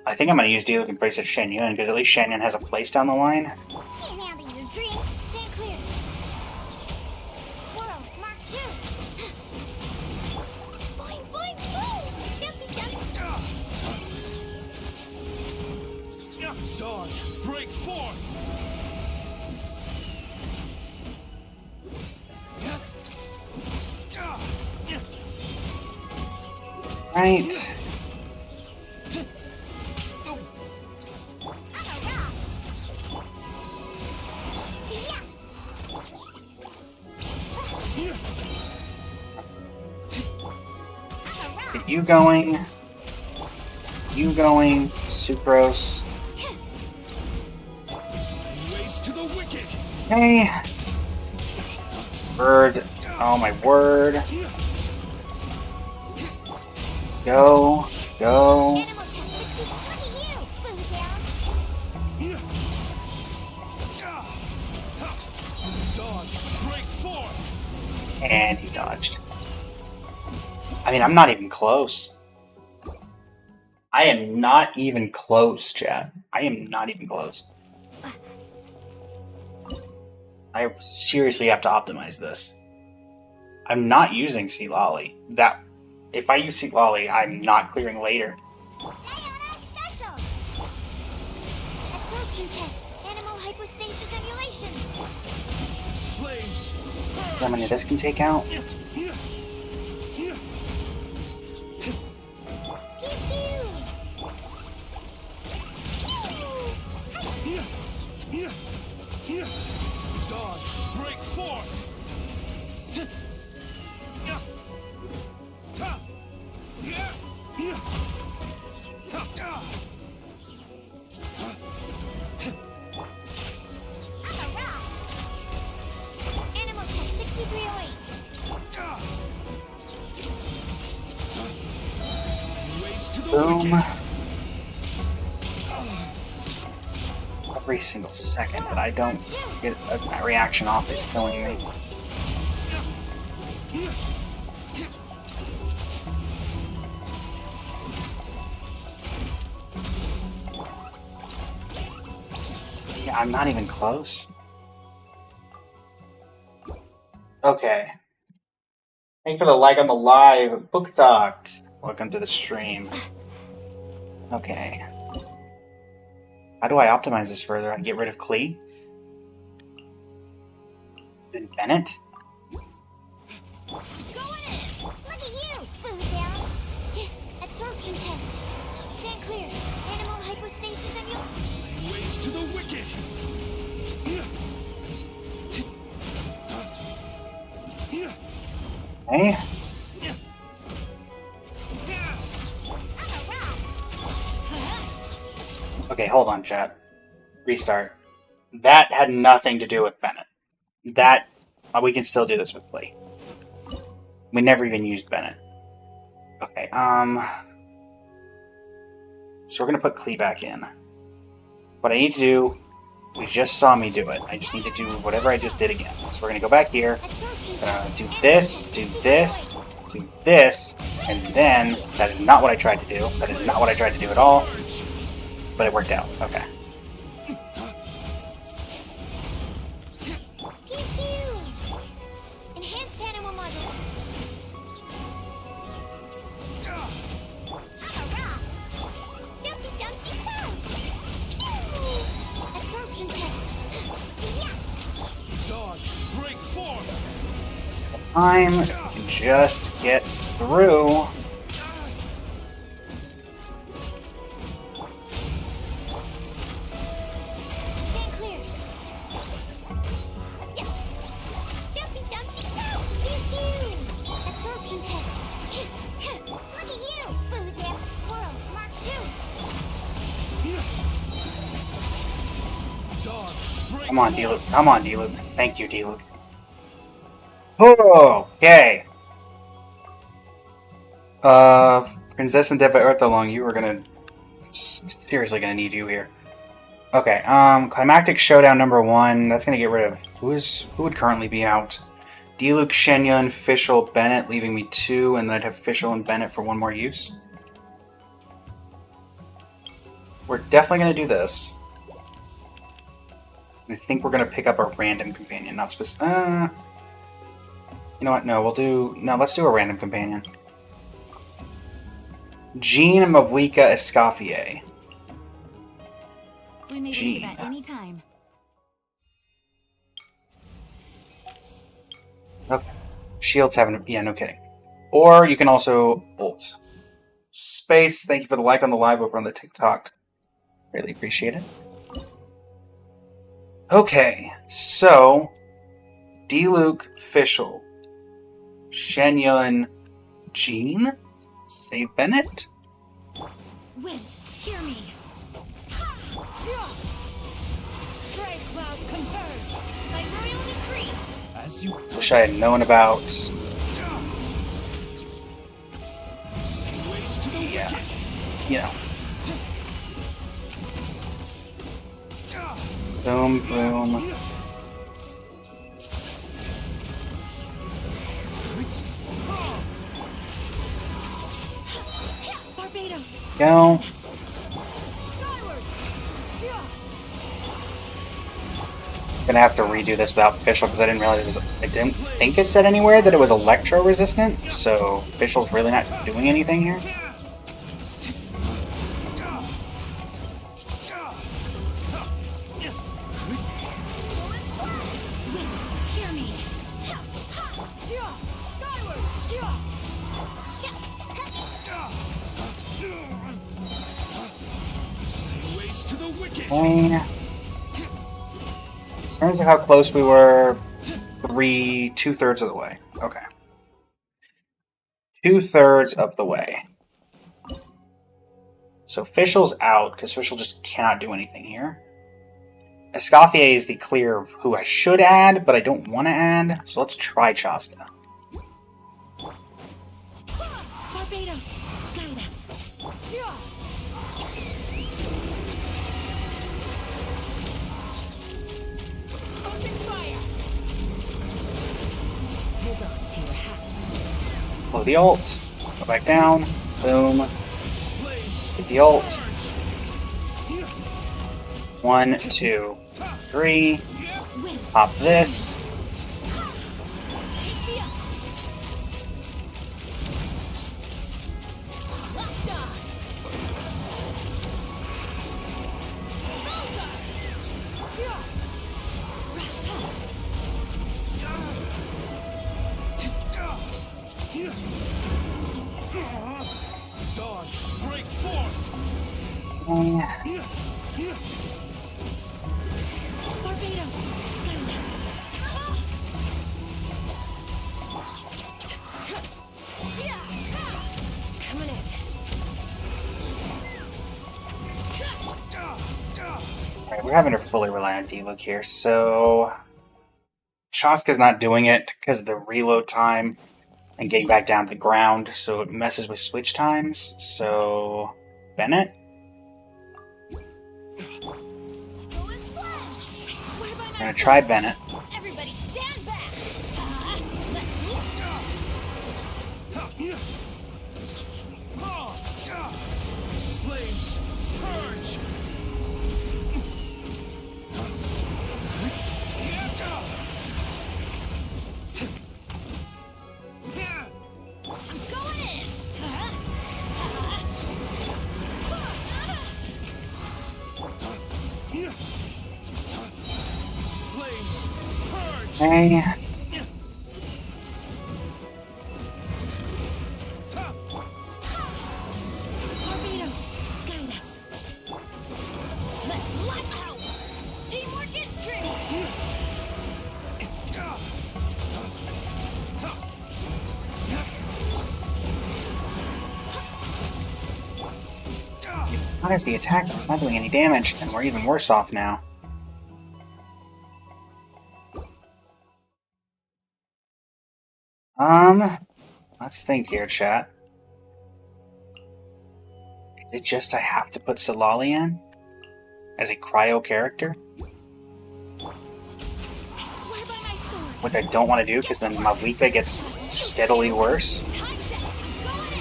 I think I'm gonna use D-Luke in place of Shen Yun, because at least Shen Yun has a place down the line. Can't handle your drink. Stand clear. Swirl. Mark 2. Boing, boing, boing. Jumpy, jumpy. Dawn, break forth! Right. Get you going. You going. Sucrose. Race to the wicked. Hey. Bird. Oh my word. Go. Go. Animal test 60. Look at you, Boo Down. Dog, break forth. And he dodged. I mean, I'm not even close. I am not even close, chat. I am not even close. I seriously have to optimize this. I'm not using Sea Lolly. That if I use Sea Lolly, I'm not clearing later. Yelan special. Absorption test. Animal hypostasis emulation. Flames. How many this can take out? Pew pew. Dog, break forth. I'm a rock. Animal test 6308. Race to the Boom. wicked. Every single second that I don't get a reaction off is killing me. Yeah, I'm not even close. Okay. Thank you for the like on the live. Book Talk. Welcome to the stream. Okay. How do I optimize this further? I get rid of Klee? And Bennett? Going in. Look at you, Boo Down. Absorption test. Stand clear. Animal hypostasis emulation. Race to the wicked. Hey? I'm a rock. Okay, hold on, chat. Restart. That had nothing to do with Bennett. That... we can still do this with Klee. We never even used Bennett. Okay, so we're gonna put Klee back in. What I need to do... You just saw me do it. I just need to do whatever I just did again. So we're gonna go back here. Do this, do this, do this, and then... That is not what I tried to do. That is not what I tried to do at all. But it worked out. Okay. Pew pew. Enhanced animal model. I'm a rock. Jumpy dumpty go. Pew. Absorption test. Yeah. Dog, break forth. Time to just get through. Stand clear. Yeah. Jumpy dumpty go. Pew pew. Absorption test. Look at you, Boo Down. Swirl. Mark 2. Dog, break Come on, forth. D-Luke. Come on, D-Luke. Thank you, D-Luke. Okay. Princess and Deva Ertalong, you are gonna... seriously gonna need you here. Okay, Climactic Showdown number 1. That's gonna get rid of... Who would currently be out? D-Luke, Shenyun, Fischl, Bennett, leaving me 2, and then I'd have Fischl and Bennett for 1 more use. We're definitely gonna do this. I think we're gonna pick up our random companion, not specific... you know what? No, we'll do... No, let's do a random companion. Jean Mavwika Escoffier. We may Gee. leave at any time. Okay. Shields haven't... Yeah, no kidding. Or you can also ult. Space, thank you for the like on the live over on the TikTok. Really appreciate it. Okay, so D-Luke, Fischl, Yelan, Jean, Save Bennett. Wind, hear me. Stray cloud converge. By royal decree. As you Wish I had known about. waste to the Yeah, wicked. you know. Boom, boom. Barbados. Go. Skyward. Gonna have to redo this without Fischl because I didn't realize it was. I didn't think it said anywhere that it was electro resistant. So Fischl's really not doing anything here. Wind, hear me. Skyward. Waste to the wicked. In terms of how close we were, 2/3 of the way. Okay. 2/3 of the way. So Fischl's out, because Fischl just cannot do anything here. Escoffier is the clear who I should add, but I don't want to add, so let's try Chaska. Barbados, guide us. Open fire. Hold on to your hats. Blow the ult, go back down, boom, Flames. hit the ult. 1, 2, 3, Wind, pop this. take me up. Locked on. Bullseye. Dodge. Break forth. Eh, Barbados, guide us. Coming in. Alright, we're having to fully rely on D-Luke here, so Chaska's not doing it because of the reload time and getting back down to the ground, so it messes with switch times. So Bennett? I swear by I'm my gonna try Bennett. Everybody stand back. Let's Flames. Purge. go in. Flames. Purge. Hey, Barbados, guide us. Let's light out. Teamwork is true. honors the attack, but it's not doing any damage, and we're even worse off now. Let's think here, chat. Is it just I have to put Solali in? As a cryo character? I swear by my sword. Which I don't want to do, because then Mavuika gets steadily worse. Time's up. I'm going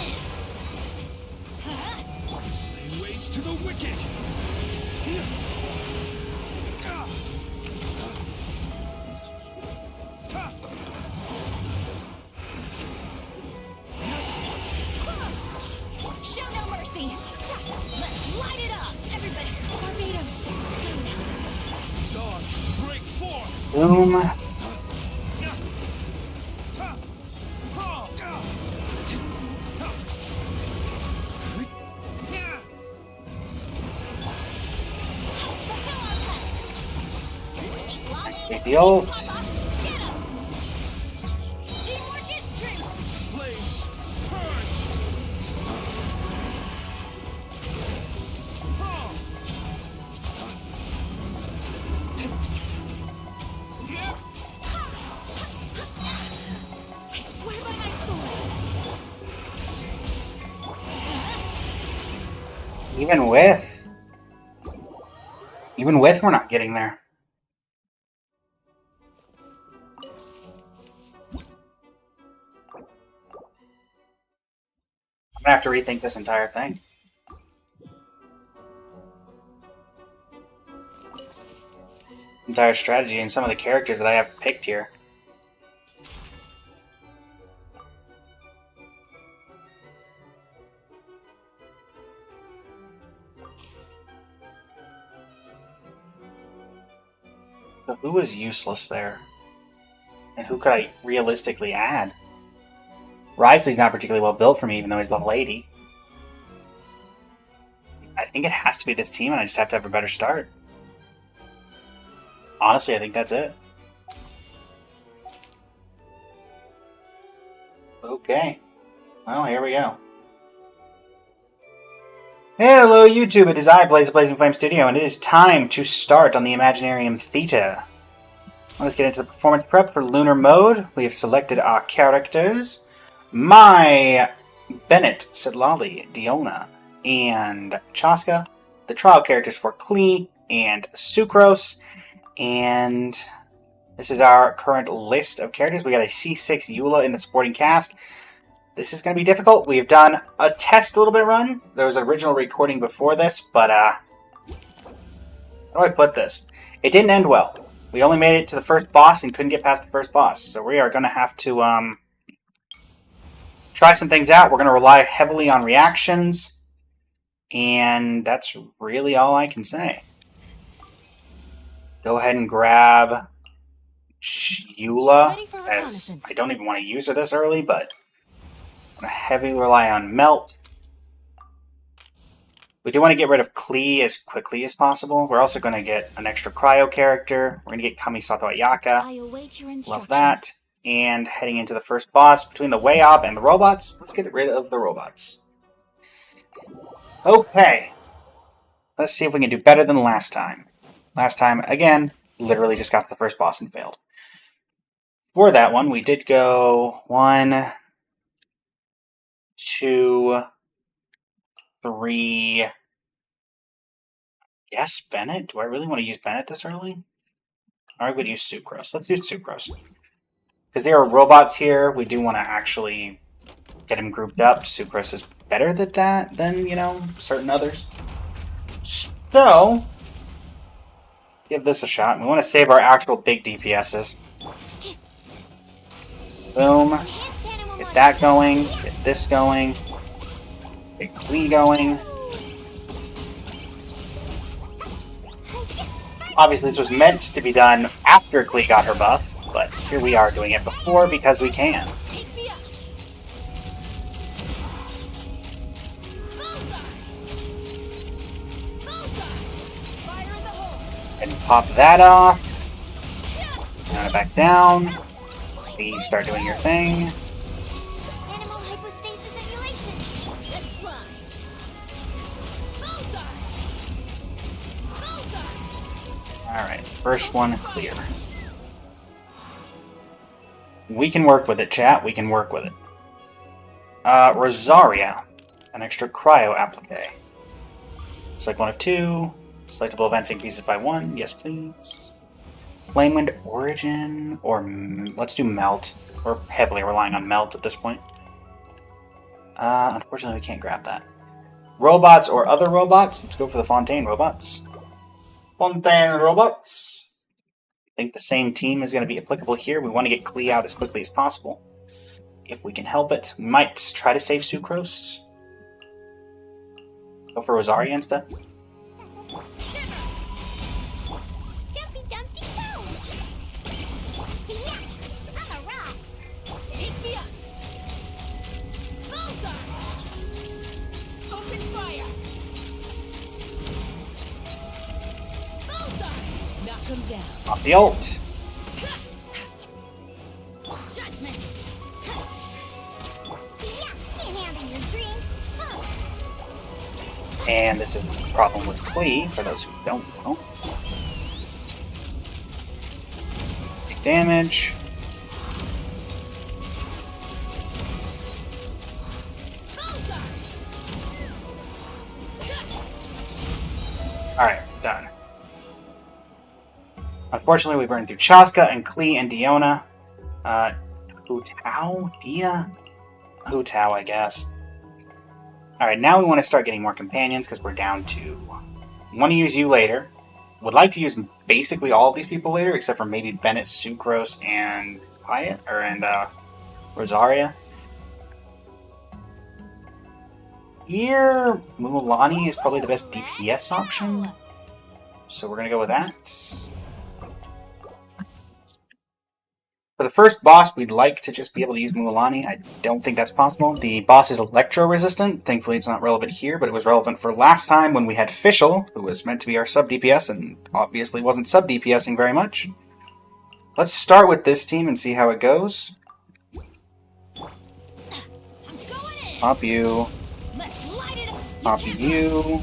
in. Waste to the wicked. Show no mercy. Let's light it up. Everybody. Barbados, guide us. Dodge. Break forth. Boom. Take the ult. Get him! Teamwork is true! Flames, purge! Oh. Yep. I swear by my sword. Even with, we're not getting there. I'm gonna have to rethink this entire thing. Entire strategy and some of the characters that I have picked here. So who was useless there? And who could I realistically add? Risley's not particularly well built for me, even though he's level 80. I think it has to be this team, and I just have to have a better start. Honestly, I think that's it. Okay. Well, here we go. Hello, YouTube. It is I, Blaze of Blazing Flame Studio, and it is time to start on the Imaginarium Theta. Let's get into the performance prep for Lunar Mode. We have selected our characters. My Bennett, Sidlali, Diona, and Chaska. The trial characters for Klee and Sucrose. And this is our current list of characters. We got a C6 Eula in the supporting cast. This is going to be difficult. We have done a test a little bit run. There was an original recording before this, but how do I put this? It didn't end well. We only made it to the first boss and couldn't get past the first boss. So we are going to have to try some things out. We're going to rely heavily on reactions. And that's really all I can say. Go ahead and grab Eula, as I don't even want to use her this early, but I'm going to heavily rely on Melt. We do want to get rid of Klee as quickly as possible. We're also going to get an extra Cryo character. We're going to get Kamisato Ayaka. I await your instruction. Love that. And heading into the first boss, between the Wayob and the robots, let's get rid of the robots. Okay. Let's see if we can do better than last time. Last time, again, literally just got to the first boss and failed. For that one, we did go 1, 2, 3... Yes, Bennett? Do I really want to use Bennett this early? Or I would use Sucrose. Let's do Sucrose. Because there are robots here, we do want to actually get them grouped up. Sucrose is better at that than, you know, certain others. So, give this a shot. We want to save our actual big DPSs. Boom. Get that going. Get this going. Get Klee going. Obviously, this was meant to be done after Klee got her buff, but here we are doing it before because we can. And pop that off. Now back down. Please start doing your thing. Animal hypostasis emulation. That's fine. Alright, first one clear. We can work with it, chat. We can work with it. Rosaria. An extra cryo applique. Select one of two. Selectable advancing pieces by one. Yes, please. Flamewind Origin. Or let's do Melt. We're heavily relying on Melt at this point. Unfortunately, we can't grab that. Robots or other robots. Let's go for the Fontaine robots. Fontaine robots. I think the same team is going to be applicable here. We want to get Klee out as quickly as possible. If we can help it. We might try to save Sucrose. Go for Rosaria instead. Jumpy Dumpty Go! Yeah! I'm a rock! Take me up. Bullseye. Open fire. Bullseye. Knock him down. Pop the ult. And this is a problem with Klee, for those who don't know. Take damage. Alright, done. Unfortunately, we burned through Chaska and Klee and Diona. Hu Tao? Dia? Hu Tao, I guess. Alright, now we want to start getting more companions because we're down to... Want to use you later. Would like to use basically all of these people later, except for maybe Bennett, Sucrose, and Wyatt, and Rosaria. Here, Mulan is probably the best DPS option, so we're going to go with that. For the first boss, we'd like to just be able to use Mulan. I don't think that's possible. The boss is electro-resistant. Thankfully, it's not relevant here, but it was relevant for last time when we had Fischl, who was meant to be our sub-DPS, and obviously wasn't sub-DPSing very much. Let's start with this team and see how it goes. Pop you. Pop you.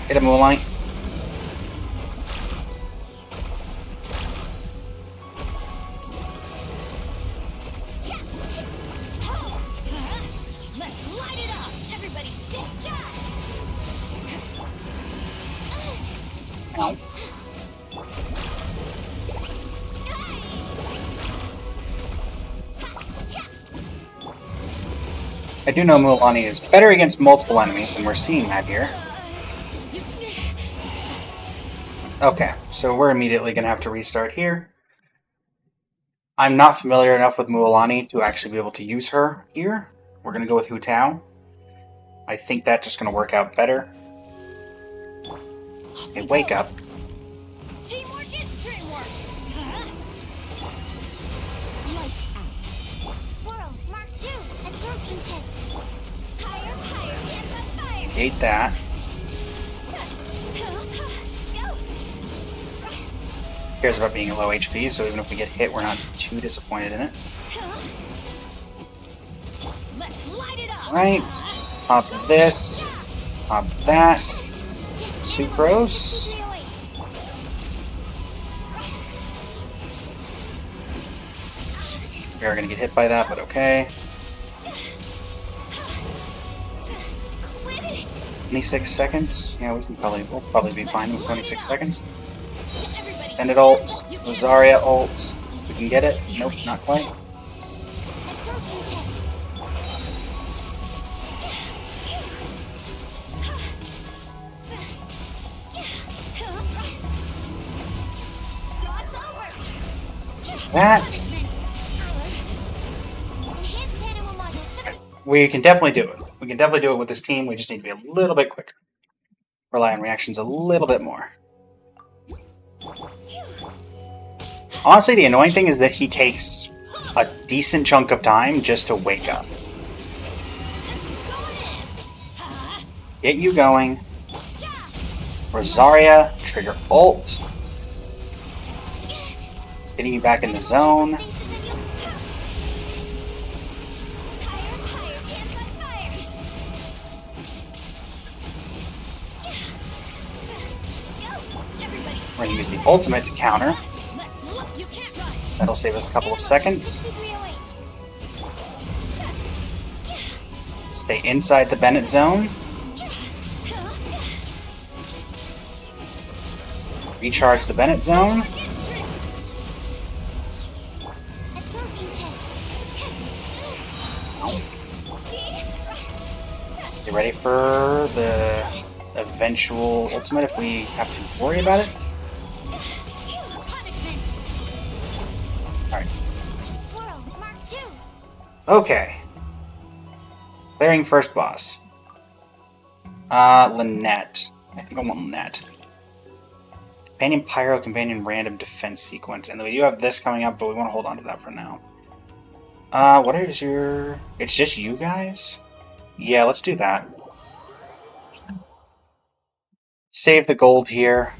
Hit him, Moonlight. Let's light it up! Everybody stick Ow. I do know Mulan is better against multiple enemies, and we're seeing that here. Okay, so we're immediately going to have to restart here. I'm not familiar enough with Mualani to actually be able to use her here. We're going to go with Hu Tao. I think that's just going to work out better. Hey, wake up. Teamwork is dreamwork! Swirl, Mark 2, absorption test. Higher, hands on fire! Hate that. Who cares about being low HP, so even if we get hit, we're not too disappointed in it. Let's light it up! Right. Pop this. Pop that. Sucrose. We are going to get hit by that, but okay. 26 seconds. Yeah, we'll probably be fine with 26 seconds. Bennett ult. Rosaria ult. We can get it. Nope, not quite. That. We can definitely do it. We can definitely do it with this team. We just need to be a little bit quicker. Rely on reactions a little bit more. Honestly, the annoying thing is that he takes a decent chunk of time just to wake up. Get you going. Rosaria, trigger ult. Getting you back in the zone. We're going to use the ultimate to counter. That'll save us a couple of seconds. Stay inside the Bennett zone. Recharge the Bennett zone. Get ready for the eventual ultimate if we have to worry about it. Alright. Okay. Clearing first boss. Lynette. I think I want Lynette. Companion Pyro, Companion Random Defense Sequence. And we do have this coming up, but we want to hold on to that for now. What is your... It's just you guys? Yeah, let's do that. Save the gold here.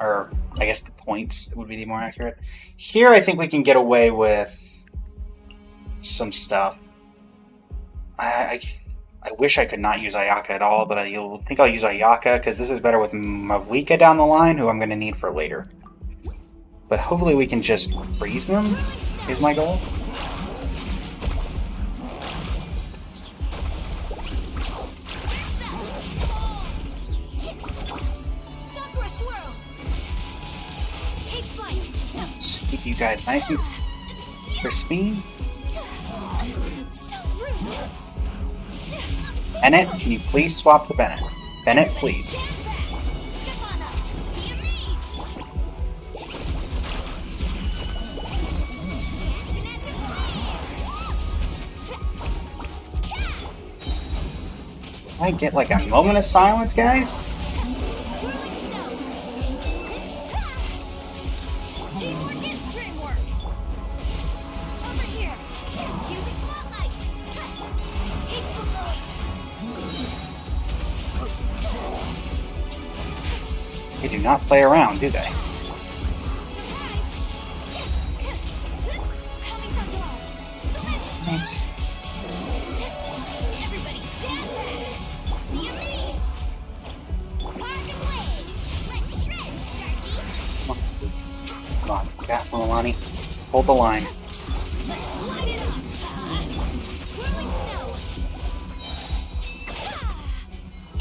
Or I guess the points would be the more accurate. Here, I think we can get away with some stuff. I wish I could not use Ayaka at all, but I think I'll use Ayaka because this is better with Mavwika down the line, who I'm going to need for later. But hopefully we can just freeze them, is my goal. Just keep you guys nice and crispy. Bennett, can you please swap to Bennett? Bennett, please. Can I get like a moment of silence, guys? They do not play around, do they? Thanks. Come on, yeah, Milani. Hold the line.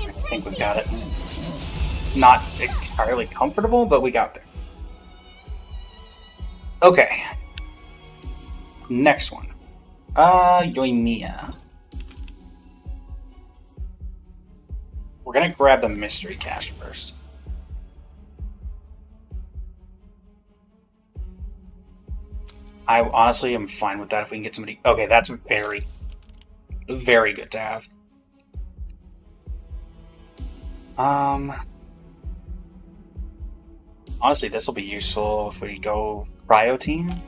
I think we got it. Not entirely comfortable, but we got there. Okay. Next one. Yoimiya. We're gonna grab the mystery cache first. I honestly am fine with that if we can get somebody. Okay, that's very, very good to have. Honestly, this will be useful if we go Cryo Team.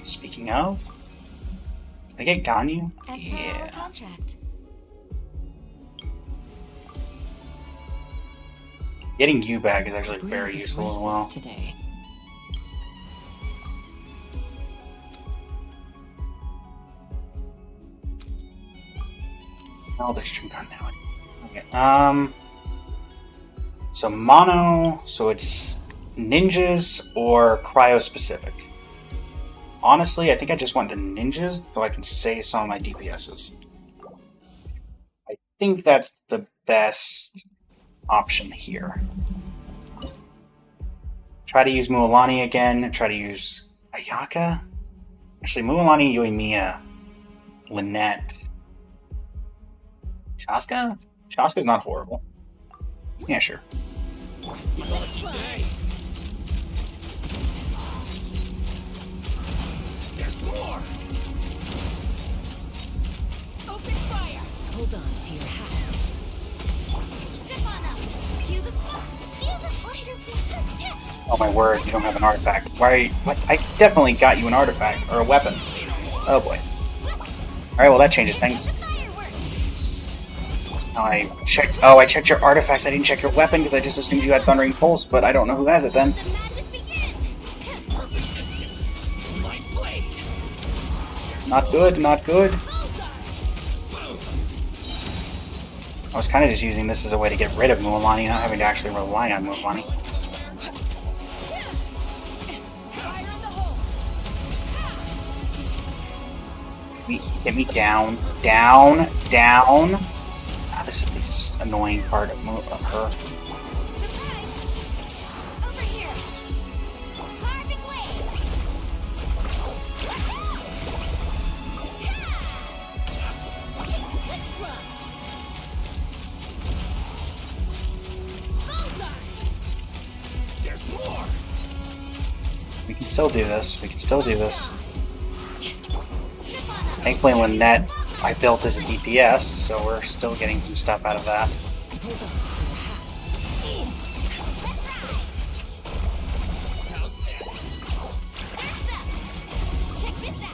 Speaking of, can I get Ganyu? Yeah. Getting you back is actually very useful as well. Today. Oh, there's stream continuity. Okay. So mono. So it's ninjas or cryo specific. Honestly, I think I just want the ninjas so I can save some of my DPSs. I think that's the best option here. Try to use Mualani again. Try to use Ayaka. Actually, Mualani, Yoimiya, Lynette. Shaska? Shaska's not horrible. Yeah, sure. There's more. Open fire. Hold on to your hats. Step on up. Feel the spider. Oh my word, you don't have an artifact. Why? What? I definitely got you an artifact or a weapon. Oh boy. Alright, well that changes things. I checked. Oh, I checked your artifacts. I didn't check your weapon because I just assumed you had Thundering Pulse, but I don't know who has it then. Not good, not good. I was kind of just using this as a way to get rid of Mualani, not having to actually rely on Mualani. Get me down, down, down. Ah, this is the annoying part of her. Over here. Carving wave. Let's run. There's more. We can still do this. We can still do this. Thankfully, Lynette I built as a DPS, so we're still getting some stuff out of that.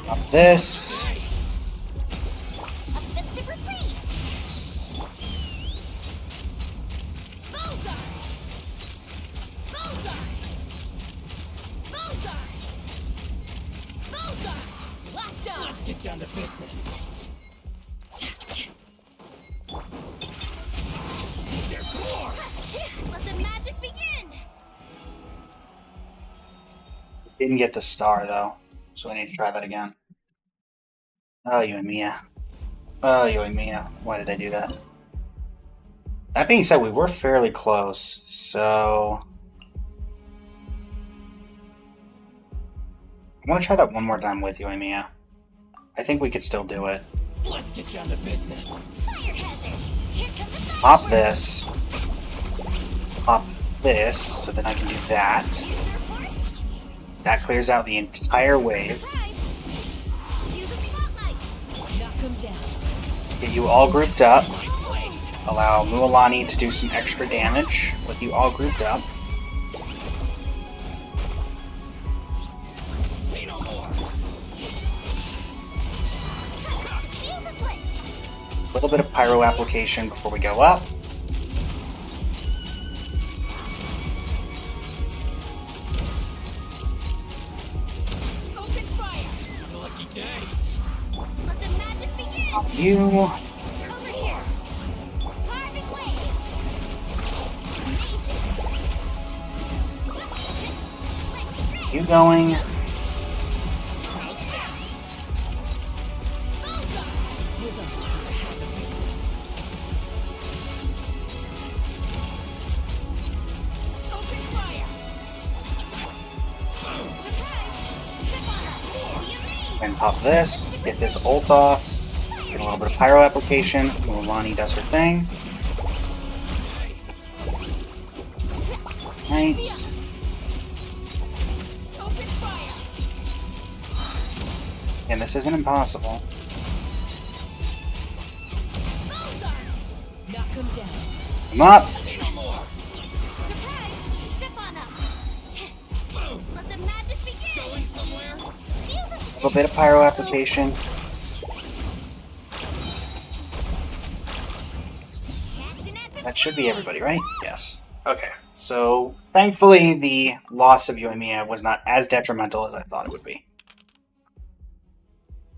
Not this. get down to business. There's more! Let the magic begin! Didn't get the star though, so I need to try that again. Oh, you and Mia. Oh, you and Mia. Why did I do that? That being said, we were fairly close, so I want to try that one more time with you and Mia. I think we could still do it. Let's get down to business. Fire hazard! Here comes the fire! Pop this. Pop this, so then I can do that. Use your force! That clears out the entire wave. Surprise! Use the spotlight! Knock him down. Get you all grouped up. Allow Mualani to do some extra damage with you all grouped up. Say no more! Fuse is lit! A little bit of pyro application before we go up. Open fire. A lucky day. Let the magic begin! You. Over here! Carving wave! Amazing! You going. How's this? Bullseye! Hold on to your habits. Open fire. Surprise! Trip on us! What do you mean? And pop this. Get this ult off. Get a little bit of pyro application. Mualani does her thing. Right. Open fire. And this isn't impossible. Bullseye! Knock him down. Come up. Say no more! Surprise! Trip on us! Let the magic begin! Going somewhere? Fuse is A little bit of pyro application. catching at the That should be everybody, right? Yes. Okay. So, thankfully, the loss of Yoimiya was not as detrimental as I thought it would be.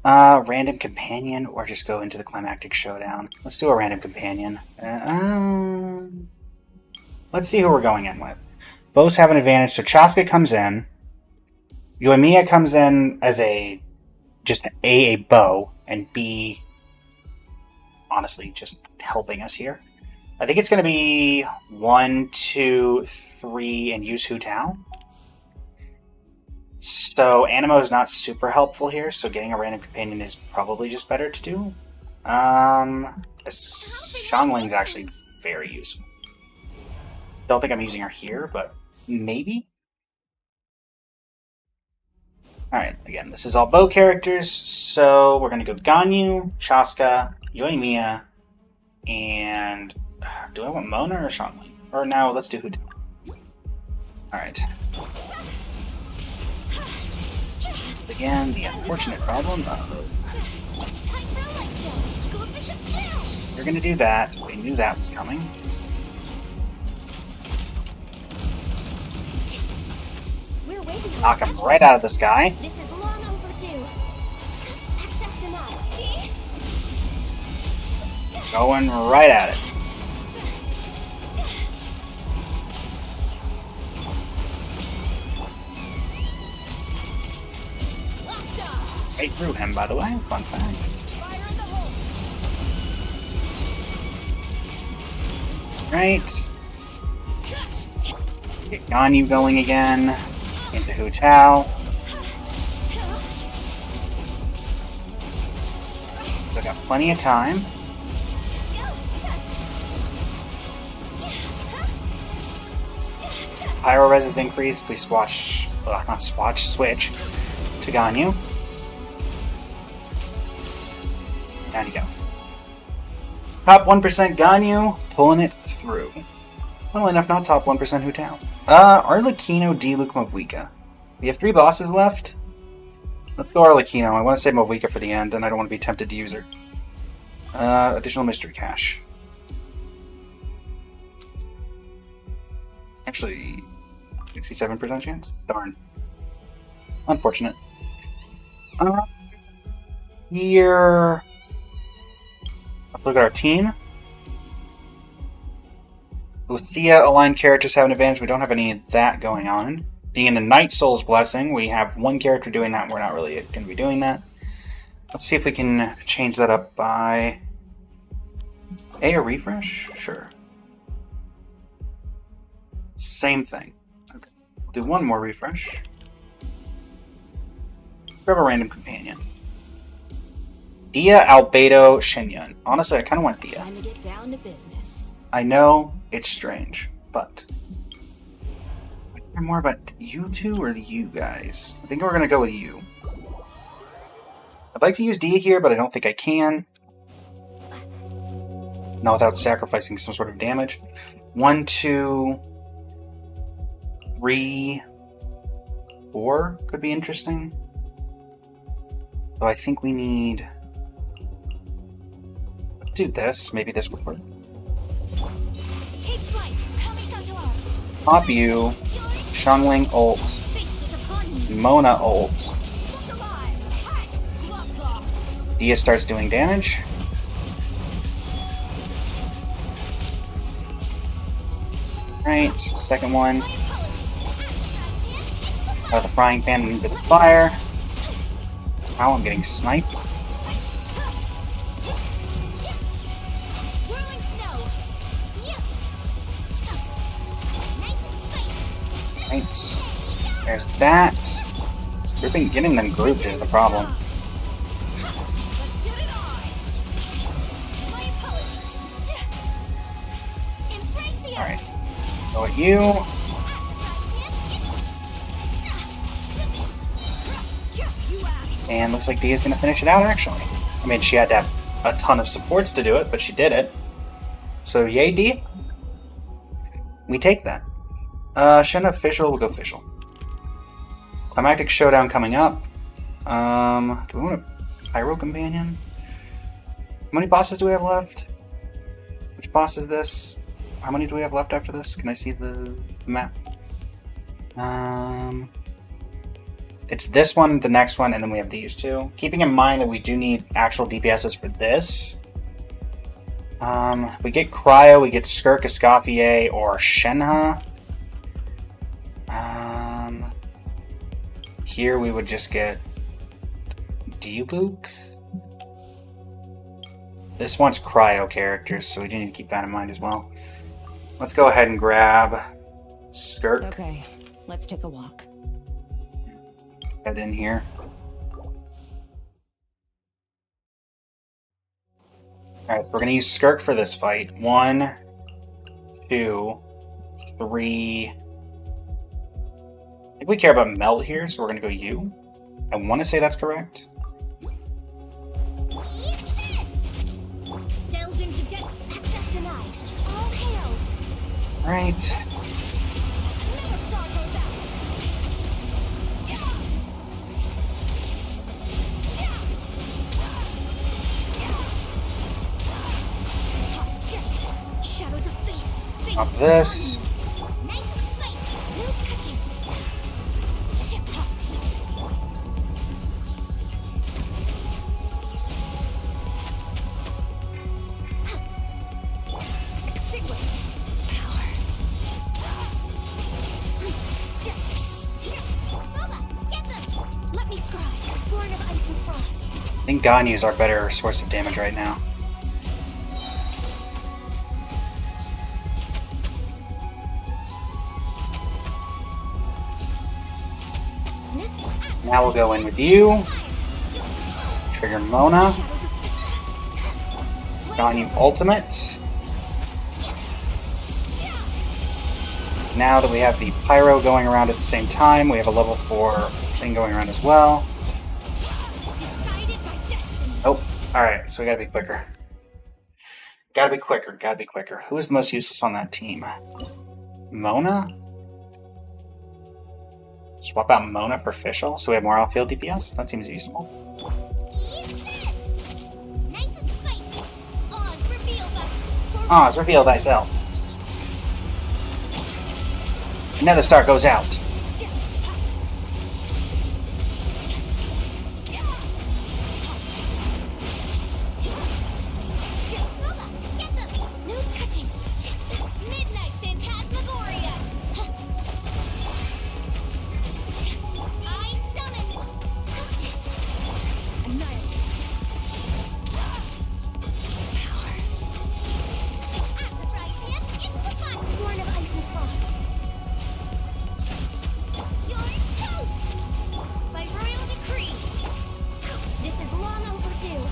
Random companion, or just go into the climactic showdown. Let's do a random companion. Let's see who we're going in with. Both have an advantage, so Chaska comes in. Yoimiya comes in as just a bow, and B, honestly, just helping us here. I think it's going to be 1, 2, 3, and use Hu Tao. So Animo is not super helpful here, so getting a random companion is probably just better to do. Xiangling's actually very useful. Don't think I'm using her here, but maybe? Alright, again, this is all bow characters, so we're going to go Ganyu, Chaska, Yoimiya, and... do I want Mona or Xiangling? Or no, let's do Hu Tao. Alright. Again, the unfortunate problem of... time for a light show! Go Bishop down! You're going to do that. We knew that was coming. We're waiting on Knock him right out of the sky. This is long overdue. Access denied. Going right at it. Locked off. Right through him, by the way. Fun fact. Fire in the hole. Right. Get Ganyu going again. Into Hu Tao. We've got plenty of time. Pyro res is increased. We switch to Ganyu. Down you go. Top 1% Ganyu, pulling it through. Funnily enough, not top 1% Hu Tao. Arlecchino, Diluc, Movika. We have 3 bosses left. Let's go Arlecchino. I want to save Movika for the end, and I don't want to be tempted to use her. Additional mystery cache. Actually, 67% chance? Darn. Unfortunate. Here. Let's look at our team. Lucia aligned characters have an advantage. We don't have any of that going on. Being in the Night Soul's Blessing, we have one character doing that. We're not really going to be doing that. Let's see if we can change that up by a refresh? Sure. Same thing. Okay. We'll do one more refresh. Grab a random companion. Dia, Albedo, Shenyun. Honestly, I kind of want Dia. Time to get down to business. I know it's strange, but I care more about you two or you guys. I think we're gonna go with you. I'd like to use Dia here, but I don't think I can. Not without sacrificing some sort of damage. 1, 2, 3, 4 could be interesting. So I think we need... Let's do this. Maybe this would work. Take flight. Kamisato out. Pop you. Shangling ult. Fate is upon you. Mona ult. Look alive. Hack. Gloves off. Dia starts doing damage. Right, second one. My apologies. Out of the frying pan and into the fire. Wow, I'm getting sniped. Whirling snow. Yeah. Nice and spicy. Right. There's that. Getting them grouped is the problem. Let's get it on. My apologies. Embrace the Alright. ice. Go at you. You asked. And looks like Dia's gonna finish it out, actually. I mean, she had to have a ton of supports to do it, but she did it. So, yay, Dia. We take that. Shen official, we'll go official. Climactic Showdown coming up. Do we want a Pyro Companion? How many bosses do we have left? Which boss is this? How many do we have left after this? Can I see the map? It's this one, the next one, and then we have these two. Keeping in mind that we do need actual DPSs for this. We get Cryo, we get Skirk, Escoffier, or Shenhe. Here we would just get D-Luke. This one's Cryo characters, so we do need to keep that in mind as well. Let's go ahead and grab Skirk. Okay, let's take a walk. Head in here. Alright, so we're going to use Skirk for this fight. 1, 2, 3. I think we care about Melt here, so we're going to go you. I want to say that's correct. Eat this! Delved into debt. Access denied. All hail. Alright. Another star goes out. Shadows of fate. Off this. Nice and spicy. No touching. Extinguish. Power. Booba, get them. Let me scry. Born of ice and frost. I think Ganyu's our better source of damage right now. Next, act. Now we'll go in with you. Trigger Mona. Shadows of fate. Ganyu ultimate. Now that we have the Pyro going around at the same time, we have a level 4 thing going around as well. Decided by destiny. Nope. Alright, so we gotta be quicker. Gotta be quicker. Who is the most useless on that team? Mona? Swap out Mona for Fischl, so we have more outfield DPS? That seems useful. Eat this. Nice and spicy. Oz, reveal the... Oz, reveal thyself. Another star goes out.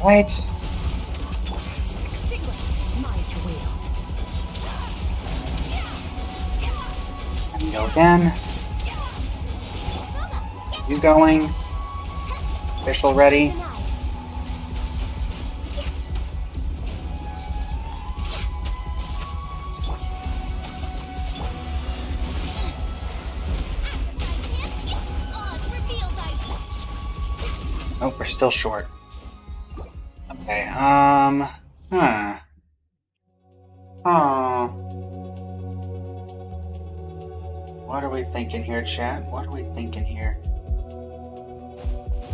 Right. Extinguished. Mine to wield. And go again. You going? Official ready? Denied. Oz reveal thyself. Oh, we're still short. Okay, huh. Oh. What are we thinking here, chat? What are we thinking here?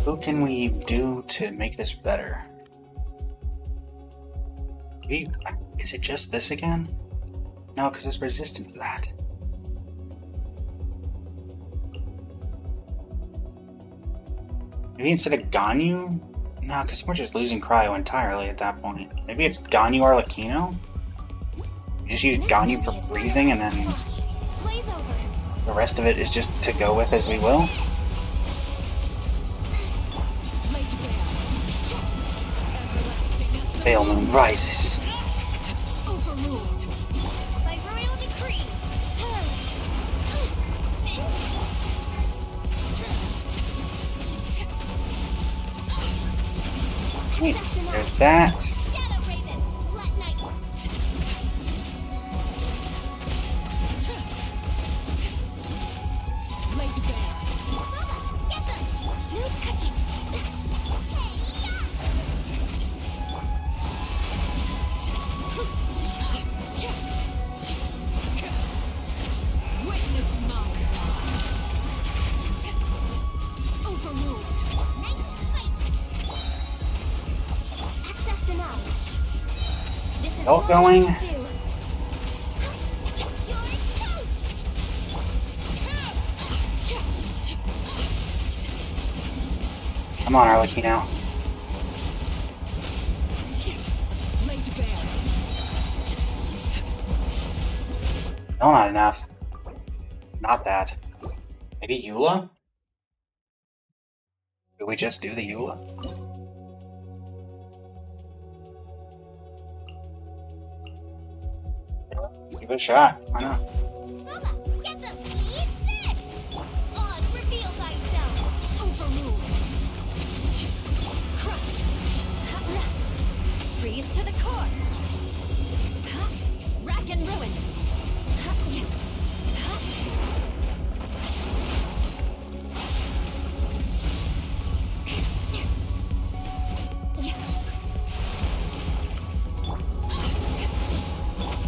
Who can we do to make this better? Is it just this again? No, because it's resistant to that. Maybe instead of Ganyu? No, because we're just losing Cryo entirely at that point. Maybe it's Ganyu Arlecchino? You just use Ganyu for freezing and then Blaze over. the rest of it is just to go with as we will? Laid bare. Everlasting. Pale Moon rises. Overruled. By royal decree. Wait, there's that. Shadow Raven. Black Knight. Laid bare. Get them. No touching. Witness my rise. Overruled. Nice and spicy. Access denied. This is All all going. I can do. You're toast. Come on, Arlecchino. Laid bare. No, not enough. Not that. Maybe Eula? Did we just do the Eula? Give it a shot. Why not? Bubba, get them. Eat this. Oz, reveal thyself. Overruled. Crush. Freeze to the core. Rack and ruin.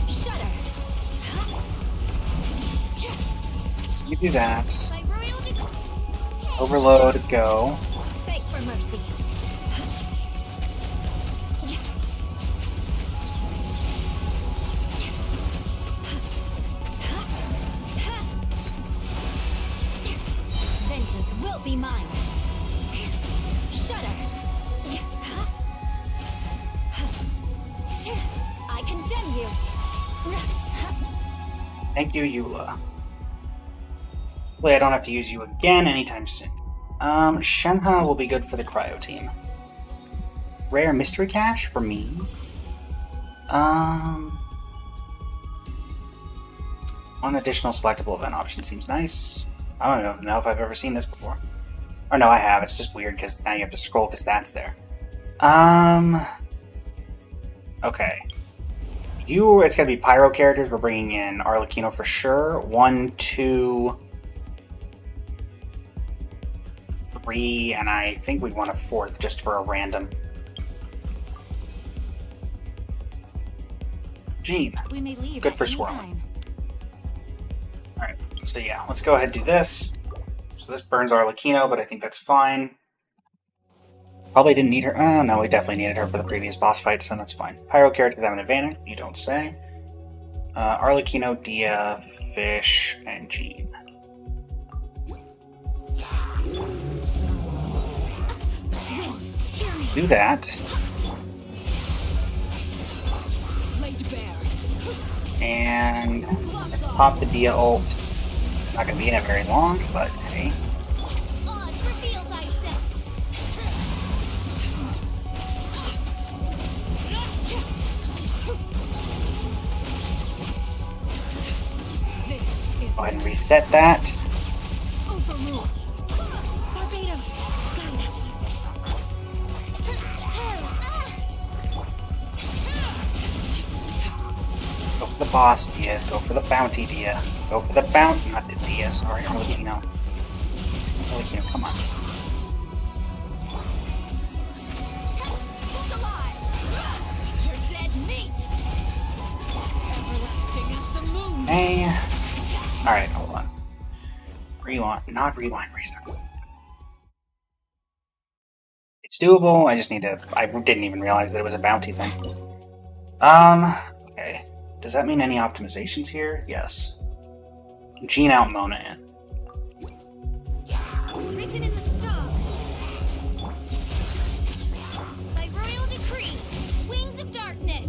Shudder. You do that. By royal decree. Overload, go. Beg for mercy. Vengeance will be mine. Shudder. I condemn you. Thank you, Eula. Hopefully I don't have to use you again anytime soon. Shenhe will be good for the cryo team. Rare mystery cache for me. One additional selectable event option seems nice. I don't even know if I've ever seen this before. Or no, I have. It's just weird because now you have to scroll because that's there. Okay. It's gonna be Pyro characters. We're bringing in Arlecchino for sure. 1, 2, 3, and I think we'd want a 4th just for a random. Jean. We may leave Good at for any swirling. time. Alright, so yeah, let's go ahead and do this. So this burns Arlecchino, but I think that's fine. Probably didn't need her. Oh, no, we definitely needed her for the previous boss fight, so that's fine. Pyro characters have an advantage, you don't say. Arlecchino, Dia, Fish, and Jean. Do that. Laid bare. And pop the Dia ult. Not gonna be in it very long, but hey. Oz, reveal thyself. Go ahead and reset that. Overrule. Barbados, guide us. Go for the boss, Dia. Go for the bounty, Dia. Go for the bounty. Not the Dia, sorry, Arlecchino. Arlecchino, come on. You're dead meat. Everlasting as the moon. Hey. Alright, hold on. Rewind. Not rewind, restart. It's doable, I just need to... I didn't even realize that it was a bounty thing. Okay. Does that mean any optimizations here? Yes. Gene out, Mona in. Written in the stars. By royal decree, wings of darkness.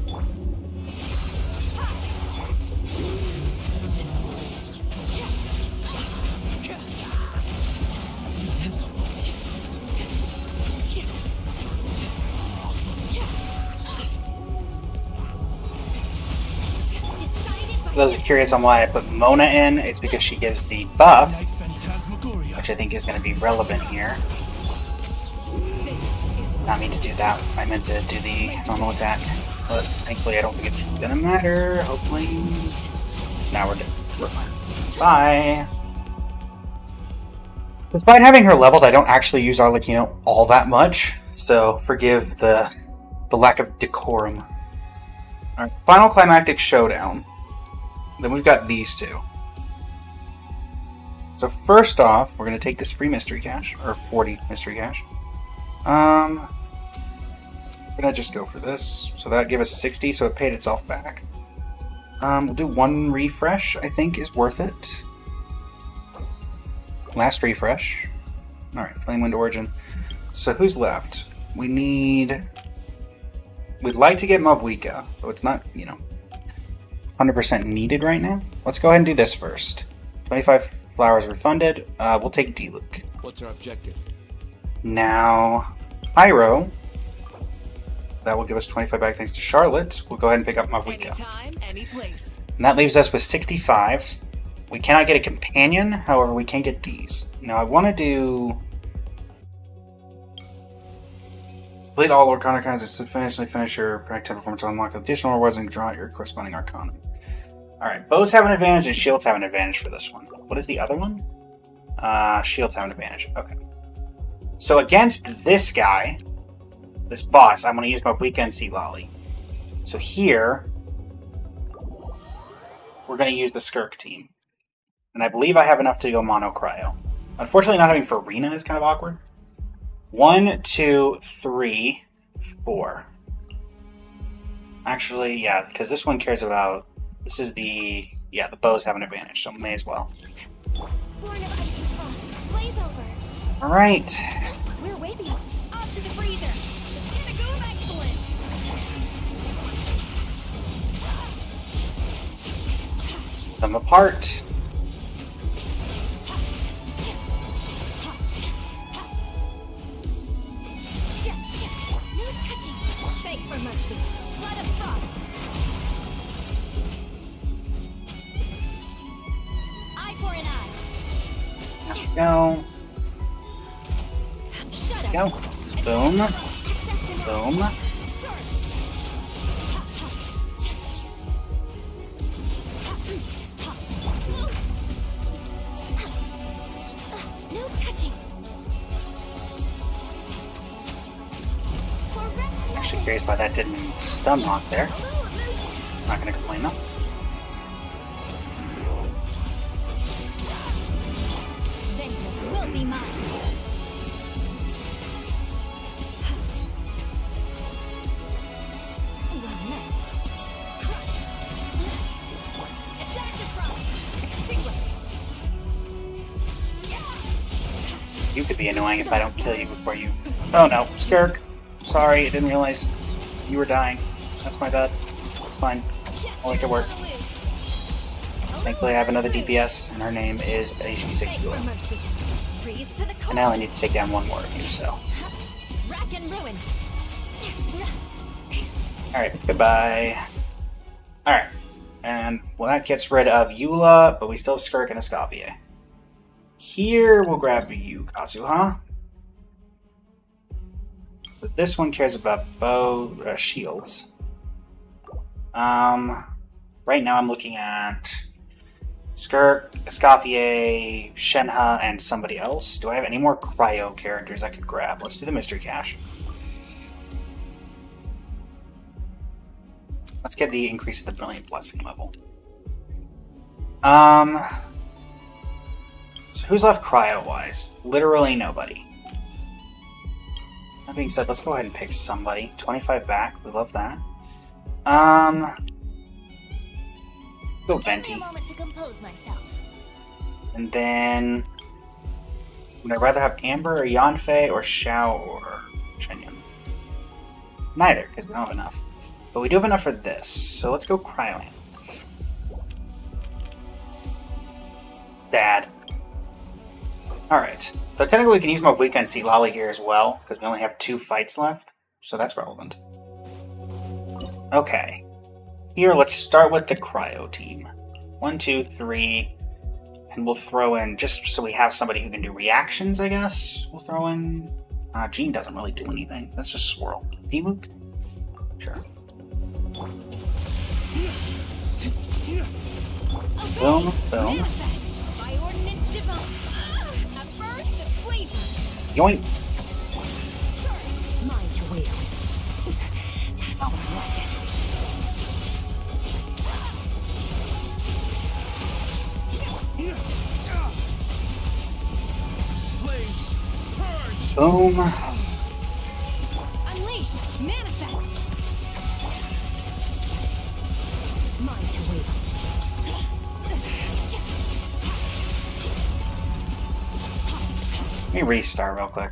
For those who are curious on why I put Mona in, it's because she gives the buff, Phantasmagoria. which I think is going to be relevant here. Not mean to do that. I meant to do the normal attack. But thankfully I don't think it's going to matter. Hopefully... Now we're good. We're fine. Bye! Despite having her leveled, I don't actually use Arlecchino all that much, so forgive the lack of decorum. Alright, final climactic showdown. Then we've got these two. So first off, we're going to take this free mystery cache, or 40 mystery cache. We're going to just go for this. So that gave us 60, so it paid itself back. We'll do one refresh, I think is worth it. Last refresh. Alright, Flamewind Origin. So who's left? We'd like to get Mavwika, though it's not, 100% needed right now. Let's go ahead and do this first. 25 flowers refunded. We'll take D-Luke. What's our objective? Now, Pyro. That will give us 25 back thanks to Charlotte. We'll go ahead and pick up Mavwika. Anytime, any place. And that leaves us with 65. We cannot get a companion, however, we can get these. Now, I want to do... Complete all Arcana cards to finish your practice performance to unlock additional rewards and draw out your corresponding Arcana. Alright, bows have an advantage and shields have an advantage for this one. What is the other one? Shields have an advantage. Okay. So against this guy, this boss, I'm going to use Mavwika and Sea Lolly. So here, we're going to use the Skirk team. And I believe I have enough to go Mono Cryo. Unfortunately, not having Farina is kind of awkward. 1, 2, 3, 4. Actually, yeah, because this one cares about... This is the... Yeah, the bows have an advantage, so may as well. Born of ice and frost, blaze over. Alright. We're waving. Off to the freezer. The pinnacle of excellence. Pull them apart. No touching. Beg for mercy. Blood of frost. Eye for an eye. Go. Shut up. Go. Boom. Access to Boom. No touching. Actually curious why that didn't stun lock there. Not gonna complain though. Vengeance will be mine. Well met. Crush. Attack the front. Extinguish. You could be annoying if I don't kill you before you... Oh no, Skirk. Sorry, I didn't realize you were dying. That's my bad. It's fine. I'll make it work. Thankfully I have another DPS, and her name is AC6 Ghoul. Freeze to the And now I need to take down one more of you, so... Rack and ruin. Alright, goodbye. Alright. And, well, that gets rid of Eula, but we still have Skirk and Escoffier. Here, we'll grab you, Kazuha. But this one cares about shields. Right now I'm looking at Skirk, Escoffier, Shenhe, and somebody else. Do I have any more cryo characters I could grab? Let's do the mystery cache. Let's get the increase of the Brilliant Blessing level. So who's left cryo-wise? Literally nobody. That being said, let's go ahead and pick somebody. 25 back, we love that. Go Venti. And then would I rather have Amber or Yanfei or Xiao or Shenyun? Neither, because we don't have enough. But we do have enough for this, so let's go Cryoan. Dad. Alright. So technically we can use Mavlika and Sealali here as well, because we only have 2 fights left, so that's relevant. Okay. Here, let's start with the Cryo team. 1, 2, 3, and we'll throw in, just so we have somebody who can do reactions, I guess, we'll throw in... Jean doesn't really do anything. Let's just swirl. D-Luke? Sure. Boom, boom. Yoink! Mine to wield. That's how I like it. Flames, purge. Boom. Unleash, manifest. Mine to wield. Let me restart real quick.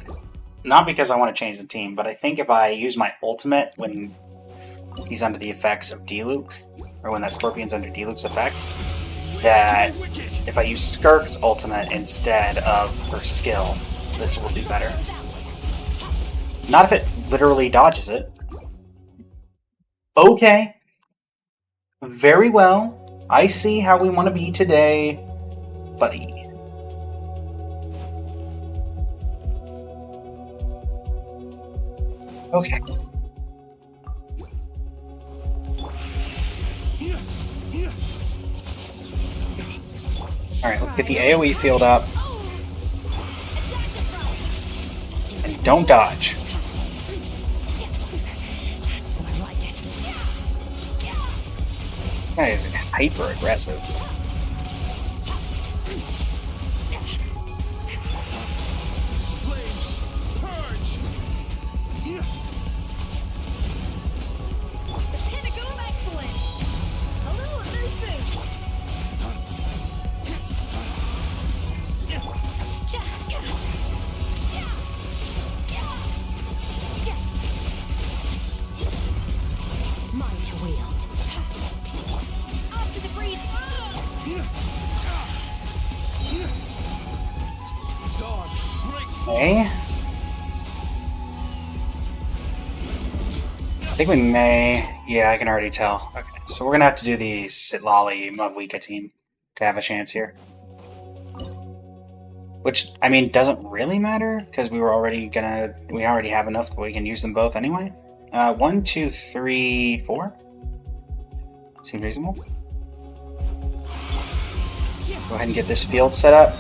Not because I want to change the team, but I think if I use my ultimate when he's under the effects of D-Luke, or when that Scorpion's under D-Luke's effects, that if I use Skirk's ultimate instead of her skill, this will do better. Not if it literally dodges it. Okay. Very well. I see how we want to be today, buddy. Okay. Alright, let's get the AoE field up. And don't dodge. That is hyper aggressive. Okay. I think we may... Yeah, I can already tell. Okay, so we're gonna have to do the Sitlali Mavlika team to have a chance here. Which, I mean, doesn't really matter, because we already have enough that we can use them both anyway. 1, 2, 3, 4? Seems reasonable. Go ahead and get this field set up.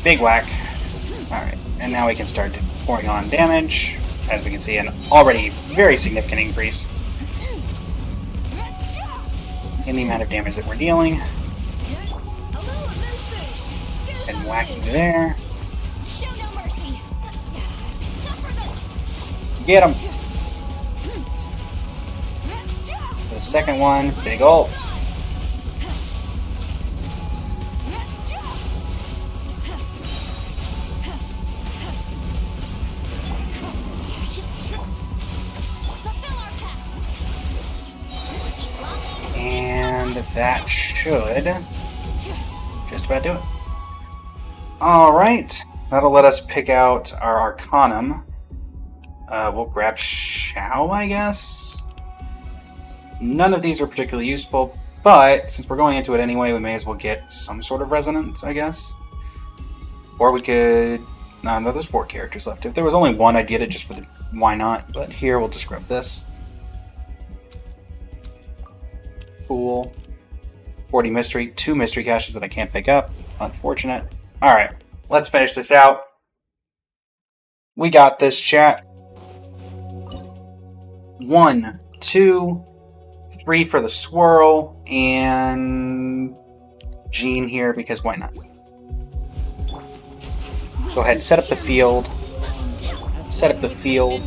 Big whack. Alright, and now we can start pouring on damage. As we can see, an already very significant increase in the amount of damage that we're dealing. And whacking there. Get him! The second one, big ult. And that should just about do it. Alright, that'll let us pick out our Arcanum. We'll grab Shao, I guess? None of these are particularly useful, but since we're going into it anyway, we may as well get some sort of resonance, I guess. Or we could... No, there's 4 characters left. If there was only one, I'd get it just for the... Why not? But here, we'll just grab this. Cool. 40 mystery. 2 mystery caches that I can't pick up. Unfortunate. Alright, let's finish this out. We got this, chat. 1, 2, 3 for the swirl, and Jean here, because why not? Go ahead and set up the field. Set up the field.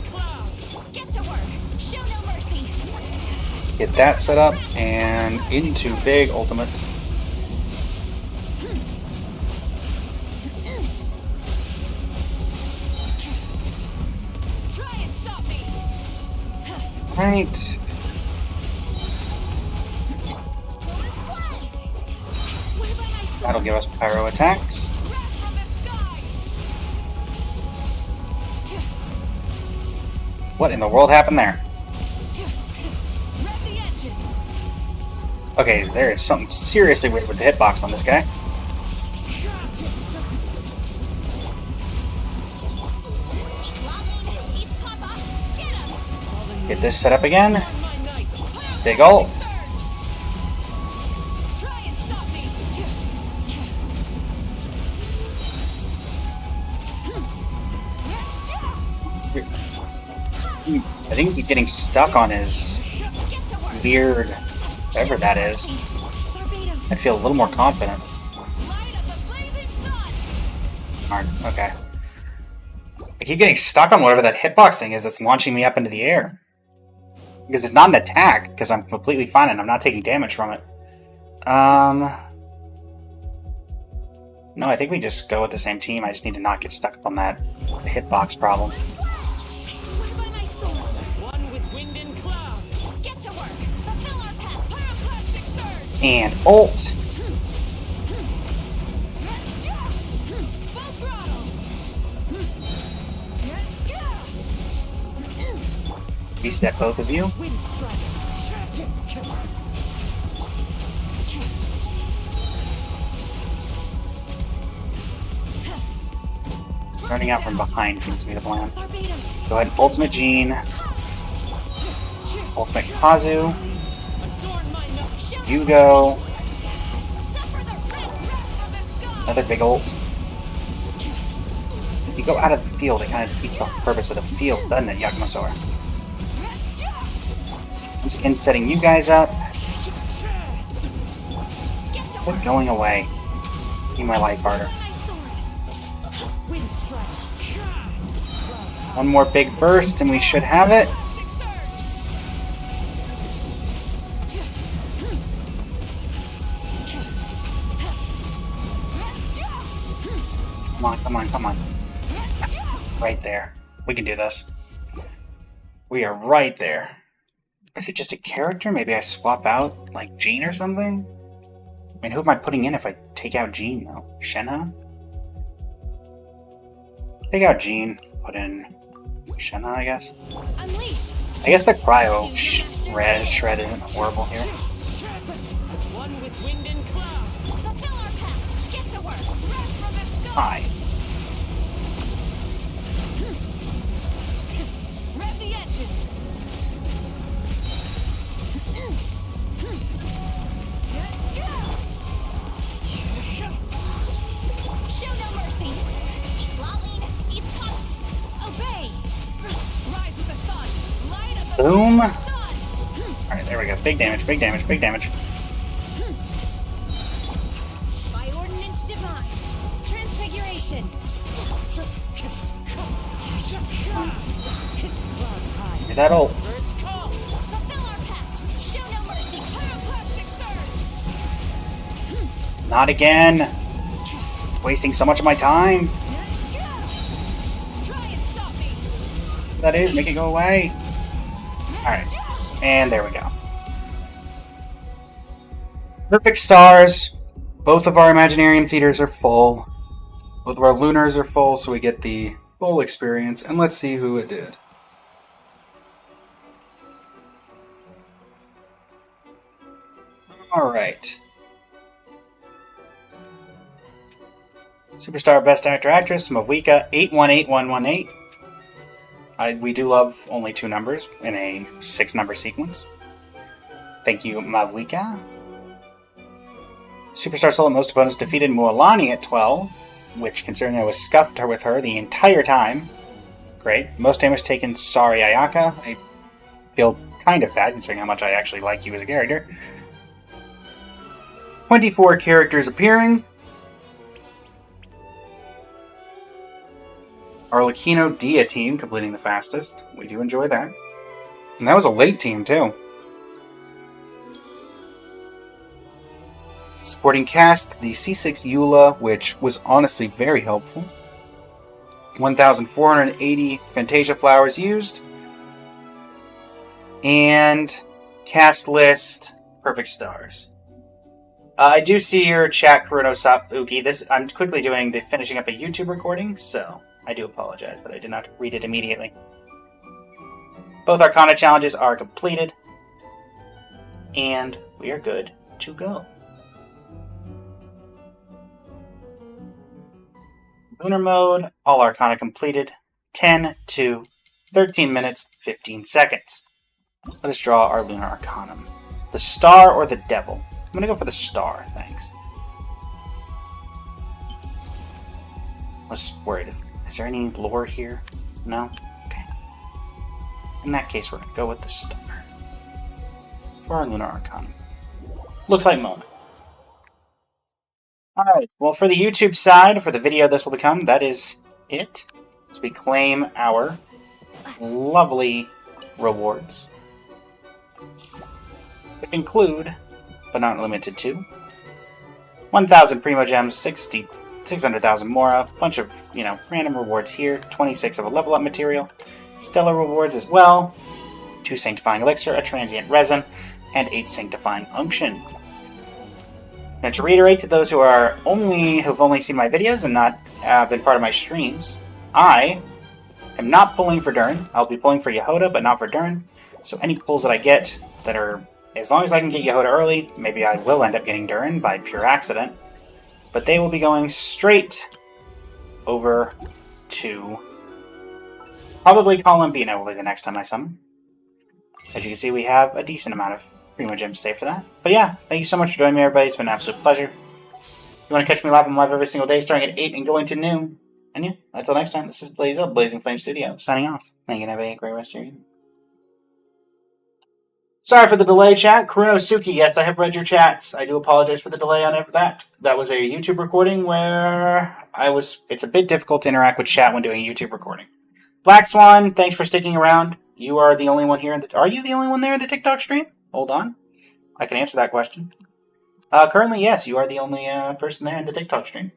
Get to work. Show no mercy. Get that set up, and into big ultimate. Try and stop me. Right. Swear by my soul. That'll give us pyro attacks. Wrath from the sky. What in the world happened there? Rev the engines. Okay, there is something seriously weird with the hitbox on this guy. Get this set up again. Big ult. Try and stop me. I think he's getting stuck on his Get to work. weird, whatever that is. Barbados. I'd feel a little more confident. Light of the blazing sun. Alright, okay. I keep getting stuck on whatever that hitbox thing is that's launching me up into the air. Because it's not an attack, because I'm completely fine and I'm not taking damage from it. No, I think we just go with the same team. I just need to not get stuck up on that hitbox problem. I swear by my soul. One with wind and cloud. Get to work. Fulfill our path. Pyroclastic surge. And ult. Full throttle. Reset both of you. Wind strike. Running out from behind seems to be the plan. Barbados. Go ahead and ultimate Jean. Ultimate Kazu. Adorn my night. You go. Suffer the wrath of the sky. Another big ult. If you go out of the field, it kind of defeats the purpose of the field, doesn't it, Yakumosaur? Once again, setting you guys up. Get to Quit work. going away. Keep my life harder. My sword. Wind strike. One more big burst and we should have it. Come on, come on, come on. Right there. We can do this. We are right there. Is it just a character? Maybe I swap out, like, Jean or something? I mean, who am I putting in if I take out Jean, though? Shenhe? Take out Jean. Put in Shenhe, I guess. Unleash. I guess the cryo shred isn't horrible here. One with wind and cloud. Fulfill our path. Get to work. Wrath from the sky. Hi. Rev the engines. Show no mercy. Lolling. Obey. Rise with the sun. Light of the Boom. sun. Alright, there we go. Big damage, big damage, big damage. By ordinance divine. Transfiguration. Clouds high. Get that ult. Birds call. Fulfill our path. Show no mercy. Pyroclastic surge. Not again. Wasting so much of my time. Try and stop me. That is, make it go away. Alright. And there we go. Perfect stars. Both of our Imaginarium theaters are full. Both of our lunars are full, so we get the full experience. And let's see who it did. Alright. Superstar Best Actor Actress, Mavika 818118. We do love only 2 numbers in a 6-number sequence. Thank you, Mavika. Superstar Soul, most opponents defeated Mualani at 12, which, considering I was scuffed with her the entire time. Great. Most damage taken, sorry, Ayaka. I feel kind of fat, considering how much I actually like you as a character. 24 characters appearing. Arlecchino Dia team completing the fastest. We do enjoy that. And that was a late team, too. Supporting cast, the C6 Eula, which was honestly very helpful. 1,480 Fantasia flowers used. And cast list, perfect stars. I do see your chat, Kuruno Sabuki. I'm quickly doing the finishing up a YouTube recording, so I do apologize that I did not read it immediately. Both Arcana challenges are completed, and we are good to go. Lunar mode, all Arcana completed, 10 to 13 minutes, 15 seconds. Let us draw our Lunar Arcanum. The Star or the Devil? I'm going to go for the Star, thanks. I was worried. Is there any lore here? No? Okay. In that case, we're going to go with the Star for our Lunar Arcanum. Looks like Mona. Alright, well, for the YouTube side, for the video this will become, that is it. As we claim our lovely rewards. Which include, but not limited to, 1,000 Primo Gems, 600,000 Mora, a bunch of, random rewards here, 26 of a level up material, stellar rewards as well, 2 Sanctifying Elixir, a Transient Resin, and 8 Sanctifying Unction. Now, to reiterate to those who've only seen my videos and not been part of my streams, I am not pulling for Durin. I'll be pulling for Yehoda, but not for Durin. So any pulls that I get that are, as long as I can get Yehoda early, maybe I will end up getting Durin by pure accident, but they will be going straight over to probably Columbino will be the next time I summon. As you can see, we have a decent amount of Primo Gems saved for that. But yeah, thank you so much for joining me, everybody. It's been an absolute pleasure. If you want to catch me live, I'm live every single day starting at 8 and going to noon. And yeah, until next time, this is Blaze Up, Blazing Flame Studio, signing off. Thank you, and have a great rest of your evening. Sorry for the delay, chat. Kuruno Suki, yes, I have read your chats. I do apologize for the delay on that. That was a YouTube recording where it's a bit difficult to interact with chat when doing a YouTube recording. Black Swan, thanks for sticking around. You are the only one here are you the only one there in the TikTok stream? Hold on. I can answer that question. Currently, yes, you are the only person there in the TikTok stream.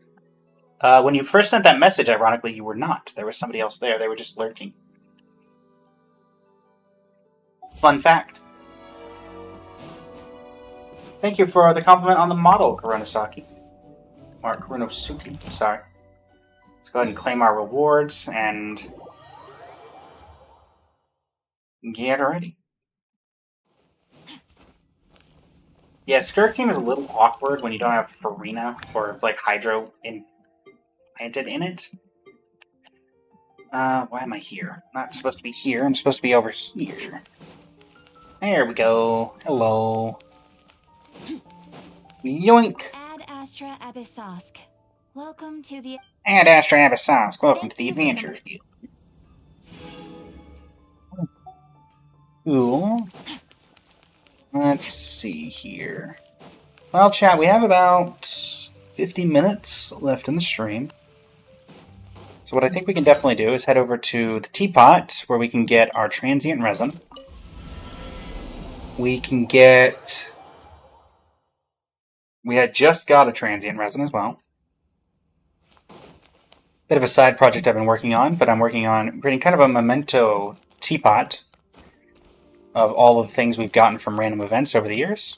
When you first sent that message, ironically, you were not. There was somebody else there. They were just lurking. Fun fact. Thank you for the compliment on the model, Kuronosaki. Or Kuronosuke, sorry. Let's go ahead and claim our rewards and get ready. Yeah, Skirk team is a little awkward when you don't have Farina or, Hydro implanted in it. Why am I here? I'm not supposed to be here. I'm supposed to be over here. There we go. Hello. Yoink! Ad Astra Abyssosk. Welcome to the... And Astra Abyssosk. Welcome to the Adventures Guild. Cool. Let's see here. Well, chat, we have about 50 minutes left in the stream. So what I think we can definitely do is head over to the teapot, where we can get our transient resin. We had just got a transient resin as well. Bit of a side project I've been working on, but I'm working on creating kind of a memento teapot of all of the things we've gotten from random events over the years.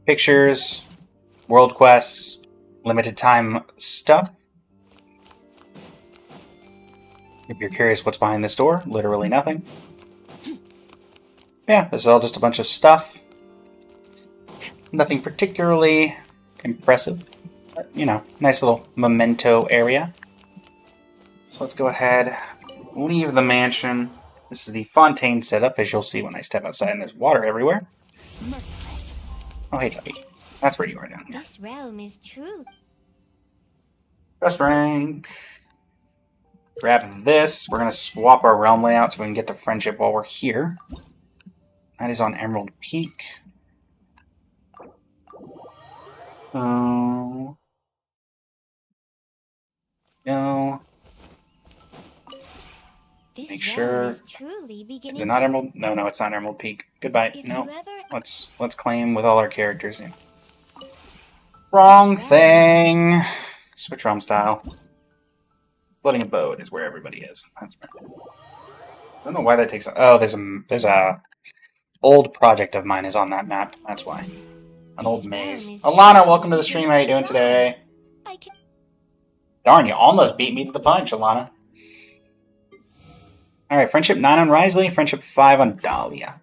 Pictures, world quests, limited time stuff. If you're curious what's behind this door, literally nothing. Yeah, this is all just a bunch of stuff. Nothing particularly impressive. But, you know, nice little memento area. So let's go ahead, leave the mansion. This is the Fontaine setup, as you'll see when I step outside, and there's water everywhere. Merciless. Oh, hey, Tubby. That's where you are down here. This realm is truly. Best rank. Grab this. We're going to swap our realm layout so we can get the friendship while we're here. That is on Emerald Peak. Oh. No. This Make realm sure. is truly beginning. Is it not Emerald? No, no, it's not Emerald Peak. Goodbye. If No. you ever Let's claim with all our characters in. Wrong thing. Switch realm style. Floating abode is where everybody is. That's right. I don't know why that takes. Oh, there's a old project of mine is on that map. That's why. An old maze. Alana, welcome to the stream. How you doing today? I can. Darn, you almost beat me to the punch, Alana. Alright, friendship 9 on Risley, friendship 5 on Dahlia.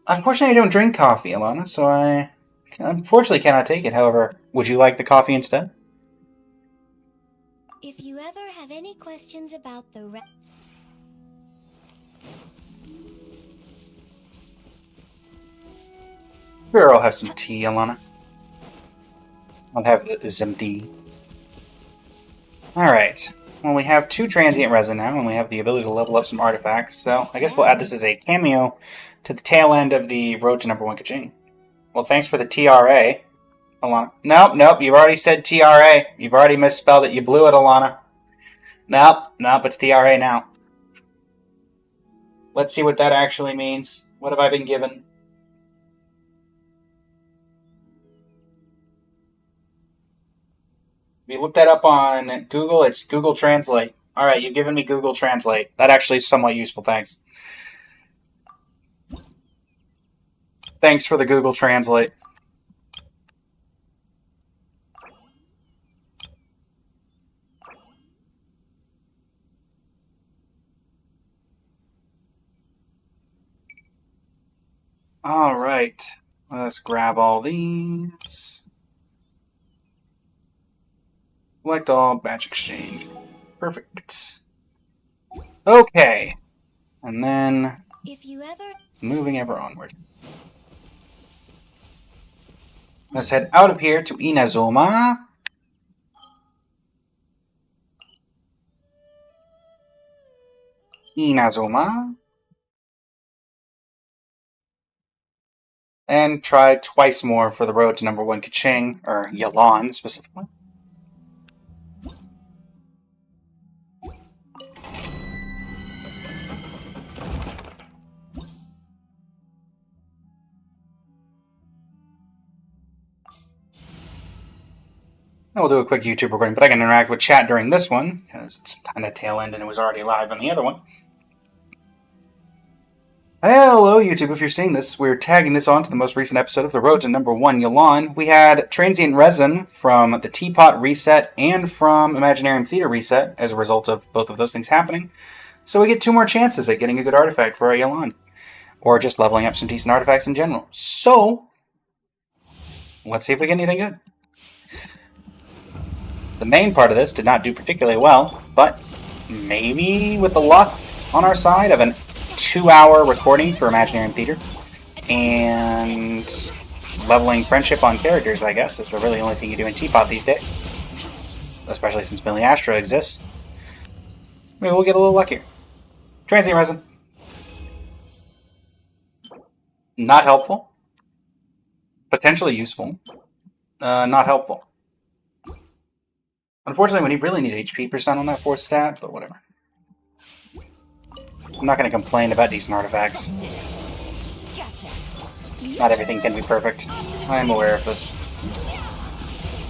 Unfortunately, I don't drink coffee, Alana, so I unfortunately cannot take it. However, would you like the coffee instead? If you ever have any questions about the Sure, I'll have some tea, Alana. I'll have some tea. Alright. Well, we have 2 transient resin now, and we have the ability to level up some artifacts, so I guess we'll add this as a cameo to the tail end of the road to number 1 Kaching. Well, thanks for the TRA, Alana. Nope, you've already said TRA. You've already misspelled it. You blew it, Alana. Nope, it's TRA now. Let's see what that actually means. What have I been given? If you look that up on Google, it's Google Translate. Alright, you've given me Google Translate. That actually is somewhat useful, thanks. Thanks for the Google Translate. Alright, let's grab all these. Select all, batch exchange. Perfect. Okay. And then, If you ever moving ever onward. Let's head out of here to Inazuma. And try twice more for the road to number 1 Kaching, or Yelan specifically. And we'll do a quick YouTube recording, but I can interact with chat during this one, because it's kind of tail end and it was already live on the other one. Hello, YouTube. If you're seeing this, we're tagging this on to the most recent episode of The Road to Number 1 Yelan. We had Transient Resin from the Teapot reset and from Imaginarium Theater reset as a result of both of those things happening. So we get 2 more chances at getting a good artifact for our Yelan. Or just leveling up some decent artifacts in general. So, let's see if we get anything good. The main part of this did not do particularly well, but maybe with the luck on our side of an 2-hour recording for Imaginarium Theater and leveling friendship on characters, I guess, is really the only thing you do in Teapot these days. Especially since Millie Astra exists. Maybe we'll get a little luckier. Transient Resin. Not helpful. Potentially useful. Not helpful. Unfortunately, we really need HP percent on that 4th stat, but whatever. I'm not going to complain about decent artifacts. Gotcha. Not everything can be perfect. I am aware of this.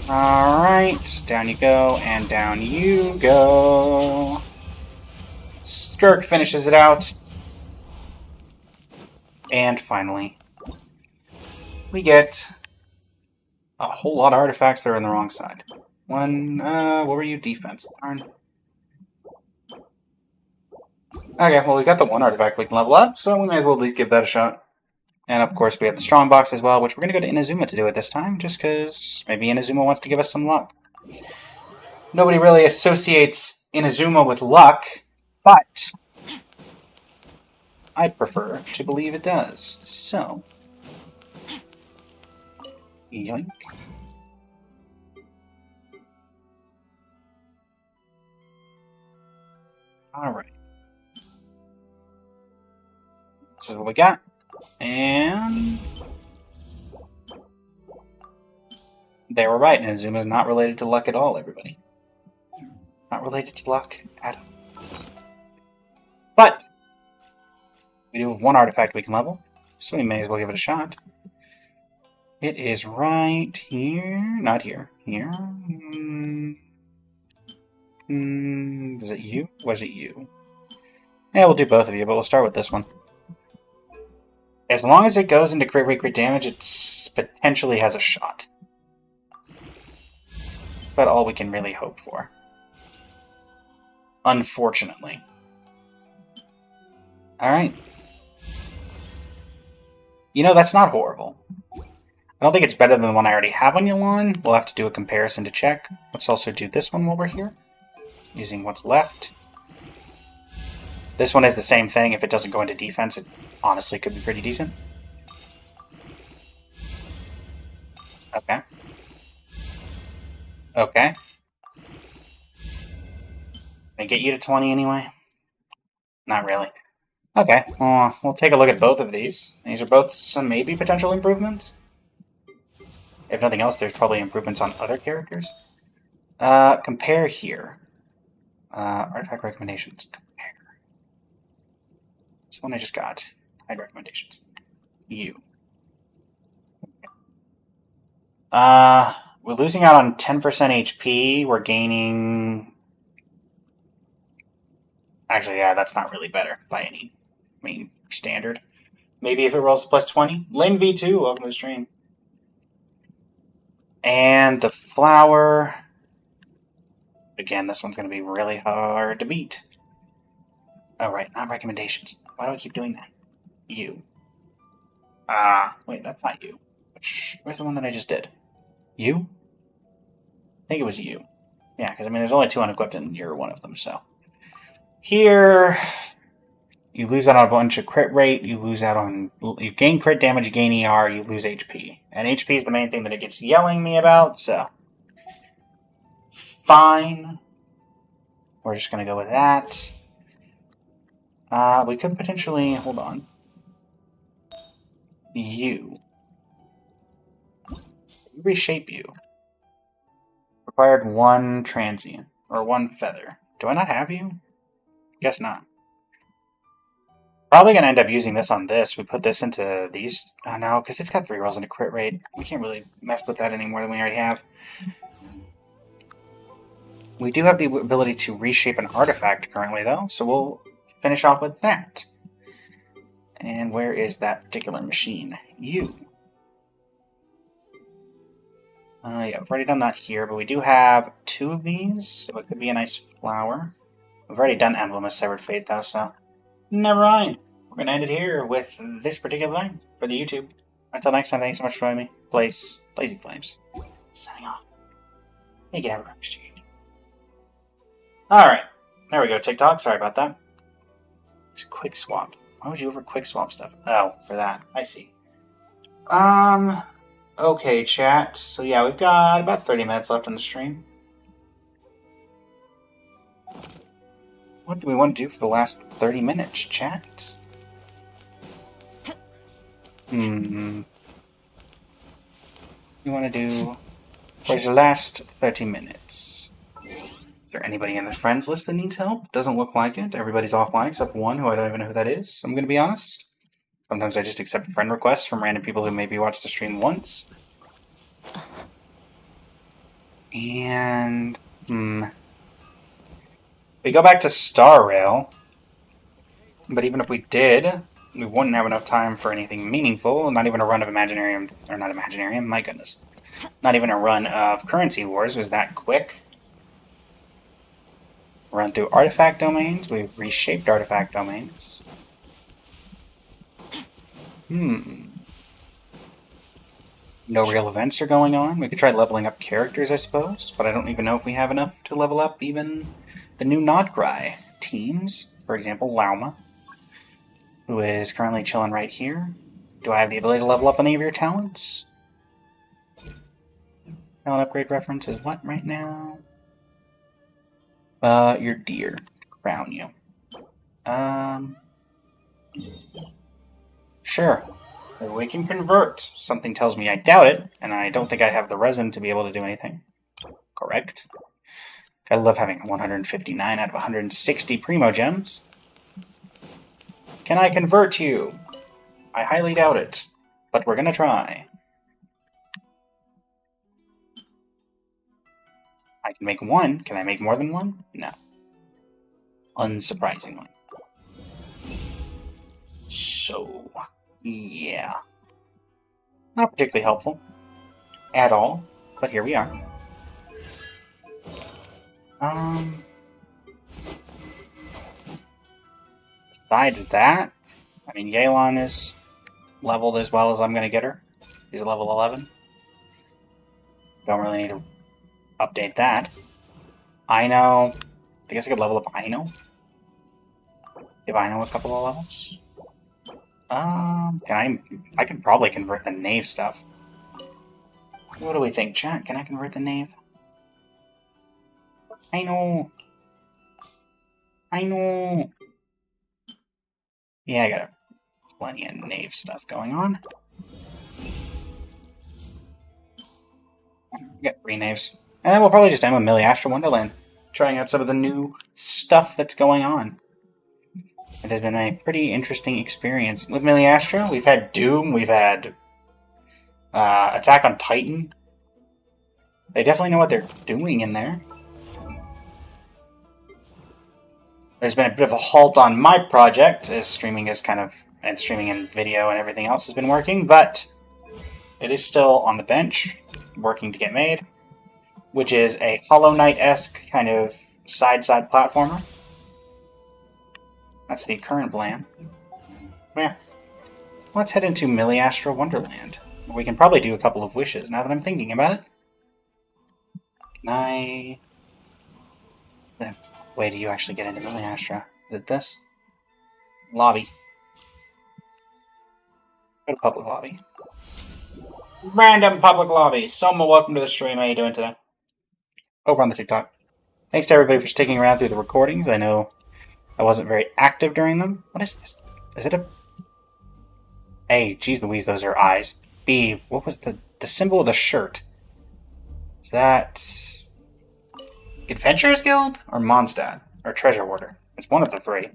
Alright, down you go, and down you go. Skirk finishes it out. And finally, we get a whole lot of artifacts that are on the wrong side. What were you? Defense. Darn. Okay, well, we got the one artifact we can level up, so we may as well at least give that a shot. And of course, we have the strong box as well, which we're going to go to Inazuma to do it this time, just because maybe Inazuma wants to give us some luck. Nobody really associates Inazuma with luck, but I'd prefer to believe it does. So, yoink. Alright. This is what we got. And they were right. Inazuma is not related to luck at all, everybody. Not related to luck at all. But we do have one artifact we can level, so we may as well give it a shot. It is right here. Not here. Here. Is it you? Was it you? Yeah, we'll do both of you, but we'll start with this one. As long as it goes into crit rate, crit damage, it potentially has a shot. But all we can really hope for. Unfortunately. Alright. You know, that's not horrible. I don't think it's better than the one I already have on Yelan. We'll have to do a comparison to check. Let's also do this one while we're here. Using what's left. This one is the same thing. If it doesn't go into defense, it honestly could be pretty decent. Okay. Okay. Can I get you to 20 anyway? Not really. Okay, we'll take a look at both of these. These are both some maybe potential improvements. If nothing else, there's probably improvements on other characters. Compare here. Artifact recommendations. Compare. This one I just got. Hide recommendations. You. We're losing out on 10% HP. We're gaining... Actually, yeah, that's not really better by any standard. Maybe if it rolls plus 20. Lane V2, welcome to the stream. And the flower... Again, this one's going to be really hard to beat. Oh, right, not recommendations. Why do I keep doing that? You. Wait, that's not you. Where's the one that I just did? You? I think it was you. Yeah, because, I mean, there's only two unequipped, and you're one of them, so... Here, you lose out on a bunch of crit rate, you lose out on... You gain crit damage, you gain ER, you lose HP. And HP is the main thing that it gets yelling me about, so... Fine. We're just going to go with that. We could potentially... Hold on. You. Reshape you. Required one transient. Or one feather. Do I not have you? Guess not. Probably going to end up using this on this. We put this into these. Oh no, because it's got 3 rolls and a crit rate. We can't really mess with that any more than we already have. We do have the ability to reshape an artifact currently, though, so we'll finish off with that. And where is that particular machine? You. Yeah, we've already done that here, but we do have 2 of these, so it could be a nice flower. We've already done Emblem of Severed Fate, though, so... Never mind. We're going to end it here with this particular thing for the YouTube. Until next time, thanks so much for joining me. Blazing Flames. Signing off. You can have a great exchange. Alright. There we go, TikTok. Sorry about that. It's quick swap. Why would you ever quick swap stuff? Oh, for that. I see. Okay, chat. So yeah, we've got about 30 minutes left on the stream. What do we want to do for the last 30 minutes, chat? We want to do... for the last 30 minutes. Is there anybody in the friends list that needs help? Doesn't look like it. Everybody's offline except one who I don't even know who that is. I'm going to be honest. Sometimes I just accept friend requests from random people who maybe watched the stream once. And... we go back to Star Rail. But even if we did, we wouldn't have enough time for anything meaningful. Not even a run of Imaginarium... or not Imaginarium, my goodness. Not even a run of Currency Wars was that quick. Run through artifact domains. We've reshaped artifact domains. No real events are going on. We could try leveling up characters, I suppose, but I don't even know if we have enough to level up even the new Notgrai teams. For example, Lauma, who is currently chilling right here. Do I have the ability to level up any of your talents? Talent upgrade reference is what right now? Your deer. Crown you. Sure. We can convert. Something tells me I doubt it, and I don't think I have the resin to be able to do anything. Correct. I love having 159 out of 160 Primo Gems. Can I convert you? I highly doubt it, but we're gonna try. I can make one. Can I make more than one? No. Unsurprisingly. So, yeah. Not particularly helpful. At all. But here we are. Besides that, I mean, Yelan is leveled as well as I'm going to get her. She's level 11. Don't really need to update that. Aino. I guess I could level up Aino. Give Aino a couple of levels. I can probably convert the Knave stuff. What do we think, chat? Can I convert the Knave? I know. Yeah, I got plenty of Knave stuff going on. Got 3 Knaves. And then we'll probably just end with Miliastra Wonderland. Trying out some of the new stuff that's going on. It has been a pretty interesting experience. With Miliastra, we've had Doom, we've had Attack on Titan. They definitely know what they're doing in there. There's been a bit of a halt on my project, as streaming is and streaming and video and everything else has been working, but it is still on the bench, working to get made, which is a Hollow Knight-esque kind of side-side platformer. That's the current plan. Yeah. Let's head into Miliastra Wonderland. We can probably do a couple of wishes, now that I'm thinking about it. Can I... The way do you actually get into Miliastra? Is it this? Lobby. Go to public lobby. Random public lobby. Soma, welcome to the stream. How you doing today? Over on the TikTok. Thanks to everybody for sticking around through the recordings. I know I wasn't very active during them. What is this? Is it a... A, geez Louise, those are eyes. B, what was the symbol of the shirt? Is that... Adventurers Guild? Or Mondstadt? Or Treasure Order? It's one of the 3.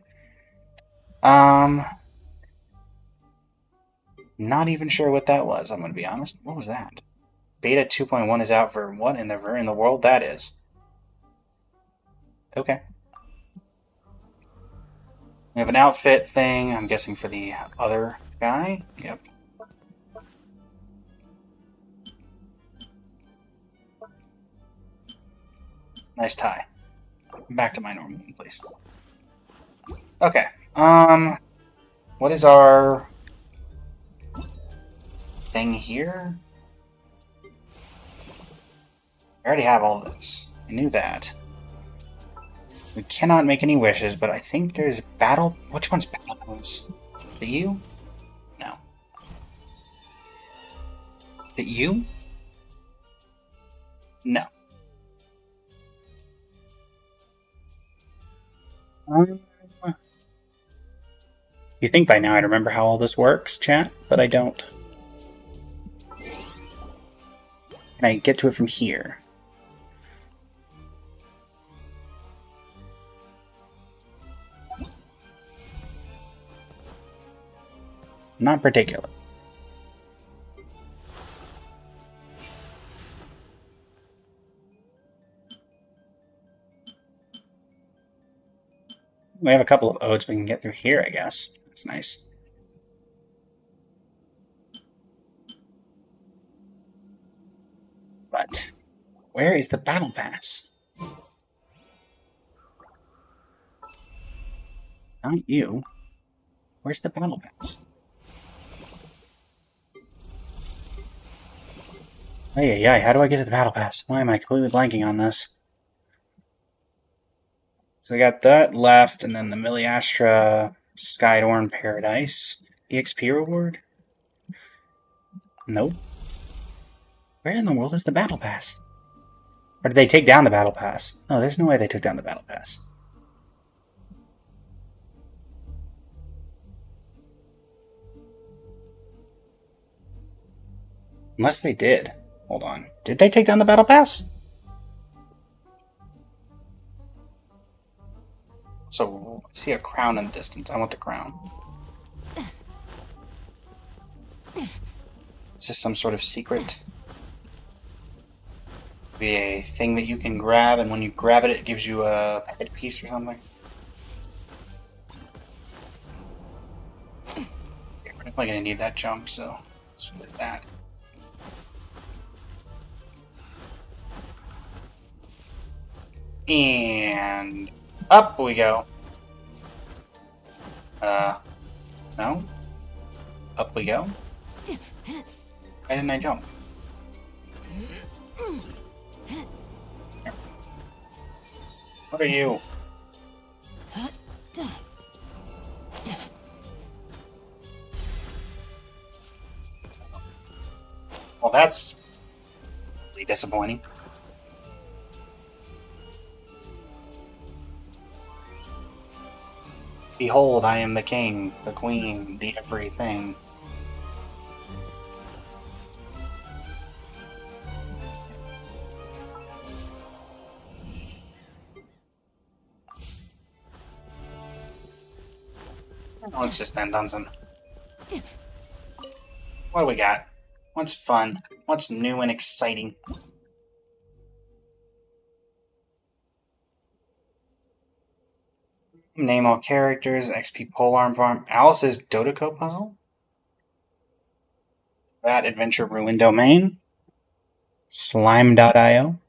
Not even sure what that was, I'm going to be honest. What was that? Beta 2.1 is out for what in the world that is? Okay. We have an outfit thing, I'm guessing for the other guy. Yep. Nice tie. Back to my normal one, please. Okay. What is our thing here? I already have all this. I knew that. We cannot make any wishes, but I think there's battle... Which one's battle points? Is it you? No. Is it you? No. You think by now I'd remember how all this works, chat, but I don't. Can I get to it from here? Not particular. We have a couple of odes we can get through here, I guess. That's nice. But where is the battle pass? Not you. Where's the battle pass? Ay, how do I get to the battle pass? Why am I completely blanking on this? So we got that left, and then the Miliastra Skydorn Paradise. EXP reward? Nope. Where in the world is the battle pass? Or did they take down the battle pass? No, there's no way they took down the battle pass. Unless they did. Hold on. Did they take down the battle pass? So, I see a crown in the distance. I want the crown. Is this some sort of secret? Be a thing that you can grab, and when you grab it, it gives you a headpiece or something? Okay, we're definitely going to need that jump, so let's do that. And up we go. No? Up we go. Why didn't I jump? Here. What are you? Well, that's really disappointing. Behold, I am the king, the queen, the everything. Let's just end on some... What do we got? What's fun? What's new and exciting? Name all characters, XP Polearm Farm, Alice's Dodoko puzzle, That Adventure Ruin Domain, Slime.io,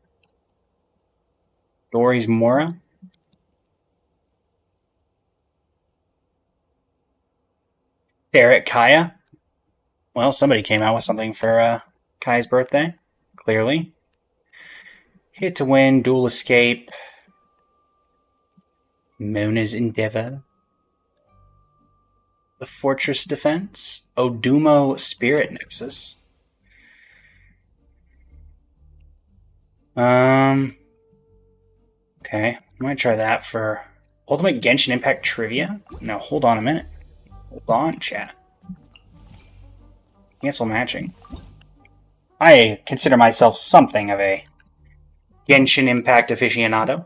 Dory's Mora, Barrett Kaya. Well, somebody came out with something for Kai's birthday, clearly. Hit to Win, Dual Escape, Mona's Endeavor, The Fortress Defense, Odumo Spirit Nexus. Okay, I might try that for Ultimate Genshin Impact Trivia. Now, hold on a minute. Hold on, chat. Cancel matching. I consider myself something of a Genshin Impact aficionado.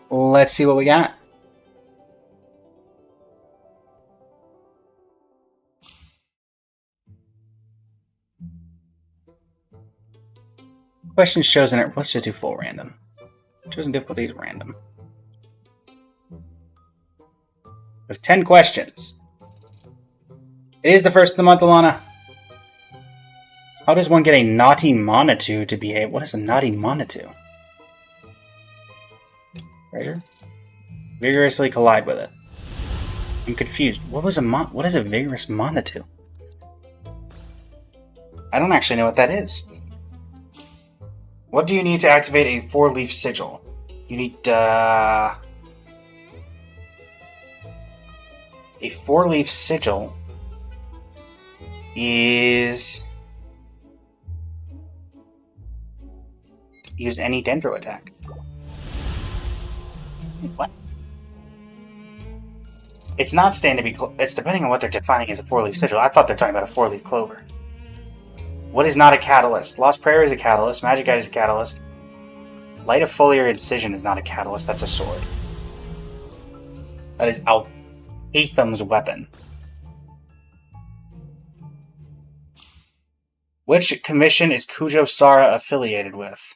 Let's see what we got. Questions chosen at... Let's just do full random. Chosen difficulty is random. We have 10 questions. It is the first of the month, Alana. How does one get a naughty Monitou to behave? What is a naughty Monitou? Treasure? Vigorously collide with it. I'm confused. What is a vigorous Monitou? I don't actually know what that is. What do you need to activate a 4-leaf sigil? You need a 4-leaf sigil is use any Dendro attack. What? It's not stand to be. It's depending on what they're defining as a 4-leaf sigil. I thought they're talking about a 4-leaf clover. What is not a catalyst? Lost Prayer is a catalyst. Magic Guide is a catalyst. Light of Foliar Incision is not a catalyst. That's a sword. That is Alphatham's weapon. Which commission is Kujo Sara affiliated with?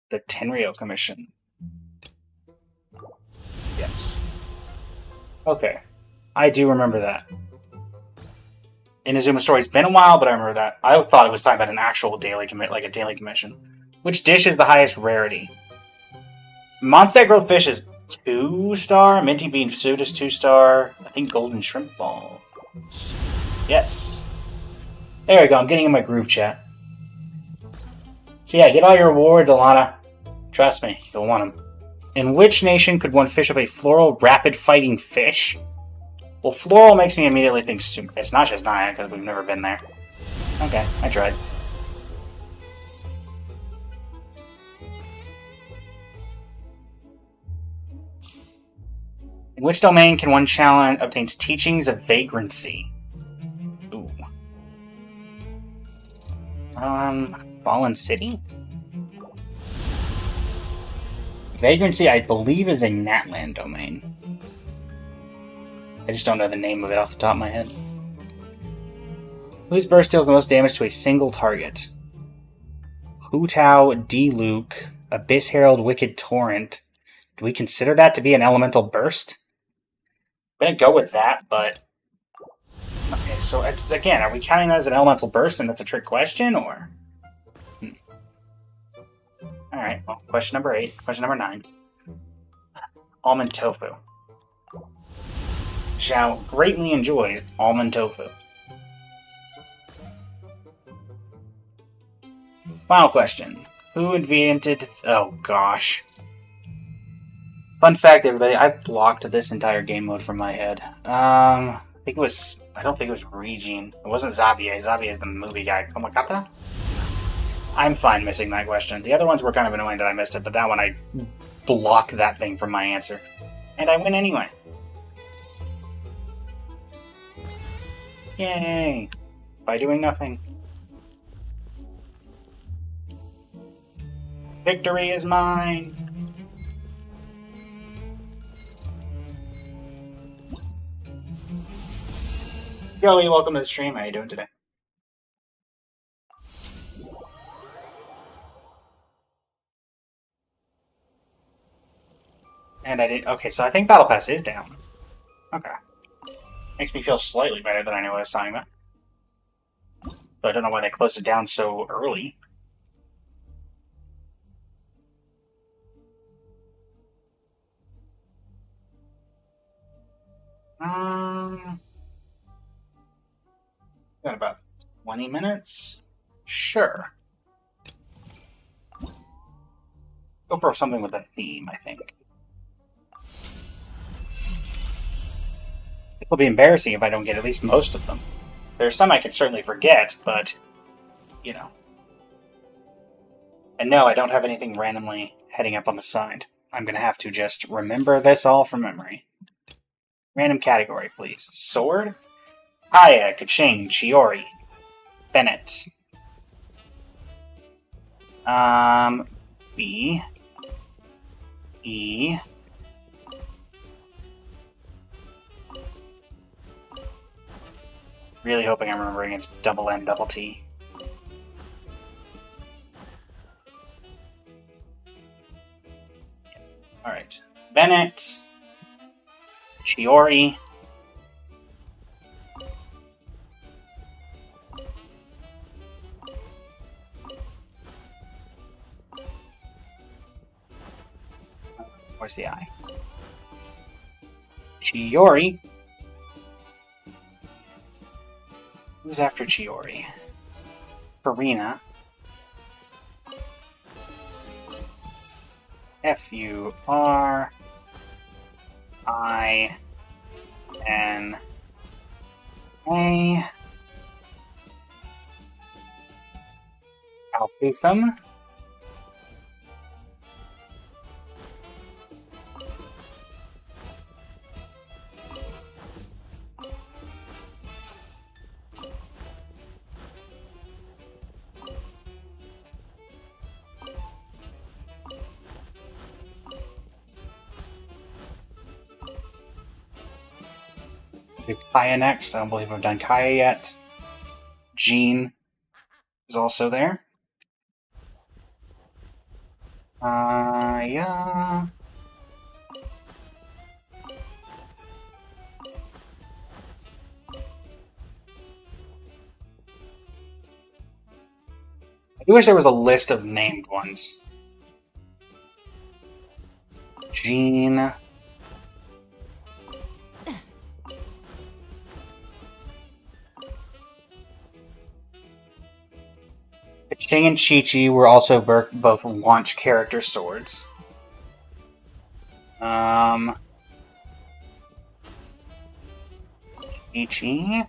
The Tenryo Commission. Yes. Okay. I do remember that. Inazuma Story's been a while, but I remember that. I thought it was talking about an actual daily commit, like a daily commission. Which dish is the highest rarity? Monster grilled fish is 2-star. Minty bean soup is 2-star. I think golden shrimp balls. Yes. There we go. I'm getting in my groove chat. So yeah, get all your rewards, Alana. Trust me, you'll want them. In which nation could one fish up a floral rapid fighting fish? Well, floral makes me immediately think it's not just Naya, because we've never been there. Okay, I tried. In which domain can one challenge obtains teachings of vagrancy? Ooh. Fallen City? Vagrancy, I believe, is a Natland domain. I just don't know the name of it off the top of my head. Whose burst deals the most damage to a single target? Hu Tao, D. Luke, Abyss Herald, Wicked Torrent. Do we consider that to be an elemental burst? I'm gonna go with that, but... Okay, so it's, again, are we counting that as an elemental burst and that's a trick question, or...? Alright, well, question number 8. Question number 9. Almond tofu. Zhao greatly enjoys almond tofu. Final question. Who invented... Oh, gosh. Fun fact, everybody, I've blocked this entire game mode from my head. I think it was... I don't think it was Regine. It wasn't Xavier. Xavier is the movie guy. Komakata? I'm fine missing that question. The other ones were kind of annoying that I missed it, but that one I blocked that thing from my answer. And I win anyway. Yay! By doing nothing. Victory is mine! Joey, welcome to the stream. How you doing today? And I did... Okay, so I think Battle Pass is down. Okay. Makes me feel slightly better than I knew what I was talking about. But I don't know why they closed it down so early. Got about 20 minutes? Sure. Go for something with a theme, I think. It'll be embarrassing if I don't get at least most of them. There's some I can certainly forget, but, you know. And no, I don't have anything randomly heading up on the side. I'm going to have to just remember this all from memory. Random category, please. Sword? Aya, Kaching, Chiori. Bennett. B. E. Really hoping I'm remembering it's double N, double T. Alright. Bennett. Chiori. Where's the I? Chiori. Who's after Chiori? Farina. F-U-R-I-N-A. Alputhum. Do Kaya next. I don't believe I've done Kaya yet. Jean is also there. Yeah. I wish there was a list of named ones. Jean. Ching and Chi-Chi were also both launch character swords. Chi-Chi.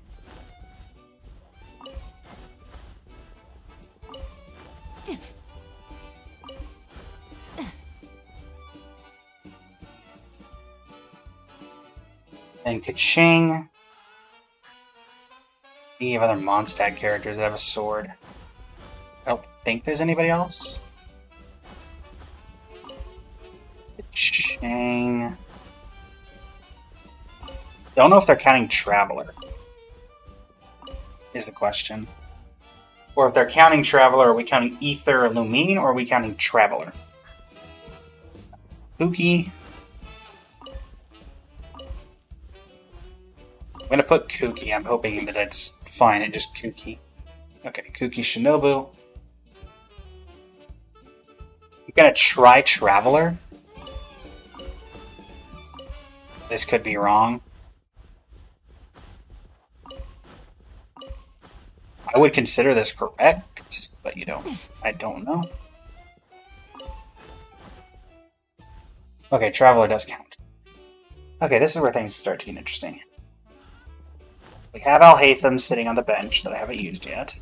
And Kaching. You have other Mondstadt characters that have a sword. I don't think there's anybody else. Kaching. Don't know if they're counting Traveler. Is the question. Or if they're counting Traveler, are we counting Ether or Lumine, or are we counting Traveler? Kuki. I'm gonna put Kuki. I'm hoping that it's fine at just Kuki. Okay, Kuki Shinobu. I'm gonna try Traveler. This could be wrong. I would consider this correct, but you don't. I don't know. Okay, Traveler does count. Okay, this is where things start to get interesting. We have Alhaitham sitting on the bench that I haven't used yet.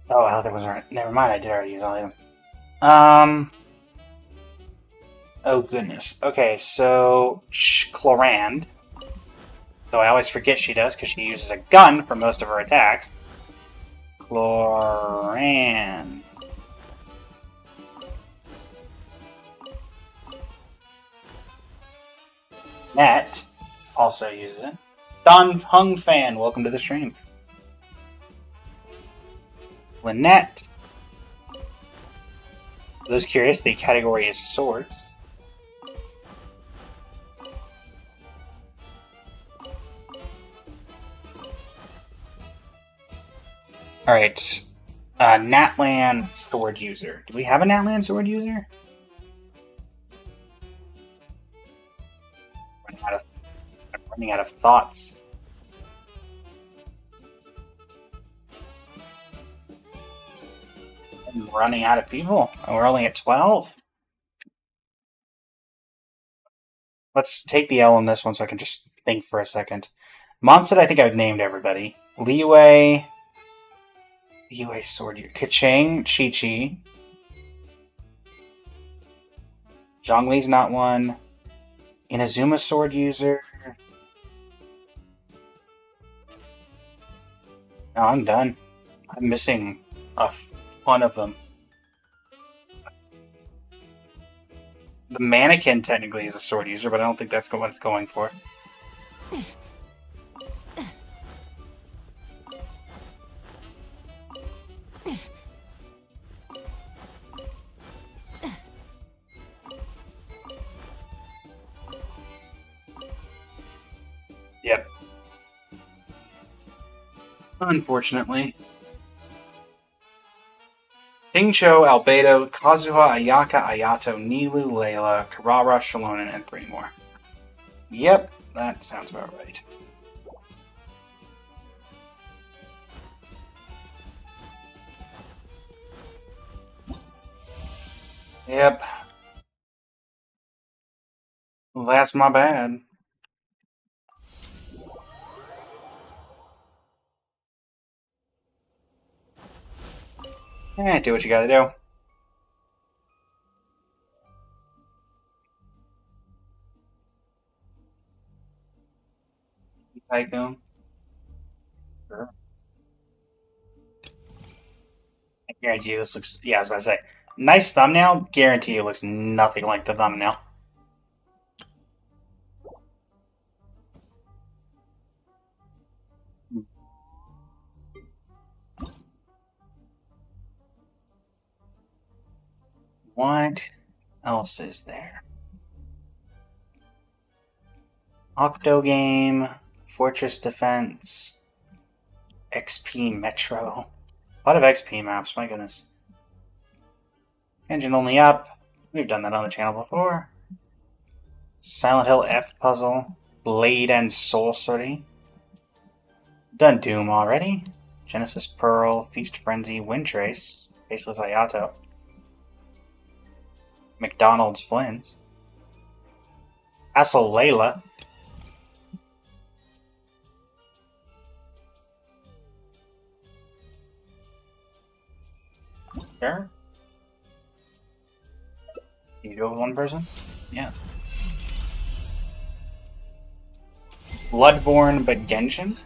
Oh, Alhaitham was right. Never mind, I did already use Alhaitham. Oh goodness. Okay, so Chlorand. Though I always forget she does because she uses a gun for most of her attacks. Chlorand. Net also uses it. Don Hung Fan, welcome to the stream. Lynette. For those curious, the category is swords. Alright. Natlan sword user. Do we have a Natlan sword user? I'm running out of thoughts. I'm running out of people. We're only at 12. Let's take the L on this one so I can just think for a second. Mondstadt, I think I've named everybody. Liyue sword user. Kaching, Chi-Chi. Zhongli's not one. Inazuma sword user. No, I'm done. I'm missing a ton of them. The mannequin technically is a sword user, but I don't think that's what it's going for. Yep. Unfortunately. Dingcho, Albedo, Kazuha, Ayaka, Ayato, Nilu, Layla, Karara, Shalonen, and 3 more. Yep, that sounds about right. Yep. That's my bad. Do what you gotta do. Tycoon. Sure. I guarantee you this looks... Yeah, I was about to say. Nice thumbnail. Guarantee it looks nothing like the thumbnail. What else is there? Octo Game, Fortress Defense, XP Metro. A lot of XP maps, my goodness. Engine only up. We've done that on the channel before. Silent Hill F puzzle. Blade and Soul Sortie. Done Doom already. Genesis Pearl, Feast Frenzy, Wind Trace, Faceless Ayato. McDonald's Flynn's. Assel Layla. Sure. Can you do it with one person? Yeah. Bloodborne but Genshin?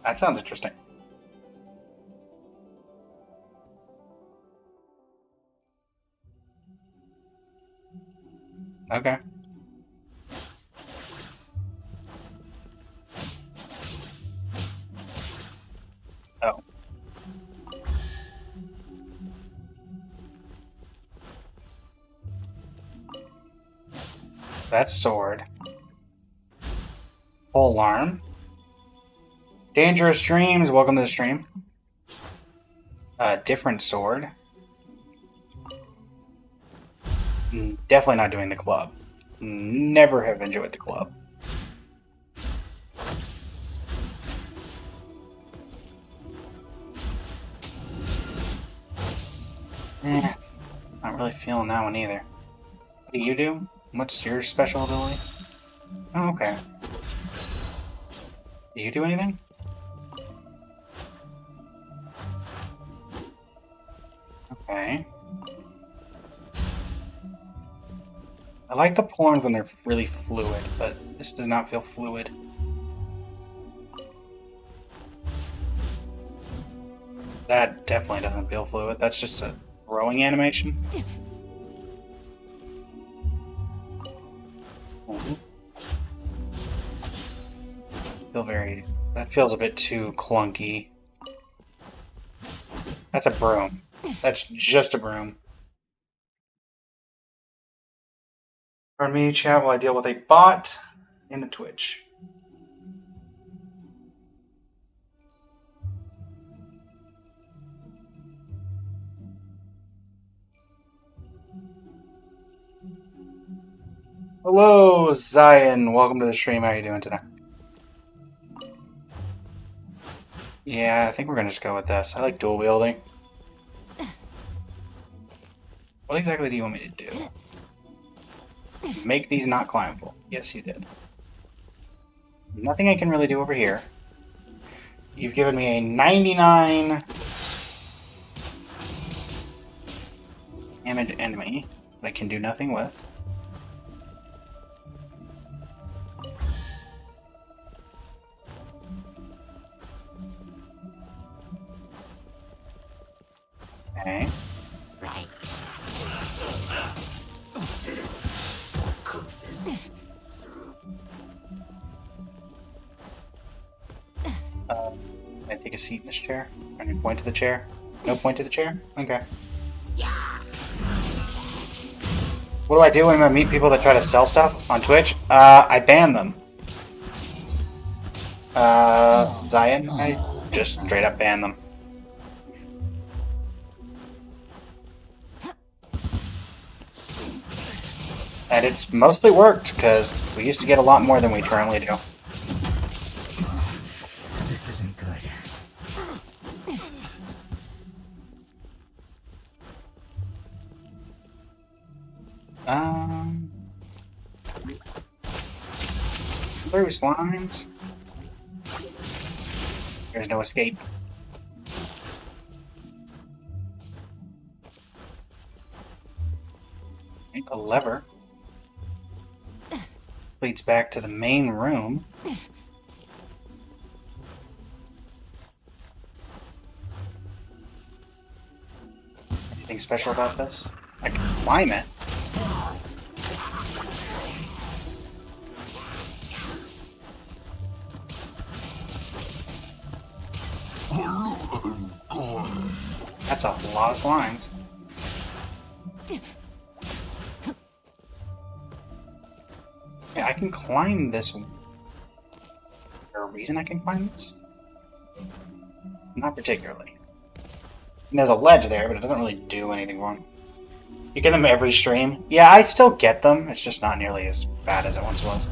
That sounds interesting. Okay. Oh. That's sword. Pole arm. Dangerous Dreams, welcome to the stream. Different sword. Definitely not doing the club. Never have enjoyed the club. Not really feeling that one either. What do you do? What's your special ability? Oh, okay. Do you do anything? Okay. I like the pawns when they're really fluid, but this does not feel fluid. That definitely doesn't feel fluid. That's just a throwing animation. That feels a bit too clunky. That's a broom. That's just a broom. Pardon me, chat, while I deal with a bot in the Twitch. Hello, Zion. Welcome to the stream. How are you doing today? Yeah, I think we're gonna just go with this. I like dual wielding. What exactly do you want me to do? Make these not climbable. Yes, you did. Nothing I can really do over here. You've given me a 99 damage enemy that I can do nothing with. Okay. Right. Can I take a seat in this chair? Can I point to the chair? No point to the chair? Okay. What do I do when I meet people that try to sell stuff on Twitch? I ban them. Zion, I just straight up ban them. And it's mostly worked, because we used to get a lot more than we currently do. This isn't good. Through slimes. There's no escape. A lever leads back to the main room. Anything special about this? I can climb it. That's a lot of slimes. Okay, I can climb this. Is there a reason I can climb this? Not particularly. There's a ledge there, but it doesn't really do anything wrong. You get them every stream? Yeah, I still get them. It's just not nearly as bad as it once was.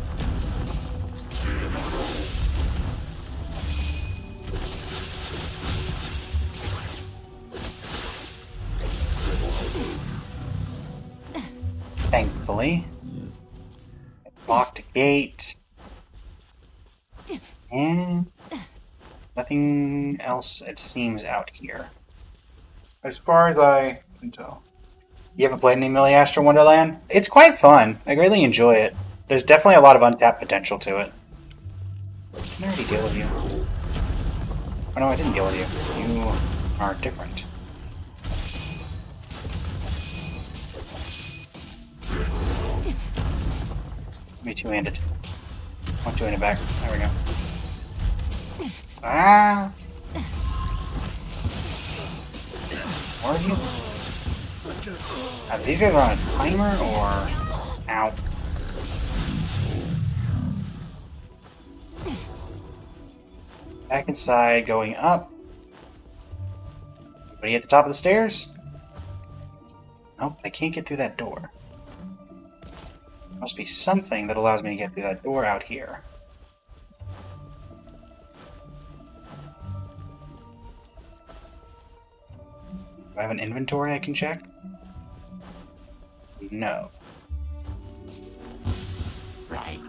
Thankfully. Locked a gate. And nothing else, it seems, out here. As far as I can tell. You haven't played any Millie Astro Wonderland? It's quite fun. I greatly enjoy it. There's definitely a lot of untapped potential to it. Can I already deal with you? Oh no, I didn't deal with you. You are different. Be two-handed. One two-handed back. There we go. Ah! More of you? Are these guys on a timer or... Ow. Back inside, going up. Anybody at the top of the stairs? Nope, I can't get through that door. Must be something that allows me to get through that door out here. Do I have an inventory I can check? No. Right.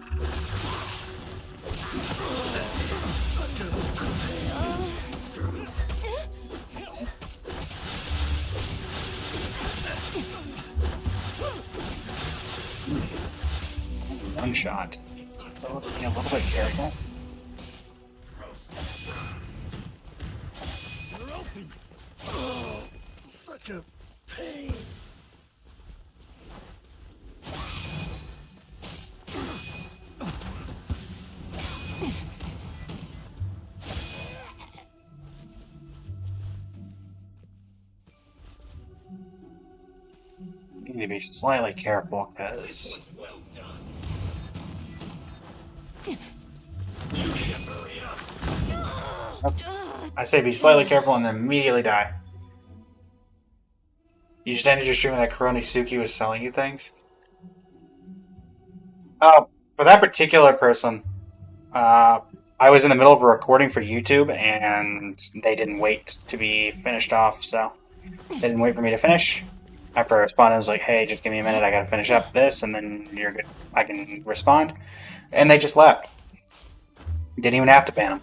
One shot. So be a little bit careful. You're open. Oh, such a pain. Need to be slightly careful because I say be slightly careful and then immediately die. You just ended your stream with that Suki was selling you things? Oh, for that particular person, I was in the middle of a recording for YouTube and they didn't wait to be finished off, so they didn't wait for me to finish. After I responded, I was like, hey, just give me a minute, I gotta finish up this, and then you're good. I can respond. And they just left. Didn't even have to ban them.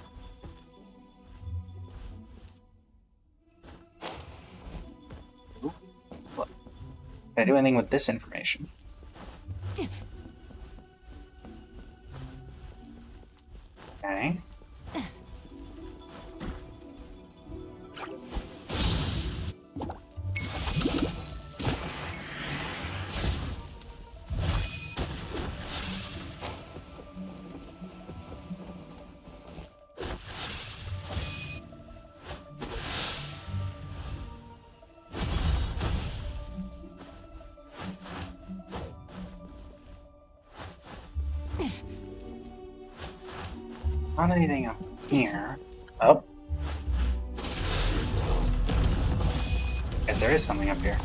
Can I do anything with this information? Okay. Not anything up here. Oh. Guess there is something up here.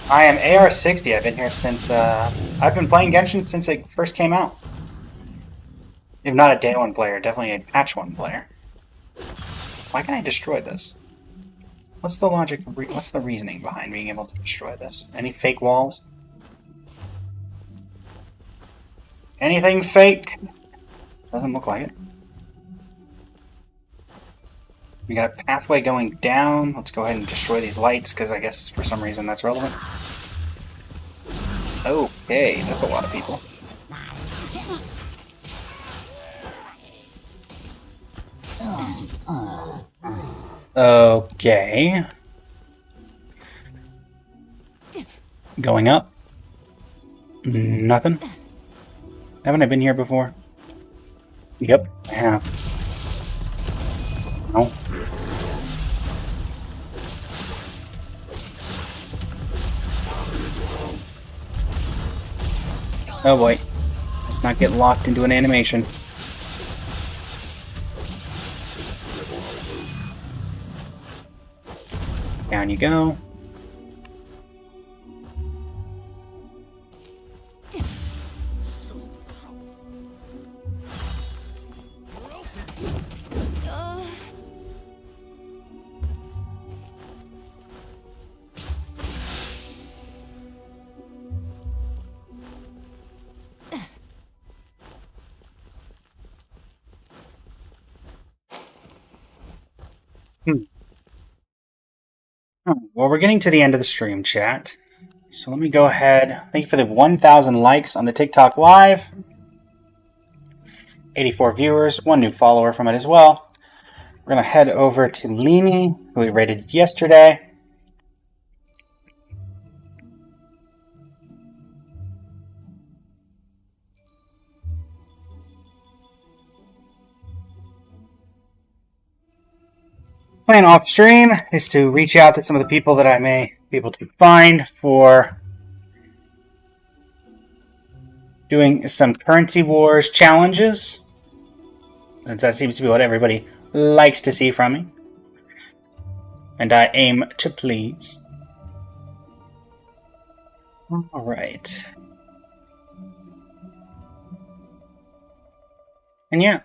I am AR60. I've been here since, I've been playing Genshin since it first came out. If not a day one player, definitely a patch one player. Why can't I destroy this? What's the logic, what's the reasoning behind being able to destroy this? Any fake walls? Anything fake? Doesn't look like it. We got a pathway going down. Let's go ahead and destroy these lights, because I guess for some reason that's relevant. Okay, that's a lot of people. Okay. Going up. Nothing. Haven't I been here before? Yep, I have. No. Oh boy. Let's not get locked into an animation. Down you go. Well, we're getting to the end of the stream, chat. So let me go ahead. Thank you for the 1,000 likes on the TikTok Live. 84 viewers, 1 new follower from it as well. We're going to head over to Leany, who we rated yesterday. Plan off stream is to reach out to some of the people that I may be able to find for doing some Currency Wars challenges, since that seems to be what everybody likes to see from me. And I aim to please. Alright. And yeah.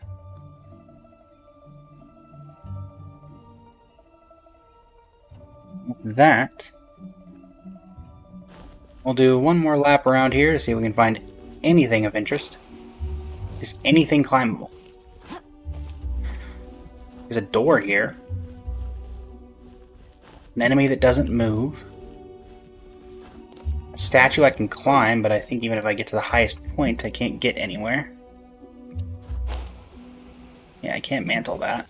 With that, we'll do one more lap around here to see if we can find anything of interest. Is anything climbable? There's a door here. An enemy that doesn't move. A statue I can climb, but I think even if I get to the highest point, I can't get anywhere. Yeah, I can't mantle that.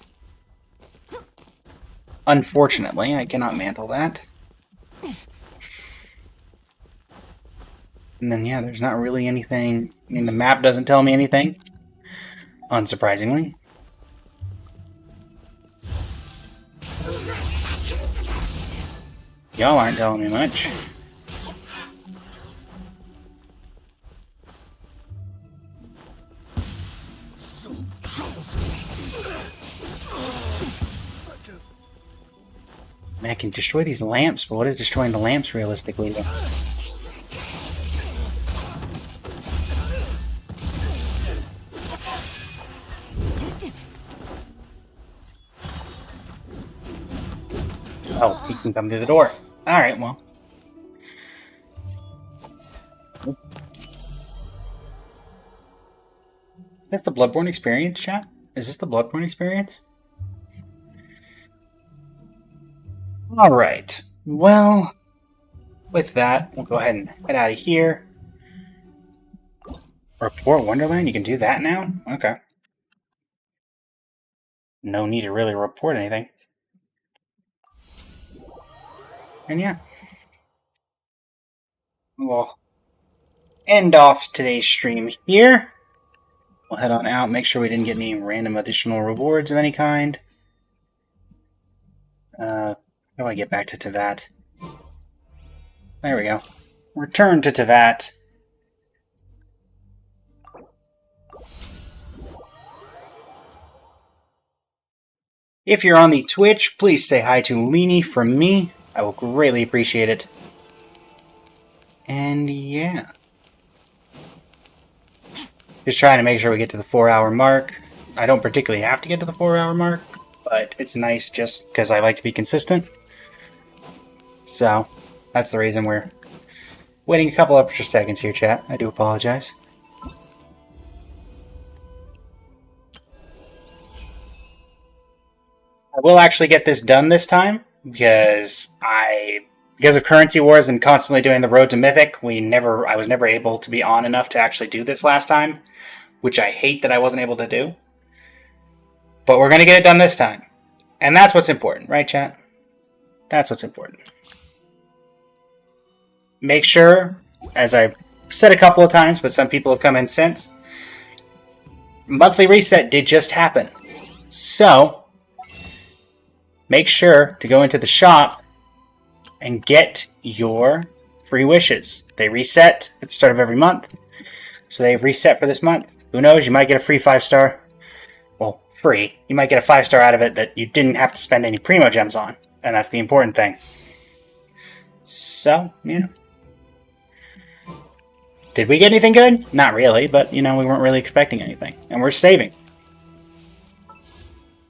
Unfortunately, I cannot mantle that. And then, yeah, there's not really anything. I mean, the map doesn't tell me anything, unsurprisingly. Y'all aren't telling me much. I mean, I can destroy these lamps, but what is destroying the lamps realistically, though? Oh, he can come to the door. Alright, well. Is this the Bloodborne experience, chat? Is this the Bloodborne experience? Alright. Well, with that, we'll go ahead and head out of here. Report Wonderland? You can do that now? Okay. No need to really report anything. And yeah. We'll end off today's stream here. We'll head on out, make sure we didn't get any random additional rewards of any kind. How do I get back to Tevat? There we go. Return to Tevat. If you're on the Twitch, please say hi to Leany from me. I will greatly appreciate it. And yeah. Just trying to make sure we get to the 4-hour mark. I don't particularly have to get to the 4-hour mark, but it's nice just because I like to be consistent. So, that's the reason we're waiting a couple extra seconds here, chat. I do apologize. I will actually get this done this time, because of Currency Wars and constantly doing the Road to Mythic, I was never able to be on enough to actually do this last time, which I hate that I wasn't able to do. But we're going to get it done this time. And that's what's important, right, chat? That's what's important. Make sure, as I've said a couple of times, but some people have come in since, monthly reset did just happen. So, make sure to go into the shop and get your free wishes. They reset at the start of every month. So they've reset for this month. Who knows? You might get a free 5-star. Well, free. You might get a 5-star out of it that you didn't have to spend any Primo Gems on. And that's the important thing. So, yeah. Did we get anything good? Not really, but, we weren't really expecting anything. And we're saving.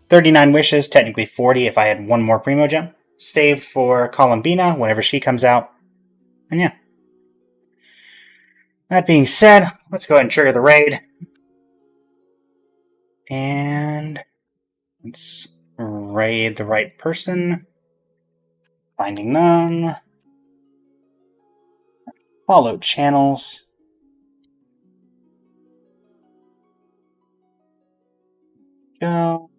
39 wishes, technically 40 if I had one more Primo Gem. Saved for Columbina whenever she comes out. And yeah. That being said, let's go ahead and trigger the raid. And let's raid the right person. Finding them. Follow channels. Go.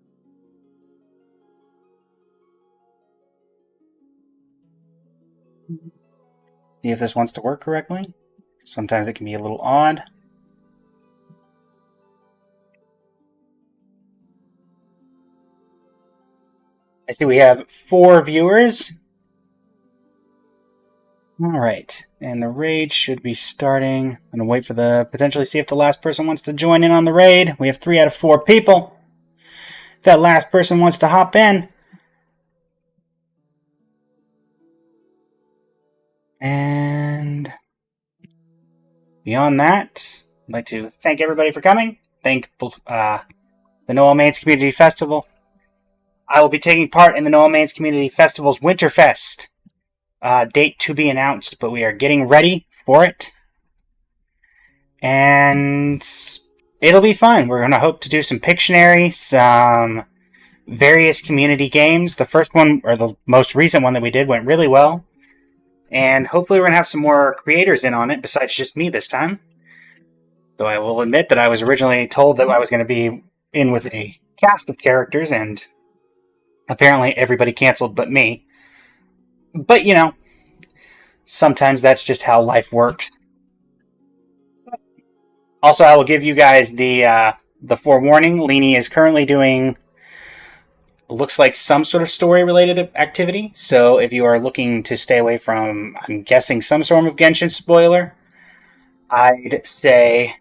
See if this wants to work correctly. Sometimes it can be a little odd. I see we have 4 viewers. Alright, and the raid should be starting. I'm going to wait for potentially see if the last person wants to join in on the raid. We have 3 out of 4 people. If that last person wants to hop in. And beyond that, I'd like to thank everybody for coming. Thank the Noel Mains Community Festival. I will be taking part in the Noel Mains Community Festival's Winterfest. Date to be announced, but we are getting ready for it. And it'll be fun. We're going to hope to do some Pictionary, some various community games. The first one, or the most recent one that we did, went really well. And hopefully we're going to have some more creators in on it besides just me this time. Though I will admit that I was originally told that I was going to be in with a cast of characters, and apparently everybody canceled but me. But, sometimes that's just how life works. Also, I will give you guys the forewarning. Leanie is currently doing, looks like some sort of story-related activity. So if you are looking to stay away from, I'm guessing, some sort of Genshin spoiler, I'd say